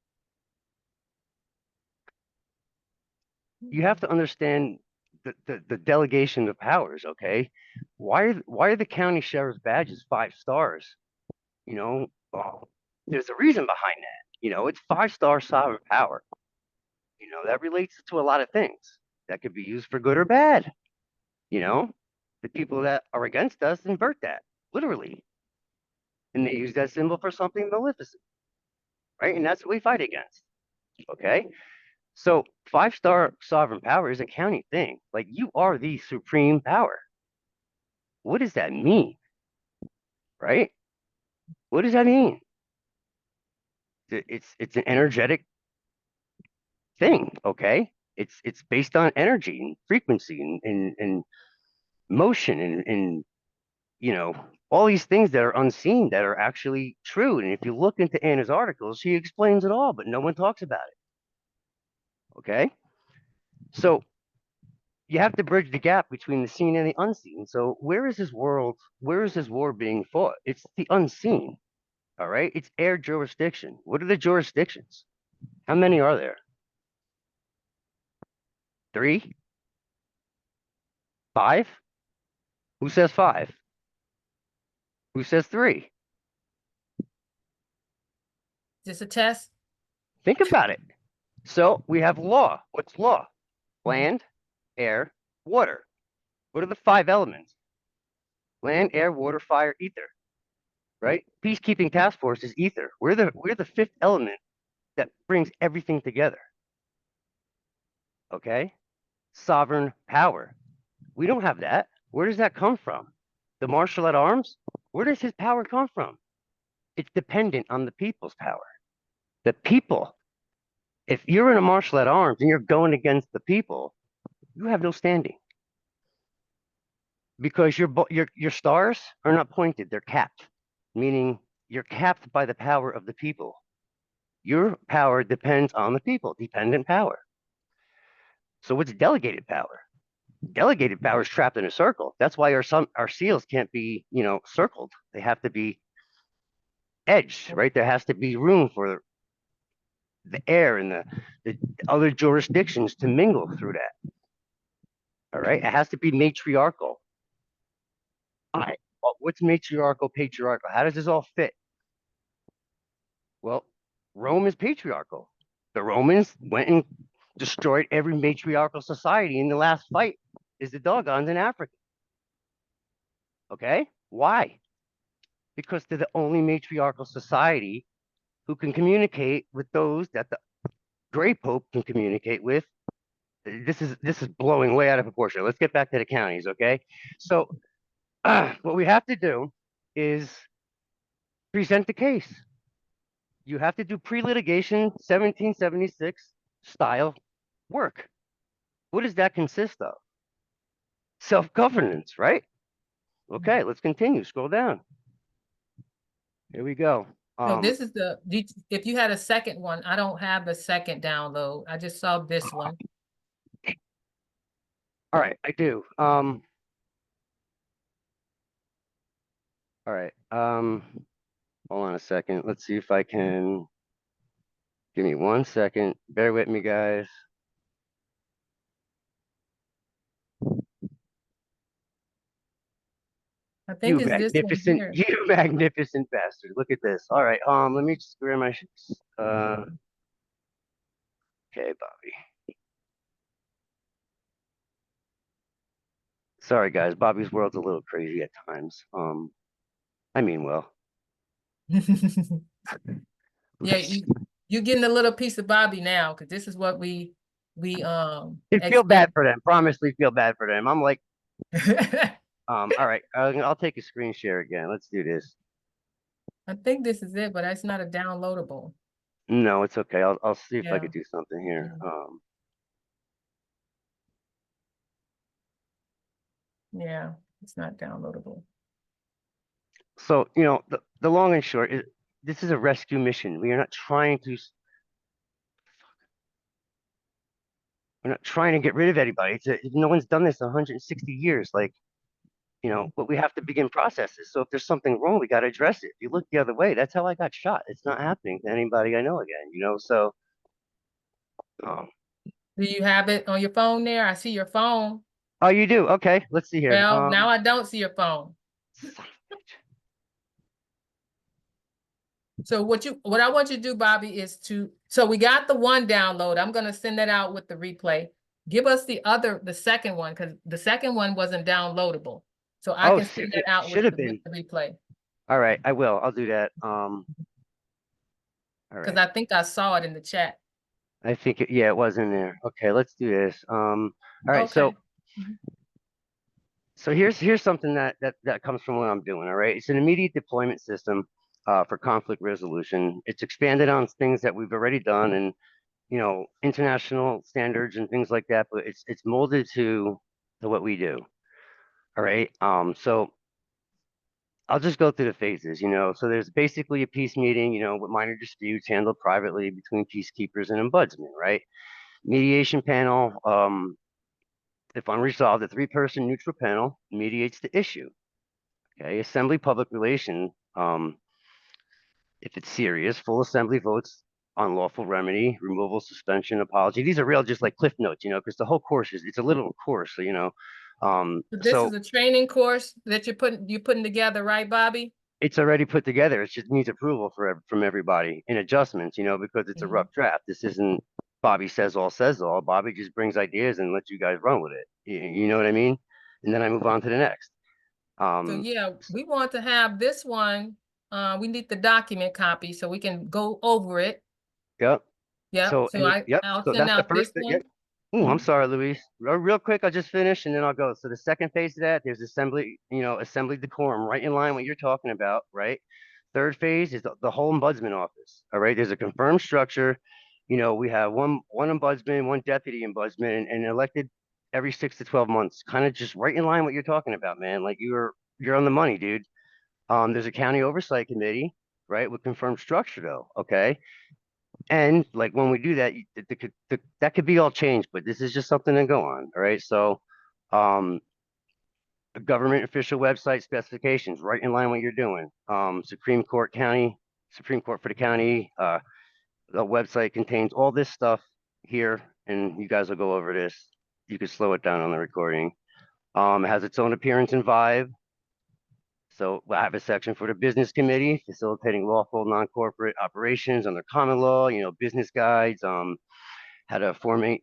G: you have to understand the delegation of powers. Okay, why are the county sheriff's badges 5 stars? You know, there's a reason behind that. You know, it's 5-star sovereign power. You know, that relates to a lot of things that could be used for good or bad. You know, the people that are against us invert that literally, and they use that symbol for something maleficent, right? And that's what we fight against. Okay, so 5-star sovereign power is a county thing. Like, you are the supreme power. What does that mean, right? What does that mean? It's an energetic thing. Okay, it's based on energy and frequency and motion and you know, all these things that are unseen that are actually true. And if you look into Anna's articles, she explains it all, but no one talks about it. Okay, so you have to bridge the gap between the seen and the unseen. So where is this world? Where is this war being fought? It's the unseen. All right, it's air jurisdiction. What are the jurisdictions? How many are there? 3? 5? Who says 5? Who says 3?
A: Is this a test?
G: Think about it. So we have law. What's law? Land, air, water. What are the 5 elements? Land, air, water, fire, ether. Right? Peacekeeping task force is ether. We're the 5th element that brings everything together. Okay? Sovereign power. We don't have that. Where does that come from? The marshal at arms? Where does his power come from? It's dependent on the people's power. The people. If you're in a marshal at arms and you're going against the people, you have no standing. Because your stars are not pointed, they're capped, meaning you're capped by the power of the people. Your power depends on the people, dependent power. So what's delegated power? Delegated power is trapped in a circle. That's why our seals can't be, you know, circled. They have to be edged, right? There has to be room for the air and the other jurisdictions to mingle through that. All right, it has to be matriarchal. All right, well, what's matriarchal, patriarchal? How does this all fit? Well, Rome is patriarchal. The Romans went and destroyed every matriarchal society in the last fight. Is the Dogons in Africa? Okay, why? Because they're the only matriarchal society who can communicate with those that the Grey Pope can communicate with. This is blowing way out of proportion. Let's get back to the counties, okay? So what we have to do is present the case. You have to do pre-litigation 1776 style work. What does that consist of? Self-governance, right? Okay, let's continue. Scroll down. Here we go.
A: No, this is if you had a second one, I don't have the second download. I just saw this one.
G: All right, I do. All right. Hold on a second. Let's see if I can. Give me 1 second. Bear with me, guys.
A: I think
G: You
A: it's this one
G: magnificent,
A: here.
G: you magnificent bastard. Look at this. All right. Let me just grab my okay, Bobby. Sorry, guys. Bobby's world's a little crazy at times. I mean, well.
A: Yeah, you're getting a little piece of Bobby now, because this is what we
G: feel bad for them. Promisely feel bad for them. I'm like, all right. I'll take a screen share again. Let's do this.
A: I think this is it, but it's not a downloadable.
G: No, it's okay. I'll see if I
A: Yeah.
G: could do something here.
A: Yeah, it's not downloadable.
G: So, you know, the long and short is this is a rescue mission. We are not trying to we're not trying to get rid of anybody. No one's done this in 160 years. Like, but we have to begin processes. So if there's something wrong, we got to address it. If you look the other way, that's how I got shot. It's not happening to anybody I know again, so.
A: Do you have it on your phone there? I see your phone.
G: Oh, you do? Okay, let's see here.
A: Well, now I don't see your phone. So what I want you to do, Bobby, is so we got the one download. I'm gonna send that out with the replay. Give us the second one, because the second one wasn't downloadable. So I can send that out with the replay.
G: All right, I will. I'll do that. All right.
A: Because I think I saw it in the chat.
G: I think it was in there. Okay, let's do this. All right,
A: Okay.
G: so here's something that comes from what I'm doing. All right, it's an immediate deployment system for conflict resolution. It's expanded on things that we've already done and international standards and things like that, but it's molded to what we do. All right. So I'll just go through the phases, So there's basically a peace meeting, with minor disputes handled privately between peacekeepers and ombudsmen, right? Mediation panel, if unresolved, a 3-person neutral panel mediates the issue. Okay, assembly public relation, if it's serious, full assembly votes on lawful remedy, removal, suspension, apology. These are real, just like cliff notes, because the whole course it's a little course, so,
A: This is a training course that you're putting together, right, Bobby?
G: It's already put together. It just needs approval from everybody and adjustments, because it's a rough draft. This isn't Bobby says all. Bobby just brings ideas and lets you guys run with it. You know what I mean? And then I move on to the next.
A: So yeah, we want to have this one. We need the document copy so we can go over it.
G: Yep.
A: Yep.
G: So
A: I'll send out this one.
G: Oh, I'm sorry, Louise. Real quick, I'll just finish and then I'll go. So the second phase of that, there's assembly decorum, right in line what you're talking about, right? Third phase is the whole ombudsman office. All right. There's a confirmed structure. We have one ombudsman, one deputy ombudsman, and elected every 6 to 12 months. Kind of just right in line what you're talking about, man. Like you're on the money, dude. There's a county oversight committee, right, with confirmed structure though. Okay. And like when we do that, that could be all changed, but this is just something to go on. All right. So, the government official website specifications right in line what you're doing. Supreme Court for the county. The website contains all this stuff here, and you guys will go over this. You can slow it down on the recording. It has its own appearance and vibe. So I have a section for the business committee, facilitating lawful non-corporate operations under common law, business guides, how to formate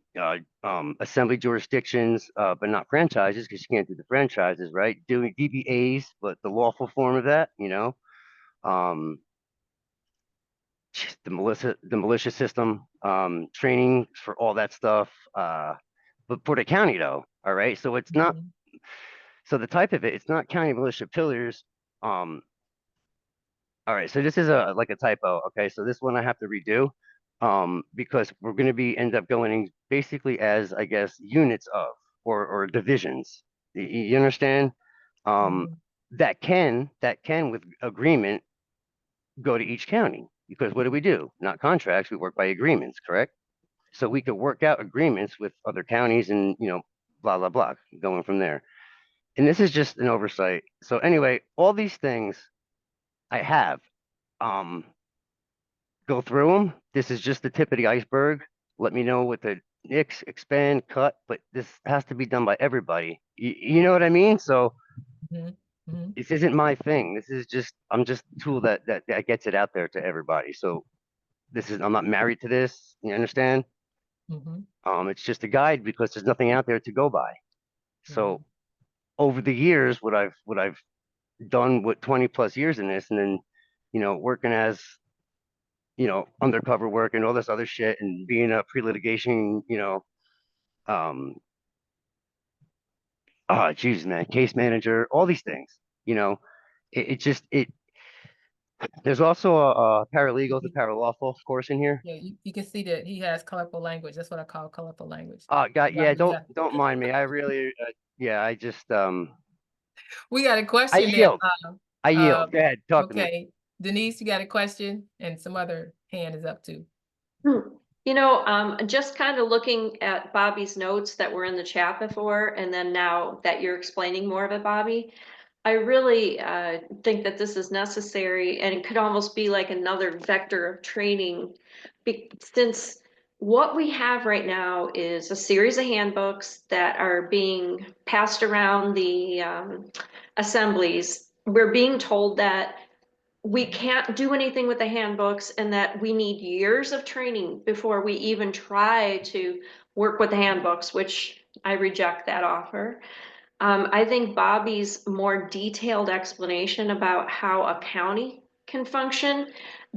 G: assembly jurisdictions, but not franchises, because you can't do the franchises, right? Doing DBAs, but the lawful form of that, the militia system, training for all that stuff, but for the county though, all right? So it's not, so the type of it's not county militia pillars. All right, so this is like a typo. Okay, so this one I have to redo because we're going to end up going basically as, I guess, units of or divisions. You understand? That can with agreement go to each county, because what do? Not contracts. We work by agreements, correct? So we could work out agreements with other counties and blah blah blah, going from there. And this is just an oversight. So anyway, all these things I have, go through them. This is just the tip of the iceberg. Let me know what the nix, expand, cut, but this has to be done by everybody. You know what I mean? So this isn't my thing. This is just, I'm just a tool that gets it out there to everybody. So I'm not married to this. You understand? It's just a guide because there's nothing out there to go by. So over the years, what I've done with 20 plus years in this, and then, working as, undercover work and all this other shit, and being a pre-litigation, geez, man, case manager, all these things, there's also a paralegal, the paralawful course in here.
A: Yeah, you can see that he has colorful language. That's what I call colorful language.
G: Yeah, don't mind me. I really, I just,
A: we got a question.
G: I yield. I yield. Go ahead, talk to me.
A: Okay, Denise, you got a question, and some other hand is up too.
B: Just kind of looking at Bobby's notes that were in the chat before, and then now that you're explaining more of it, Bobby, I really think that this is necessary, and it could almost be like another vector of training. Since what we have right now is a series of handbooks that are being passed around the assemblies. We're being told that we can't do anything with the handbooks and that we need years of training before we even try to work with the handbooks, which I reject that offer. I think Bobby's more detailed explanation about how a county can function,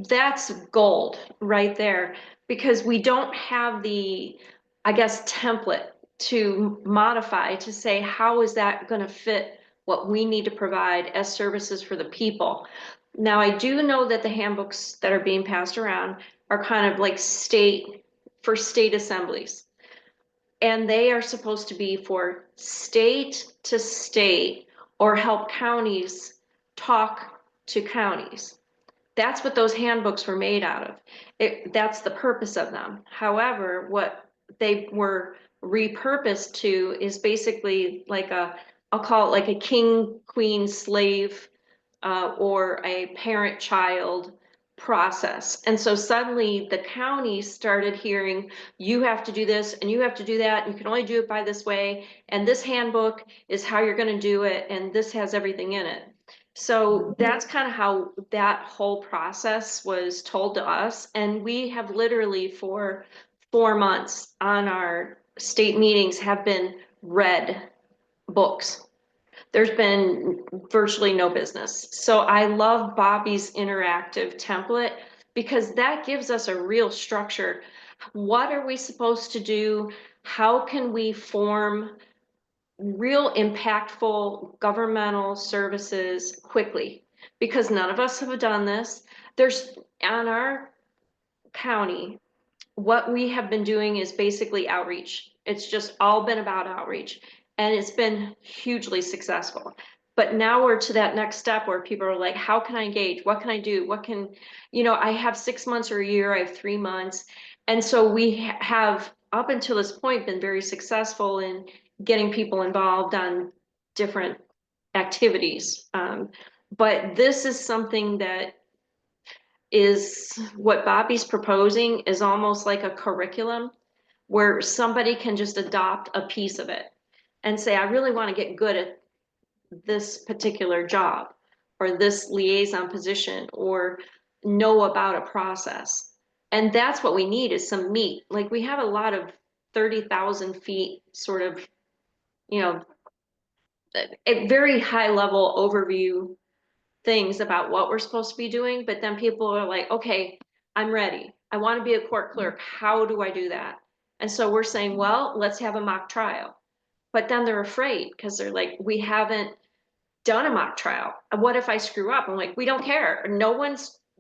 B: that's gold right there, because we don't have the, I guess, template to modify to say, how is that going to fit what we need to provide as services for the people? Now, I do know that the handbooks that are being passed around are kind of like for state assemblies. And they are supposed to be for state to state or help counties talk to counties. That's what those handbooks were made out of. That's the purpose of them. However, what they were repurposed to is basically like I'll call it like a king, queen, slave, or a parent-child process. And so suddenly the counties started hearing, you have to do this and you have to do that. You can only do it by this way. And this handbook is how you're going to do it. And this has everything in it. So that's kind of how that whole process was told to us. And we have literally for 4 months on our state meetings have been read books. There's been virtually no business. So I love Bobby's interactive template because that gives us a real structure. What are we supposed to do? How can we form real impactful governmental services quickly? Because none of us have done this. There's on our county, what we have been doing is basically outreach. It's just all been about outreach, and it's been hugely successful. But now we're to that next step where people are like, how can I engage? What can I do? What can, I have 6 months or a year, I have 3 months. And so we have up until this point been very successful in getting people involved on different activities. But this is something that is what Bobby's proposing is almost like a curriculum where somebody can just adopt a piece of it and say, I really want to get good at this particular job or this liaison position or know about a process. And that's what we need is some meat. Like we have a lot of 30,000 feet sort of, a very high level overview things about what we're supposed to be doing, but then people are like, okay, I'm ready. I want to be a court clerk. How do I do that? And so we're saying, well, let's have a mock trial. But then they're afraid because they're like, we haven't done a mock trial. What if I screw up? I'm like, we don't care.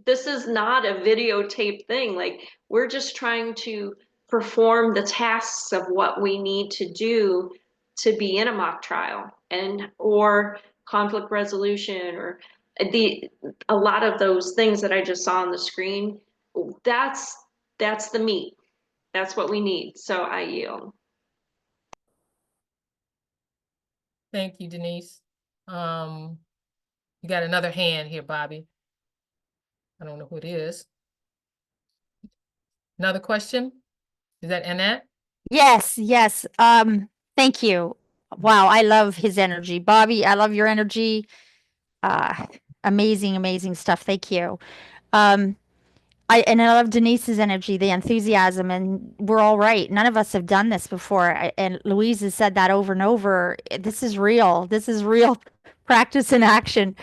B: This is not a videotape thing. Like, we're just trying to perform the tasks of what we need to do to be in a mock trial or conflict resolution or a lot of those things that I just saw on the screen. That's the meat. That's what we need. So I yield.
A: Thank you, Denise. You got another hand here, Bobby. I don't know who it is. Another question? Is that Annette?
C: Yes, yes. Thank you. Wow, I love his energy. Bobby, I love your energy. Uh, amazing, amazing stuff. Thank you. And I love Denise's energy, the enthusiasm, and we're all right. None of us have done this before. And Louise has said that over and over. This is real. This is real practice in action.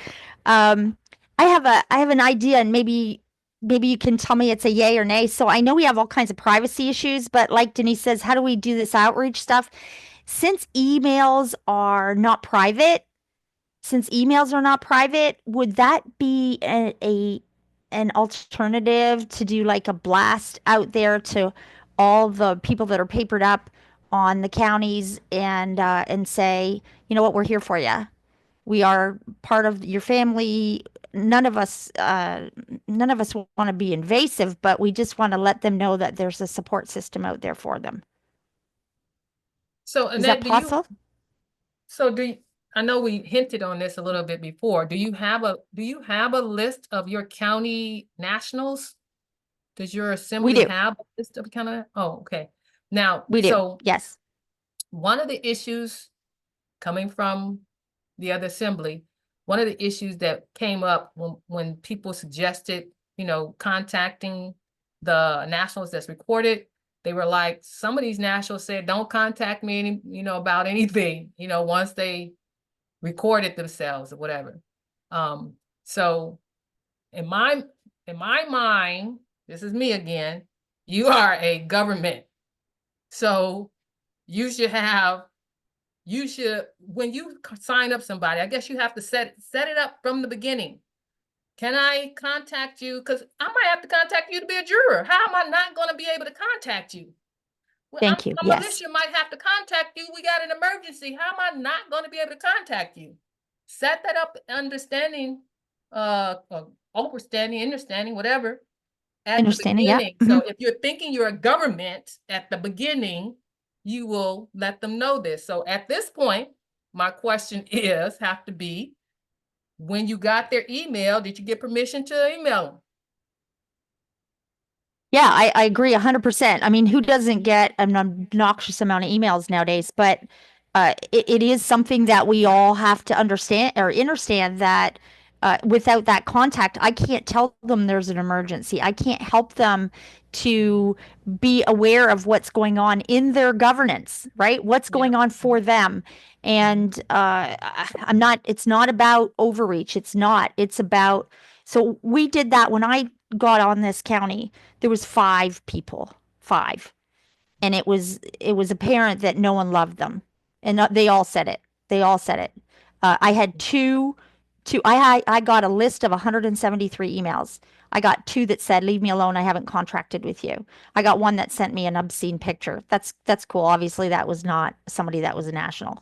C: I have an idea, and maybe you can tell me it's a yay or nay. So I know we have all kinds of privacy issues, but like Denise says, how do we do this outreach stuff? Since emails are not private, would that be an alternative to do like a blast out there to all the people that are papered up on the counties and say, you know what, we're here for you. We are part of your family. none of us want to be invasive, but we just want to let them know that there's a support system out there for them.
A: So
C: Is that
A: Annette,
C: possible?
A: I know we hinted on this a little bit before. Do you have a list of your county nationals? Does your assembly
C: do.
A: have a list of okay. Now,
C: We do.
A: so
C: Yes.
A: one of the issues coming from the other assembly, one of the issues that came up when people suggested, contacting the nationals that's recorded, they were like, some of these nationals said, don't contact me about anything, once they recorded themselves or whatever. So in my mind, this is me again, you are a government. So you should, when you sign up somebody, I guess you have to set it up from the beginning. Can I contact you? Because I might have to contact you to be a juror. How am I not going to be able to contact you? Well,
C: Thank you.
A: a
C: Yes.
A: militia might have to contact you. We got an emergency. How am I not going to be able to contact you? Set that up, understanding, understanding, whatever, at
C: Understanding,
A: the
C: yeah.
A: beginning. So if you're thinking you're a government at the beginning, you will let them know this. So at this point, my question have to be, when you got their email, did you get permission to email them?
C: Yeah, I agree 100%. I mean, who doesn't get an obnoxious amount of emails nowadays? But it is something that we all have to understand that without that contact, I can't tell them there's an emergency. I can't help them to be aware of what's going on in their governance, right? What's going on for them. And it's not about overreach. It's not. It's about, so we did that when I got on this county. There was 5 people, 5. And it was apparent that no one loved them. And they all said it. I had I got a list of 173 emails. I got 2 that said, leave me alone. I haven't contracted with you. I got 1 that sent me an obscene picture. That's cool. Obviously that was not somebody that was a national.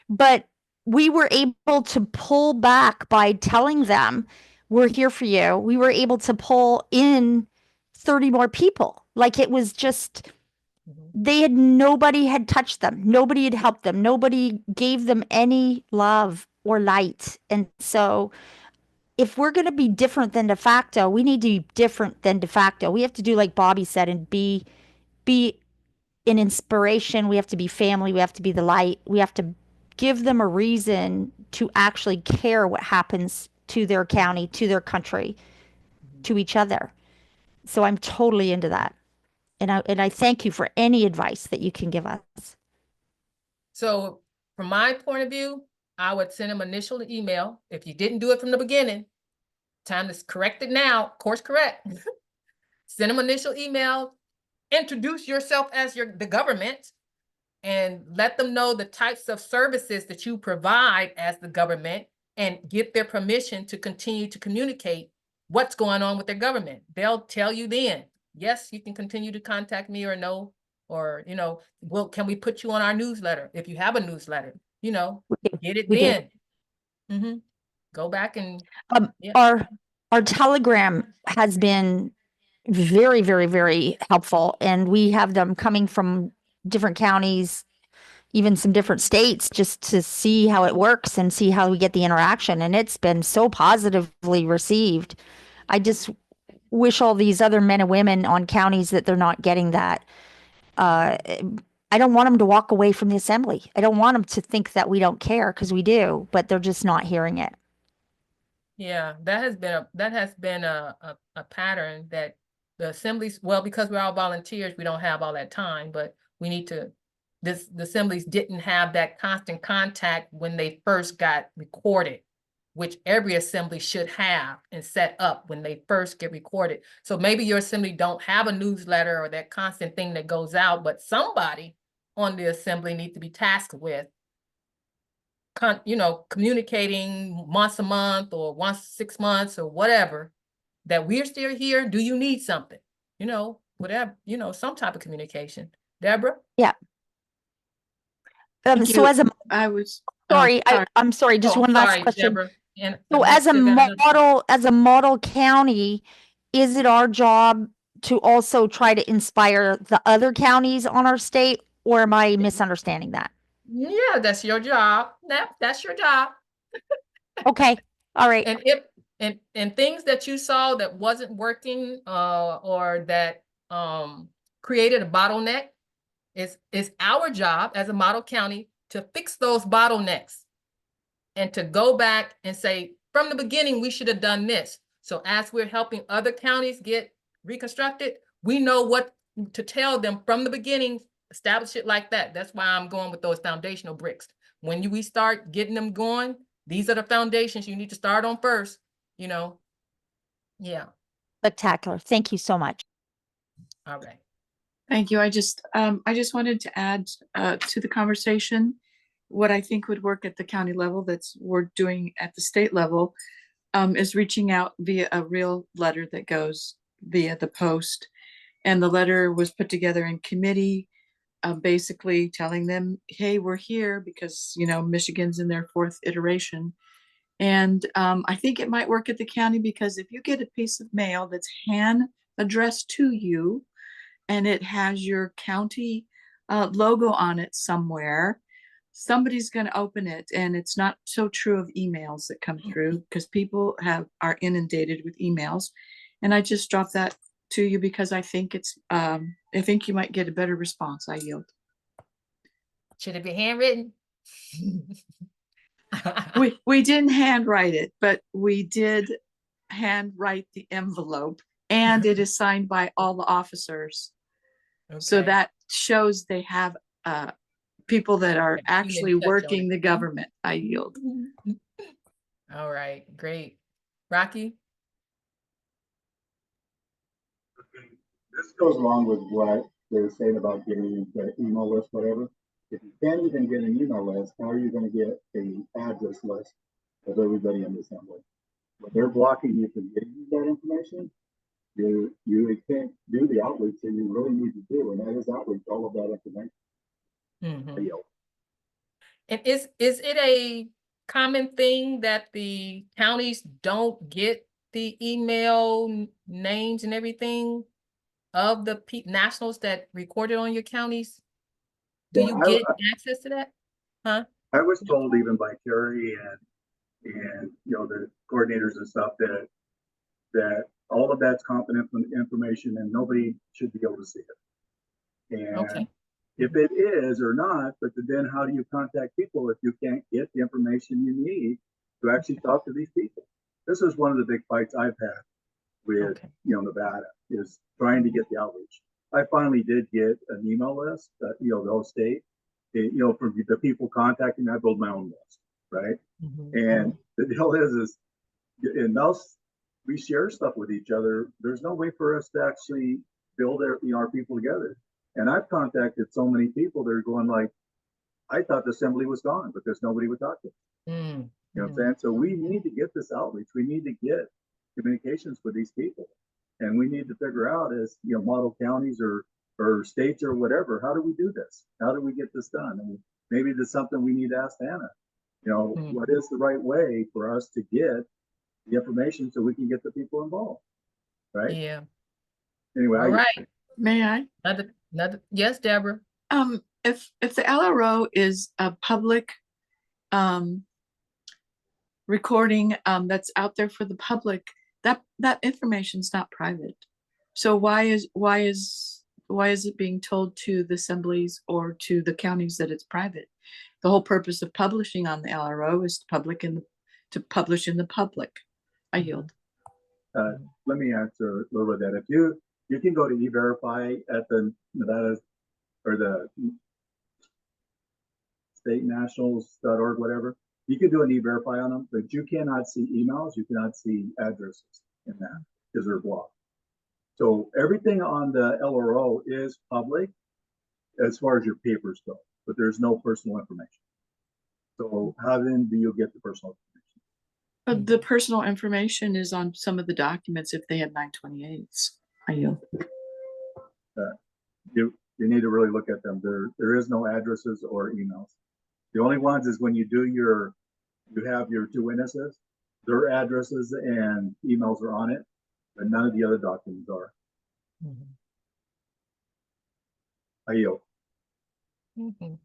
C: But we were able to pull back by telling them, we're here for you. We were able to pull in 30 more people. Like, it was just, nobody had touched them. Nobody had helped them. Nobody gave them any love or light. And so if we're going to be different than de facto, we need to be different than de facto. We have to do like Bobby said and be an inspiration. We have to be family. We have to be the light. We have to give them a reason to actually care what happens to their county, to their country, to each other. So I'm totally into that. And I thank you for any advice that you can give us.
A: So from my point of view, I would send them initial email. If you didn't do it from the beginning, time to correct it now, course correct. Send them initial email, introduce yourself as the government, and let them know the types of services that you provide as the government, and get their permission to continue to communicate what's going on with their government. They'll tell you then, yes, you can continue to contact me, or no, or, well, can we put you on our newsletter? If you have a newsletter, get it then. Go back and
C: our Telegram has been very, very, very helpful. And we have them coming from different counties, even some different states, just to see how it works and see how we get the interaction. And it's been so positively received. I just wish all these other men and women on counties that they're not getting that. I don't want them to walk away from the assembly. I don't want them to think that we don't care, because we do, but they're just not hearing it.
A: Yeah, that has been a pattern that the assemblies, well, because we're all volunteers, we don't have all that time, but we need to, the assemblies didn't have that constant contact when they first got recorded, which every assembly should have and set up when they first get recorded. So maybe your assembly don't have a newsletter or that constant thing that goes out, but somebody on the assembly needs to be tasked with communicating once a month or once 6 months or whatever, that we're still here. Do you need something? Whatever, some type of communication. Deborah?
C: Yeah.
E: Thank
C: So
E: you.
C: as a,
E: I was
C: sorry,
E: sorry.
C: I'm sorry, just one last question.
A: Deborah. And
C: So
A: let's give that another-
C: as a model county, is it our job to also try to inspire the other counties on our state, or am I misunderstanding that?
A: Yeah, that's your job. That's your job.
C: Okay, all right.
A: And if and things that you saw that wasn't working or that created a bottleneck, it's our job as a model county to fix those bottlenecks and to go back and say, from the beginning, we should have done this. So as we're helping other counties get reconstructed, we know what to tell them from the beginning, establish it like that. That's why I'm going with those foundational bricks. When we start getting them going, these are the foundations you need to start on first, you know? Yeah,
C: Spectacular. Thank you so much.
A: all right.
E: Thank you. I just wanted to add to the conversation what I think would work at the county level that's we're doing at the state level is reaching out via a real letter that goes via the post. And the letter was put together in committee, basically telling them, hey, we're here because, you know, Michigan's in their 4th iteration. And I think it might work at the county because if you get a piece of mail that's hand addressed to you and it has your county logo on it somewhere, somebody's going to open it. And it's not so true of emails that come through because people are inundated with emails. And I just dropped that to you because I think I think you might get a better response. I yield.
A: Should it be handwritten?
E: We didn't handwrite it, but we did handwrite the envelope, and it is signed by all the officers. So
A: Okay.
E: that shows they have people that are
A: Human
E: actually
A: touch on
E: working
A: it.
E: the government. I yield.
A: All right, great. Rocky?
F: This goes along with what they were saying about getting the email list, whatever. If you can't even get an email list, how are you going to get an address list of everybody in the assembly? When they're blocking you from getting that information, you can't do the outreach that you really need to do, and that is outreach all of that information.
A: Mhm. And is it a common thing that the counties don't get the email names and everything of the nationals that recorded on your counties? Do
F: Yeah,
A: you get access to that? Huh?
F: I was told even by Terry and you know the coordinators and stuff that all of that's confidential information and nobody should be able to see it. And
A: Okay.
F: if it is or not, but then how do you contact people if you can't get the information you need to actually talk to these people? This is one of the big fights I've had with
A: Okay.
F: Nevada is trying to get the outreach. I finally did get an email list, the whole state, from the people contacting me. I build my own list, right?
A: Mhm.
F: And the deal is in those we share stuff with each other. There's no way for us to actually build our people together. And I've contacted so many people that are going like, I thought the assembly was gone because nobody would talk to them.
A: Mm.
F: You know what I'm saying? So we need to get this outreach. We need to get communications with these people. And we need to figure out as, model counties or states or whatever, how do we do this? How do we get this done? And maybe there's something we need to ask Anna. What is the right way for us to get the information so we can get the people involved? Right?
A: Yeah.
F: Anyway,
A: All right.
E: May I?
A: Another. Yes, Deborah.
E: If the LRO is a public recording that's out there for the public, that information is not private. So why is it being told to the assemblies or to the counties that it's private? The whole purpose of publishing on the LRO is to publish in the public. I yield.
F: Let me answer a little bit of that. If you can go to E-Verify at the Nevada or the statenationals.org, whatever, you can do an E-Verify on them, but you cannot see emails, you cannot see addresses in that because they're blocked. So everything on the LRO is public as far as your papers go, but there's no personal information. So how then do you get the personal information?
E: But the personal information is on some of the documents if they have 928s. I yield.
F: You need to really look at them. There is no addresses or emails. The only ones is when you have your two witnesses, their addresses and emails are on it, but none of the other documents are. I yield.
A: Mhm.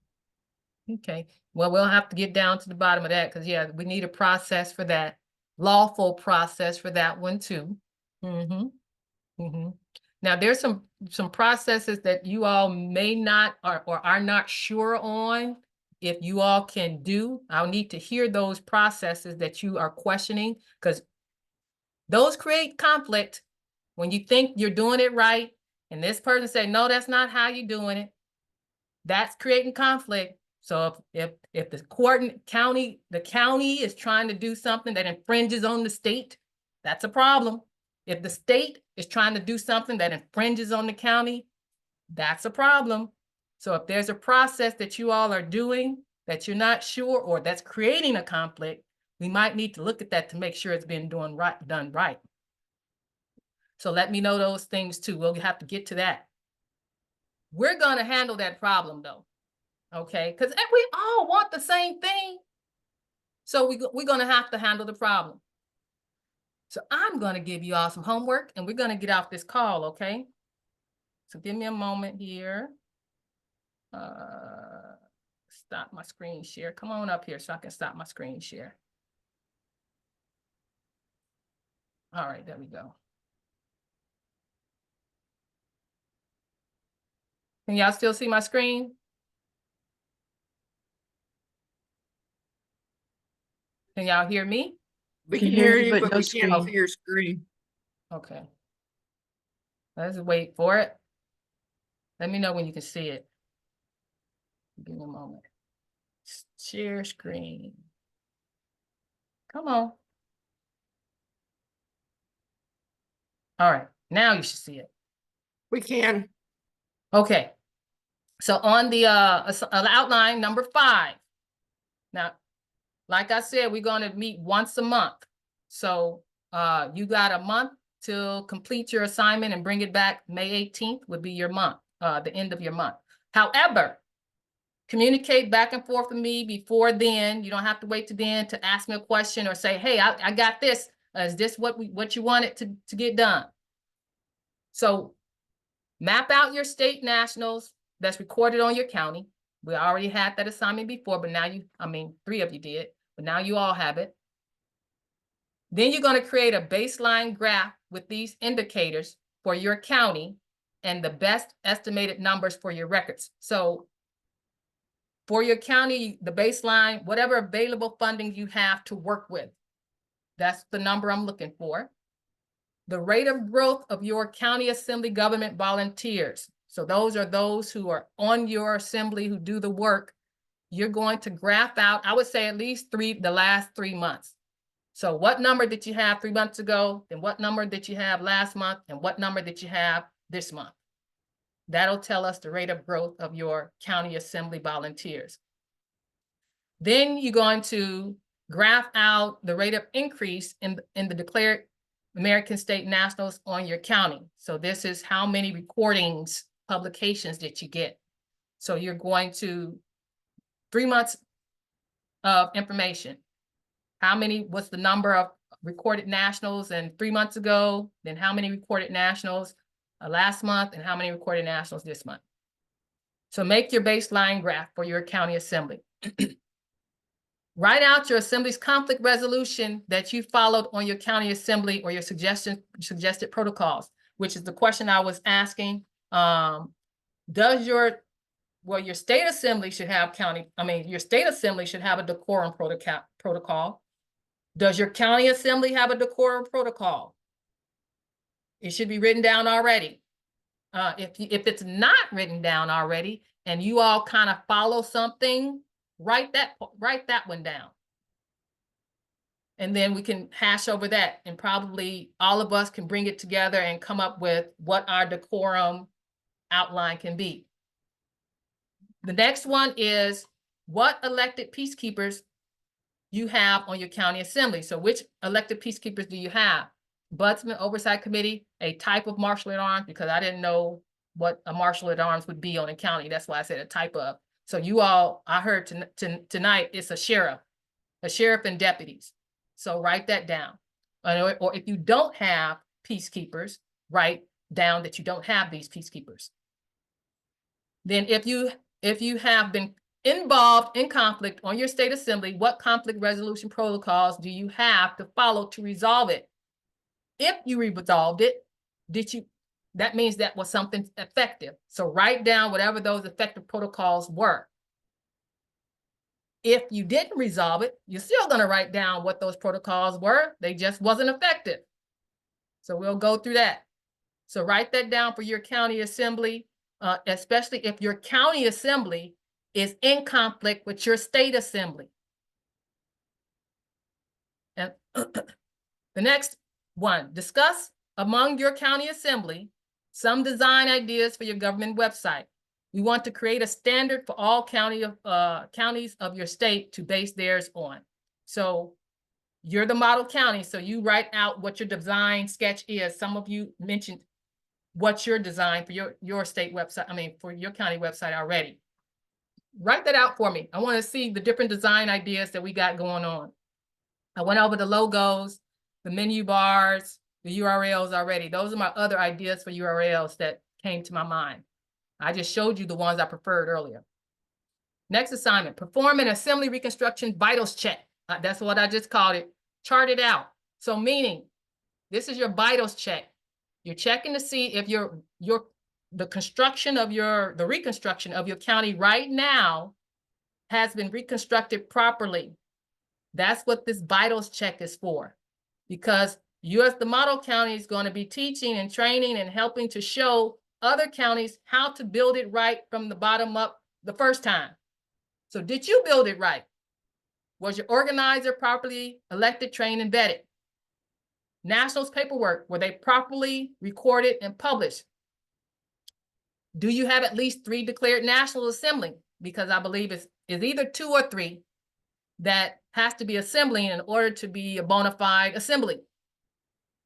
A: Okay, well, we'll have to get down to the bottom of that, because yeah, we need a process for that, lawful process for that one too. Now, there's some processes that you all may not or are not sure on. If you all can do, I'll need to hear those processes that you are questioning, because those create conflict when you think you're doing it right, and this person say, no, that's not how you're doing it. That's creating conflict. So if the the county is trying to do something that infringes on the state, that's a problem. If the state is trying to do something that infringes on the county, that's a problem. So if there's a process that you all are doing that you're not sure, or that's creating a conflict, we might need to look at that to make sure it's been done right. So let me know those things too. We'll have to get to that. We're gonna handle that problem though. Okay, because we all want the same thing. So we're going to have to handle the problem. So I'm going to give you all some homework, and we're going to get off this call, okay? So give me a moment here. Stop my screen share. Come on up here so I can stop my screen share. All right, there we go. Can y'all still see my screen? Can y'all hear me?
D: We
E: Can
D: can
E: hear
D: hear
E: you,
D: you,
E: but
D: but
E: no
D: we can't
E: screen.
D: see your screen.
A: Okay. Let's wait for it. Let me know when you can see it. Give me a moment. Share screen. Come on. All right, now you should see it.
D: We can.
A: Okay. So on the outline number 5. Now, like I said, we're going to meet once a month. So you got a month to complete your assignment and bring it back. May 18th would be your month, the end of your month. However, communicate back and forth with me before then. You don't have to wait to then to ask me a question or say, hey, I got this. Is this what you wanted to get done? So map out your state nationals that's recorded on your county. We already had that assignment before, but now 3 of you did, but now you all have it. Then you're going to create a baseline graph with these indicators for your county and the best estimated numbers for your records. So for your county, the baseline, whatever available funding you have to work with, that's the number I'm looking for. The rate of growth of your county assembly government volunteers. So those are those who are on your assembly who do the work. You're going to graph out, I would say at least the last 3 months. So what number did you have 3 months ago? Then what number did you have last month? And what number did you have this month? That'll tell us the rate of growth of your county assembly volunteers. Then you're going to graph out the rate of increase in the declared American State Nationals on your county. So this is how many recordings, publications did you get? So you're going to 3 months of information. What's the number of recorded nationals and 3 months ago? Then how many recorded nationals last month, and how many recorded nationals this month? So make your baseline graph for your county assembly. Write out your assembly's conflict resolution that you followed on your county assembly or your suggested protocols, which is the question I was asking. Your state assembly should have your state assembly should have a decorum protocol. Does your county assembly have a decorum protocol? It should be written down already. If it's not written down already and you all kind of follow something, write that one down. And then we can hash over that, and probably all of us can bring it together and come up with what our decorum outline can be. The next one is what elected peacekeepers you have on your county assembly. So which elected peacekeepers do you have? Ombudsman Oversight Committee, a type of marshal at arms, because I didn't know what a marshal at arms would be on a county. That's why I said a type of. So you all, I heard tonight, it's a sheriff and deputies. So write that down. Or if you don't have peacekeepers, write down that you don't have these peacekeepers. Then if you have been involved in conflict on your state assembly, what conflict resolution protocols do you have to follow to resolve it? If you resolved it, that means that was something effective. So write down whatever those effective protocols were. If you didn't resolve it, you're still going to write down what those protocols were. They just wasn't effective. So we'll go through that. So write that down for your county assembly, especially if your county assembly is in conflict with your state assembly. And the next one, discuss among your county assembly some design ideas for your government website. We want to create a standard for all counties of your state to base theirs on. So you're the model county, so you write out what your design sketch is. Some of you mentioned what's your design for your state website, for your county website already. Write that out for me. I want to see the different design ideas that we got going on. I went over the logos, the menu bars, the URLs already. Those are my other ideas for URLs that came to my mind. I just showed you the ones I preferred earlier. Next assignment, perform an assembly reconstruction vitals check. That's what I just called it. Chart it out. So meaning, this is your vitals check. You're checking to see if the reconstruction of your county right now has been reconstructed properly. That's what this vitals check is for. Because you as the model county is going to be teaching and training and helping to show other counties how to build it right from the bottom up the first time. So did you build it right? Was your organizer properly elected, trained, and vetted? Nationals paperwork, were they properly recorded and published? Do you have at least 3 declared National Assembly? Because I believe it's either 2 or 3 that has to be assembling in order to be a bona fide assembly.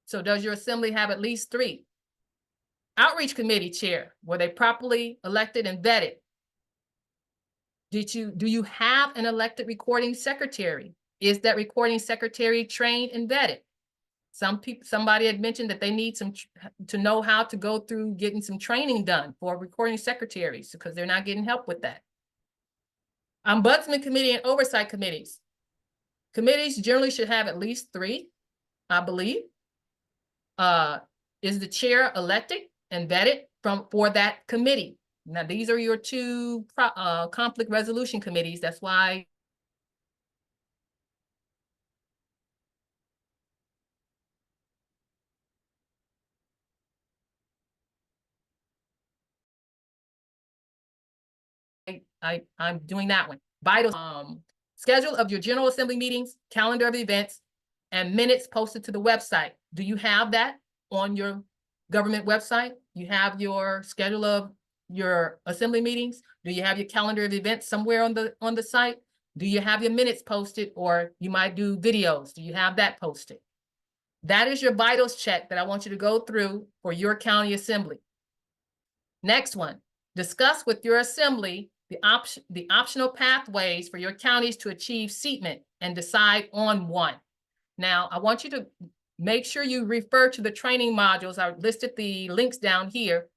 A: So does your assembly have at least 3? Outreach committee chair, were they properly elected and vetted? Do you have an elected recording secretary? Is that recording secretary trained and vetted? Somebody had mentioned that they need to know how to go through getting some training done for recording secretaries because they're not getting help with that. Ombudsman committee and oversight committees. Committees generally should have at least 3, I believe. Is the chair elected and vetted for that committee? Now, these are your 2 conflict resolution committees. That's why I'm doing that one. Vital schedule of your General Assembly meetings, calendar of events, and minutes posted to the website. Do you have that on your government website? You have your schedule of your assembly meetings? Do you have your calendar of events somewhere on the site? Do you have your minutes posted, or you might do videos? Do you have that posted? That is your vitals check that I want you to go through for your county assembly. Next one, discuss with your assembly the optional pathways for your counties to achieve seatment and decide on one. Now, I want you to make sure you refer to the training modules. I listed the links down here.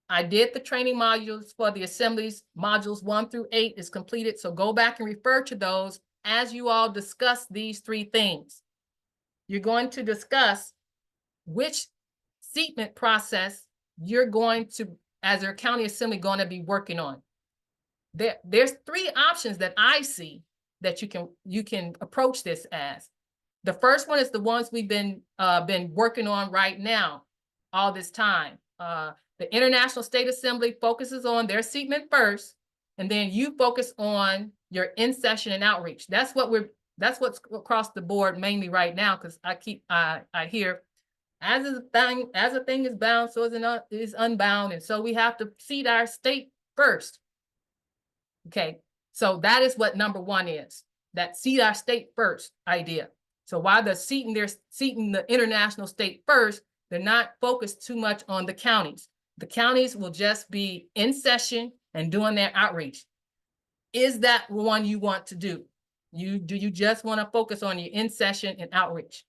A: I did the training modules for the assemblies. Modules 1 through 8 is completed. So go back and refer to those as you all discuss these 3 things. You're going to discuss which seatment process you're going to, as your county assembly, going to be working on. There's 3 options that I see that you can approach this as. The first one is the ones we've been working on right now, all this time. The International State Assembly focuses on their seatment first, and then you focus on your in-session and outreach. That's what's across the board mainly right now, because I hear as a thing is bound, so is unbound, and so we have to seat our state first. Okay, so that is what number 1 is, that seat our state first idea. So while they're seating the international state first, they're not focused too much on the counties. The counties will just be in session and doing their outreach. Is that one you want to do? Do you just want to focus on your in-session and outreach?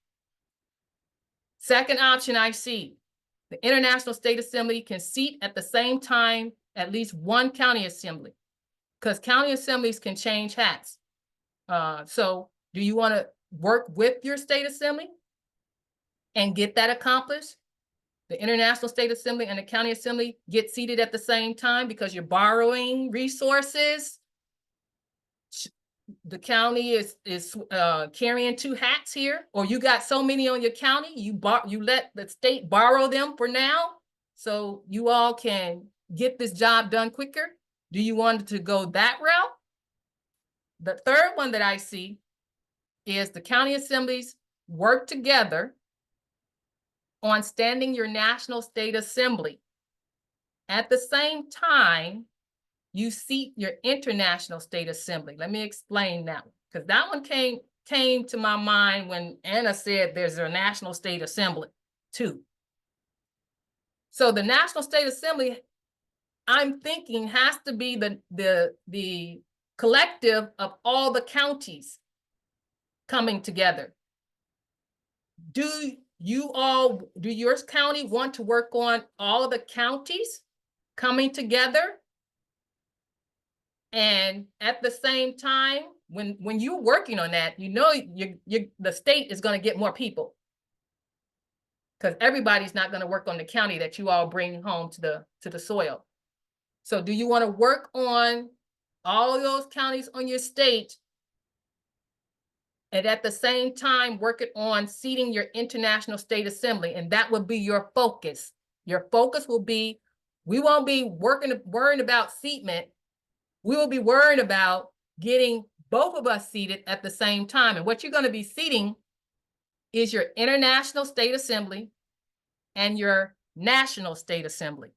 A: Second option I see, the International State Assembly can seat at the same time at least one county assembly, because county assemblies can change hats. So do you want to work with your state assembly and get that accomplished? The International State Assembly and the County Assembly get seated at the same time because you're borrowing resources. The county is carrying two hats here, or you got so many on your county, you let the state borrow them for now, so you all can get this job done quicker. Do you want to go that route? The third one that I see is the county assemblies work together on standing your national state assembly. At the same time, you seat your international state assembly. Let me explain that one, because that one came to my mind when Anna said there's a national state assembly too. So the national state assembly, I'm thinking, has to be the collective of all the counties coming together. Do your county want to work on all of the counties coming together? And at the same time, when you're working on that, you know the state is going to get more people, because everybody's not going to work on the county that you all bring home to the soil. So do you want to work on all of those counties on your state, and at the same time working on seating your international state assembly? And that would be your focus. Your focus will be, we won't be worrying about seatment. We will be worried about getting both of us seated at the same time. And what you're going to be seating is your international state assembly and your national state assembly.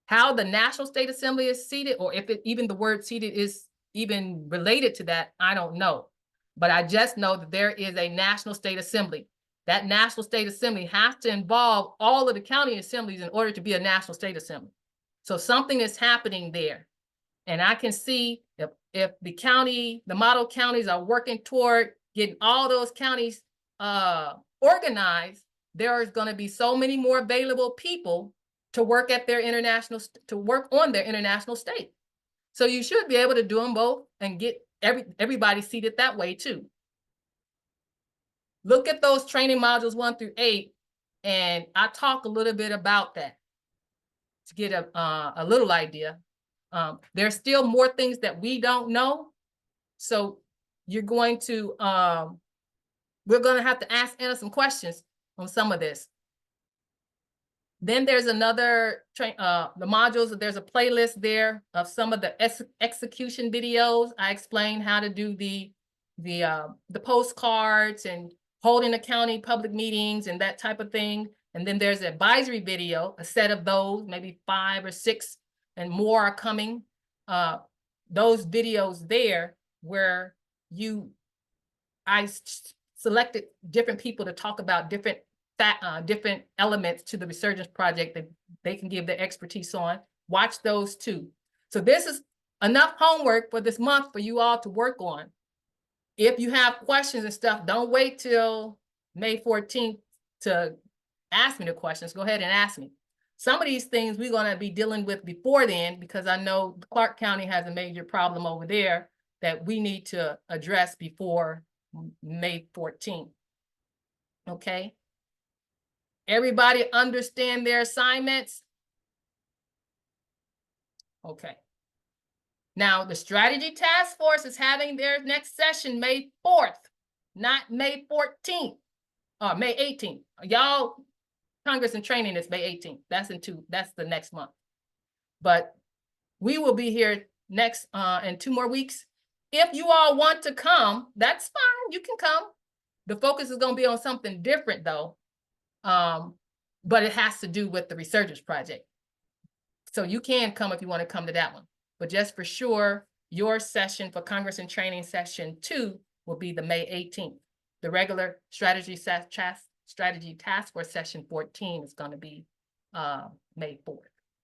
A: How the national state assembly is seated, or if even the word seated is even related to that, I don't know. But I just know that there is a national state assembly. That national state assembly has to involve all of the county assemblies in order to be a national state assembly. So something is happening there. And I can see if the model counties are working toward getting all those counties organized, there is going to be so many more available people to work at their work on their international state. So you should be able to do them both and get everybody seated that way too. Look at those training modules 1 through 8, and I talk a little bit about that to get a little idea. There's still more things that we don't know. So you're going to, we're going to have to ask Anna some questions on some of this. Then there's another, the modules, there's a playlist there of some of the execution videos. I explained how to do the postcards and holding the county public meetings and that type of thing. And then there's an advisory video, a set of those, maybe 5 or 6 and more are coming. Those videos there where I selected different people to talk about different elements to the Resurgence Project that they can give their expertise on. Watch those too. So this is enough homework for this month for you all to work on. If you have questions and stuff, don't wait till May 14th to ask me the questions. Go ahead and ask me. Some of these things we're going to be dealing with before then, because I know Clark County has a major problem over there that we need to address before May 14th. Okay. Everybody understand their assignments? Okay. Now, the Strategy Task Force is having their next session May 4th, not May 14th, or May 18th. Y'all, Congress and Training is May 18th. That's the next month. But we will be here next in 2 more weeks. If you all want to come, that's fine. You can come. The focus is going to be on something different though. But it has to do with the Resurgence Project. So you can come if you want to come to that one. But just for sure, your session for Congress and Training session 2 will be the May 18th. The regular Strategy Task Force session 14 is going to be May 4th.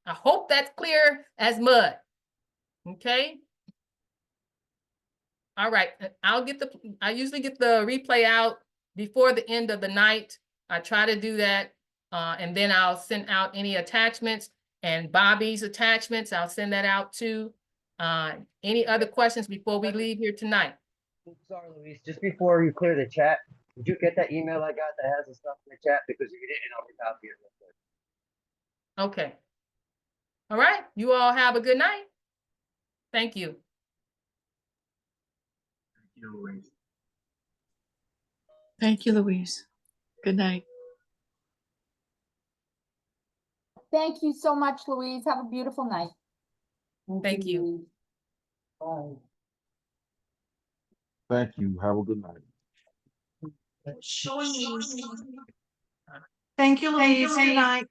A: I hope that's clear as mud. Okay. All right, I usually get the replay out before the end of the night. I try to do that. And then I'll send out any attachments and Bobby's attachments. I'll send that out too. Any other questions before we leave here tonight?
G: Sorry, Louise, just before you clear the chat, did you get that email I got that has the stuff in the chat? Because if you didn't, I'll recopy it real quick.
A: Okay. All right, you all have a good night. Thank you.
F: Thank you, Louise.
E: Thank you, Louise. Good night.
H: Thank you so much, Louise. Have a beautiful night.
A: Thank you.
H: Louise. Bye.
I: Thank you. Have a good night.
J: Thank you, Louise. Good night.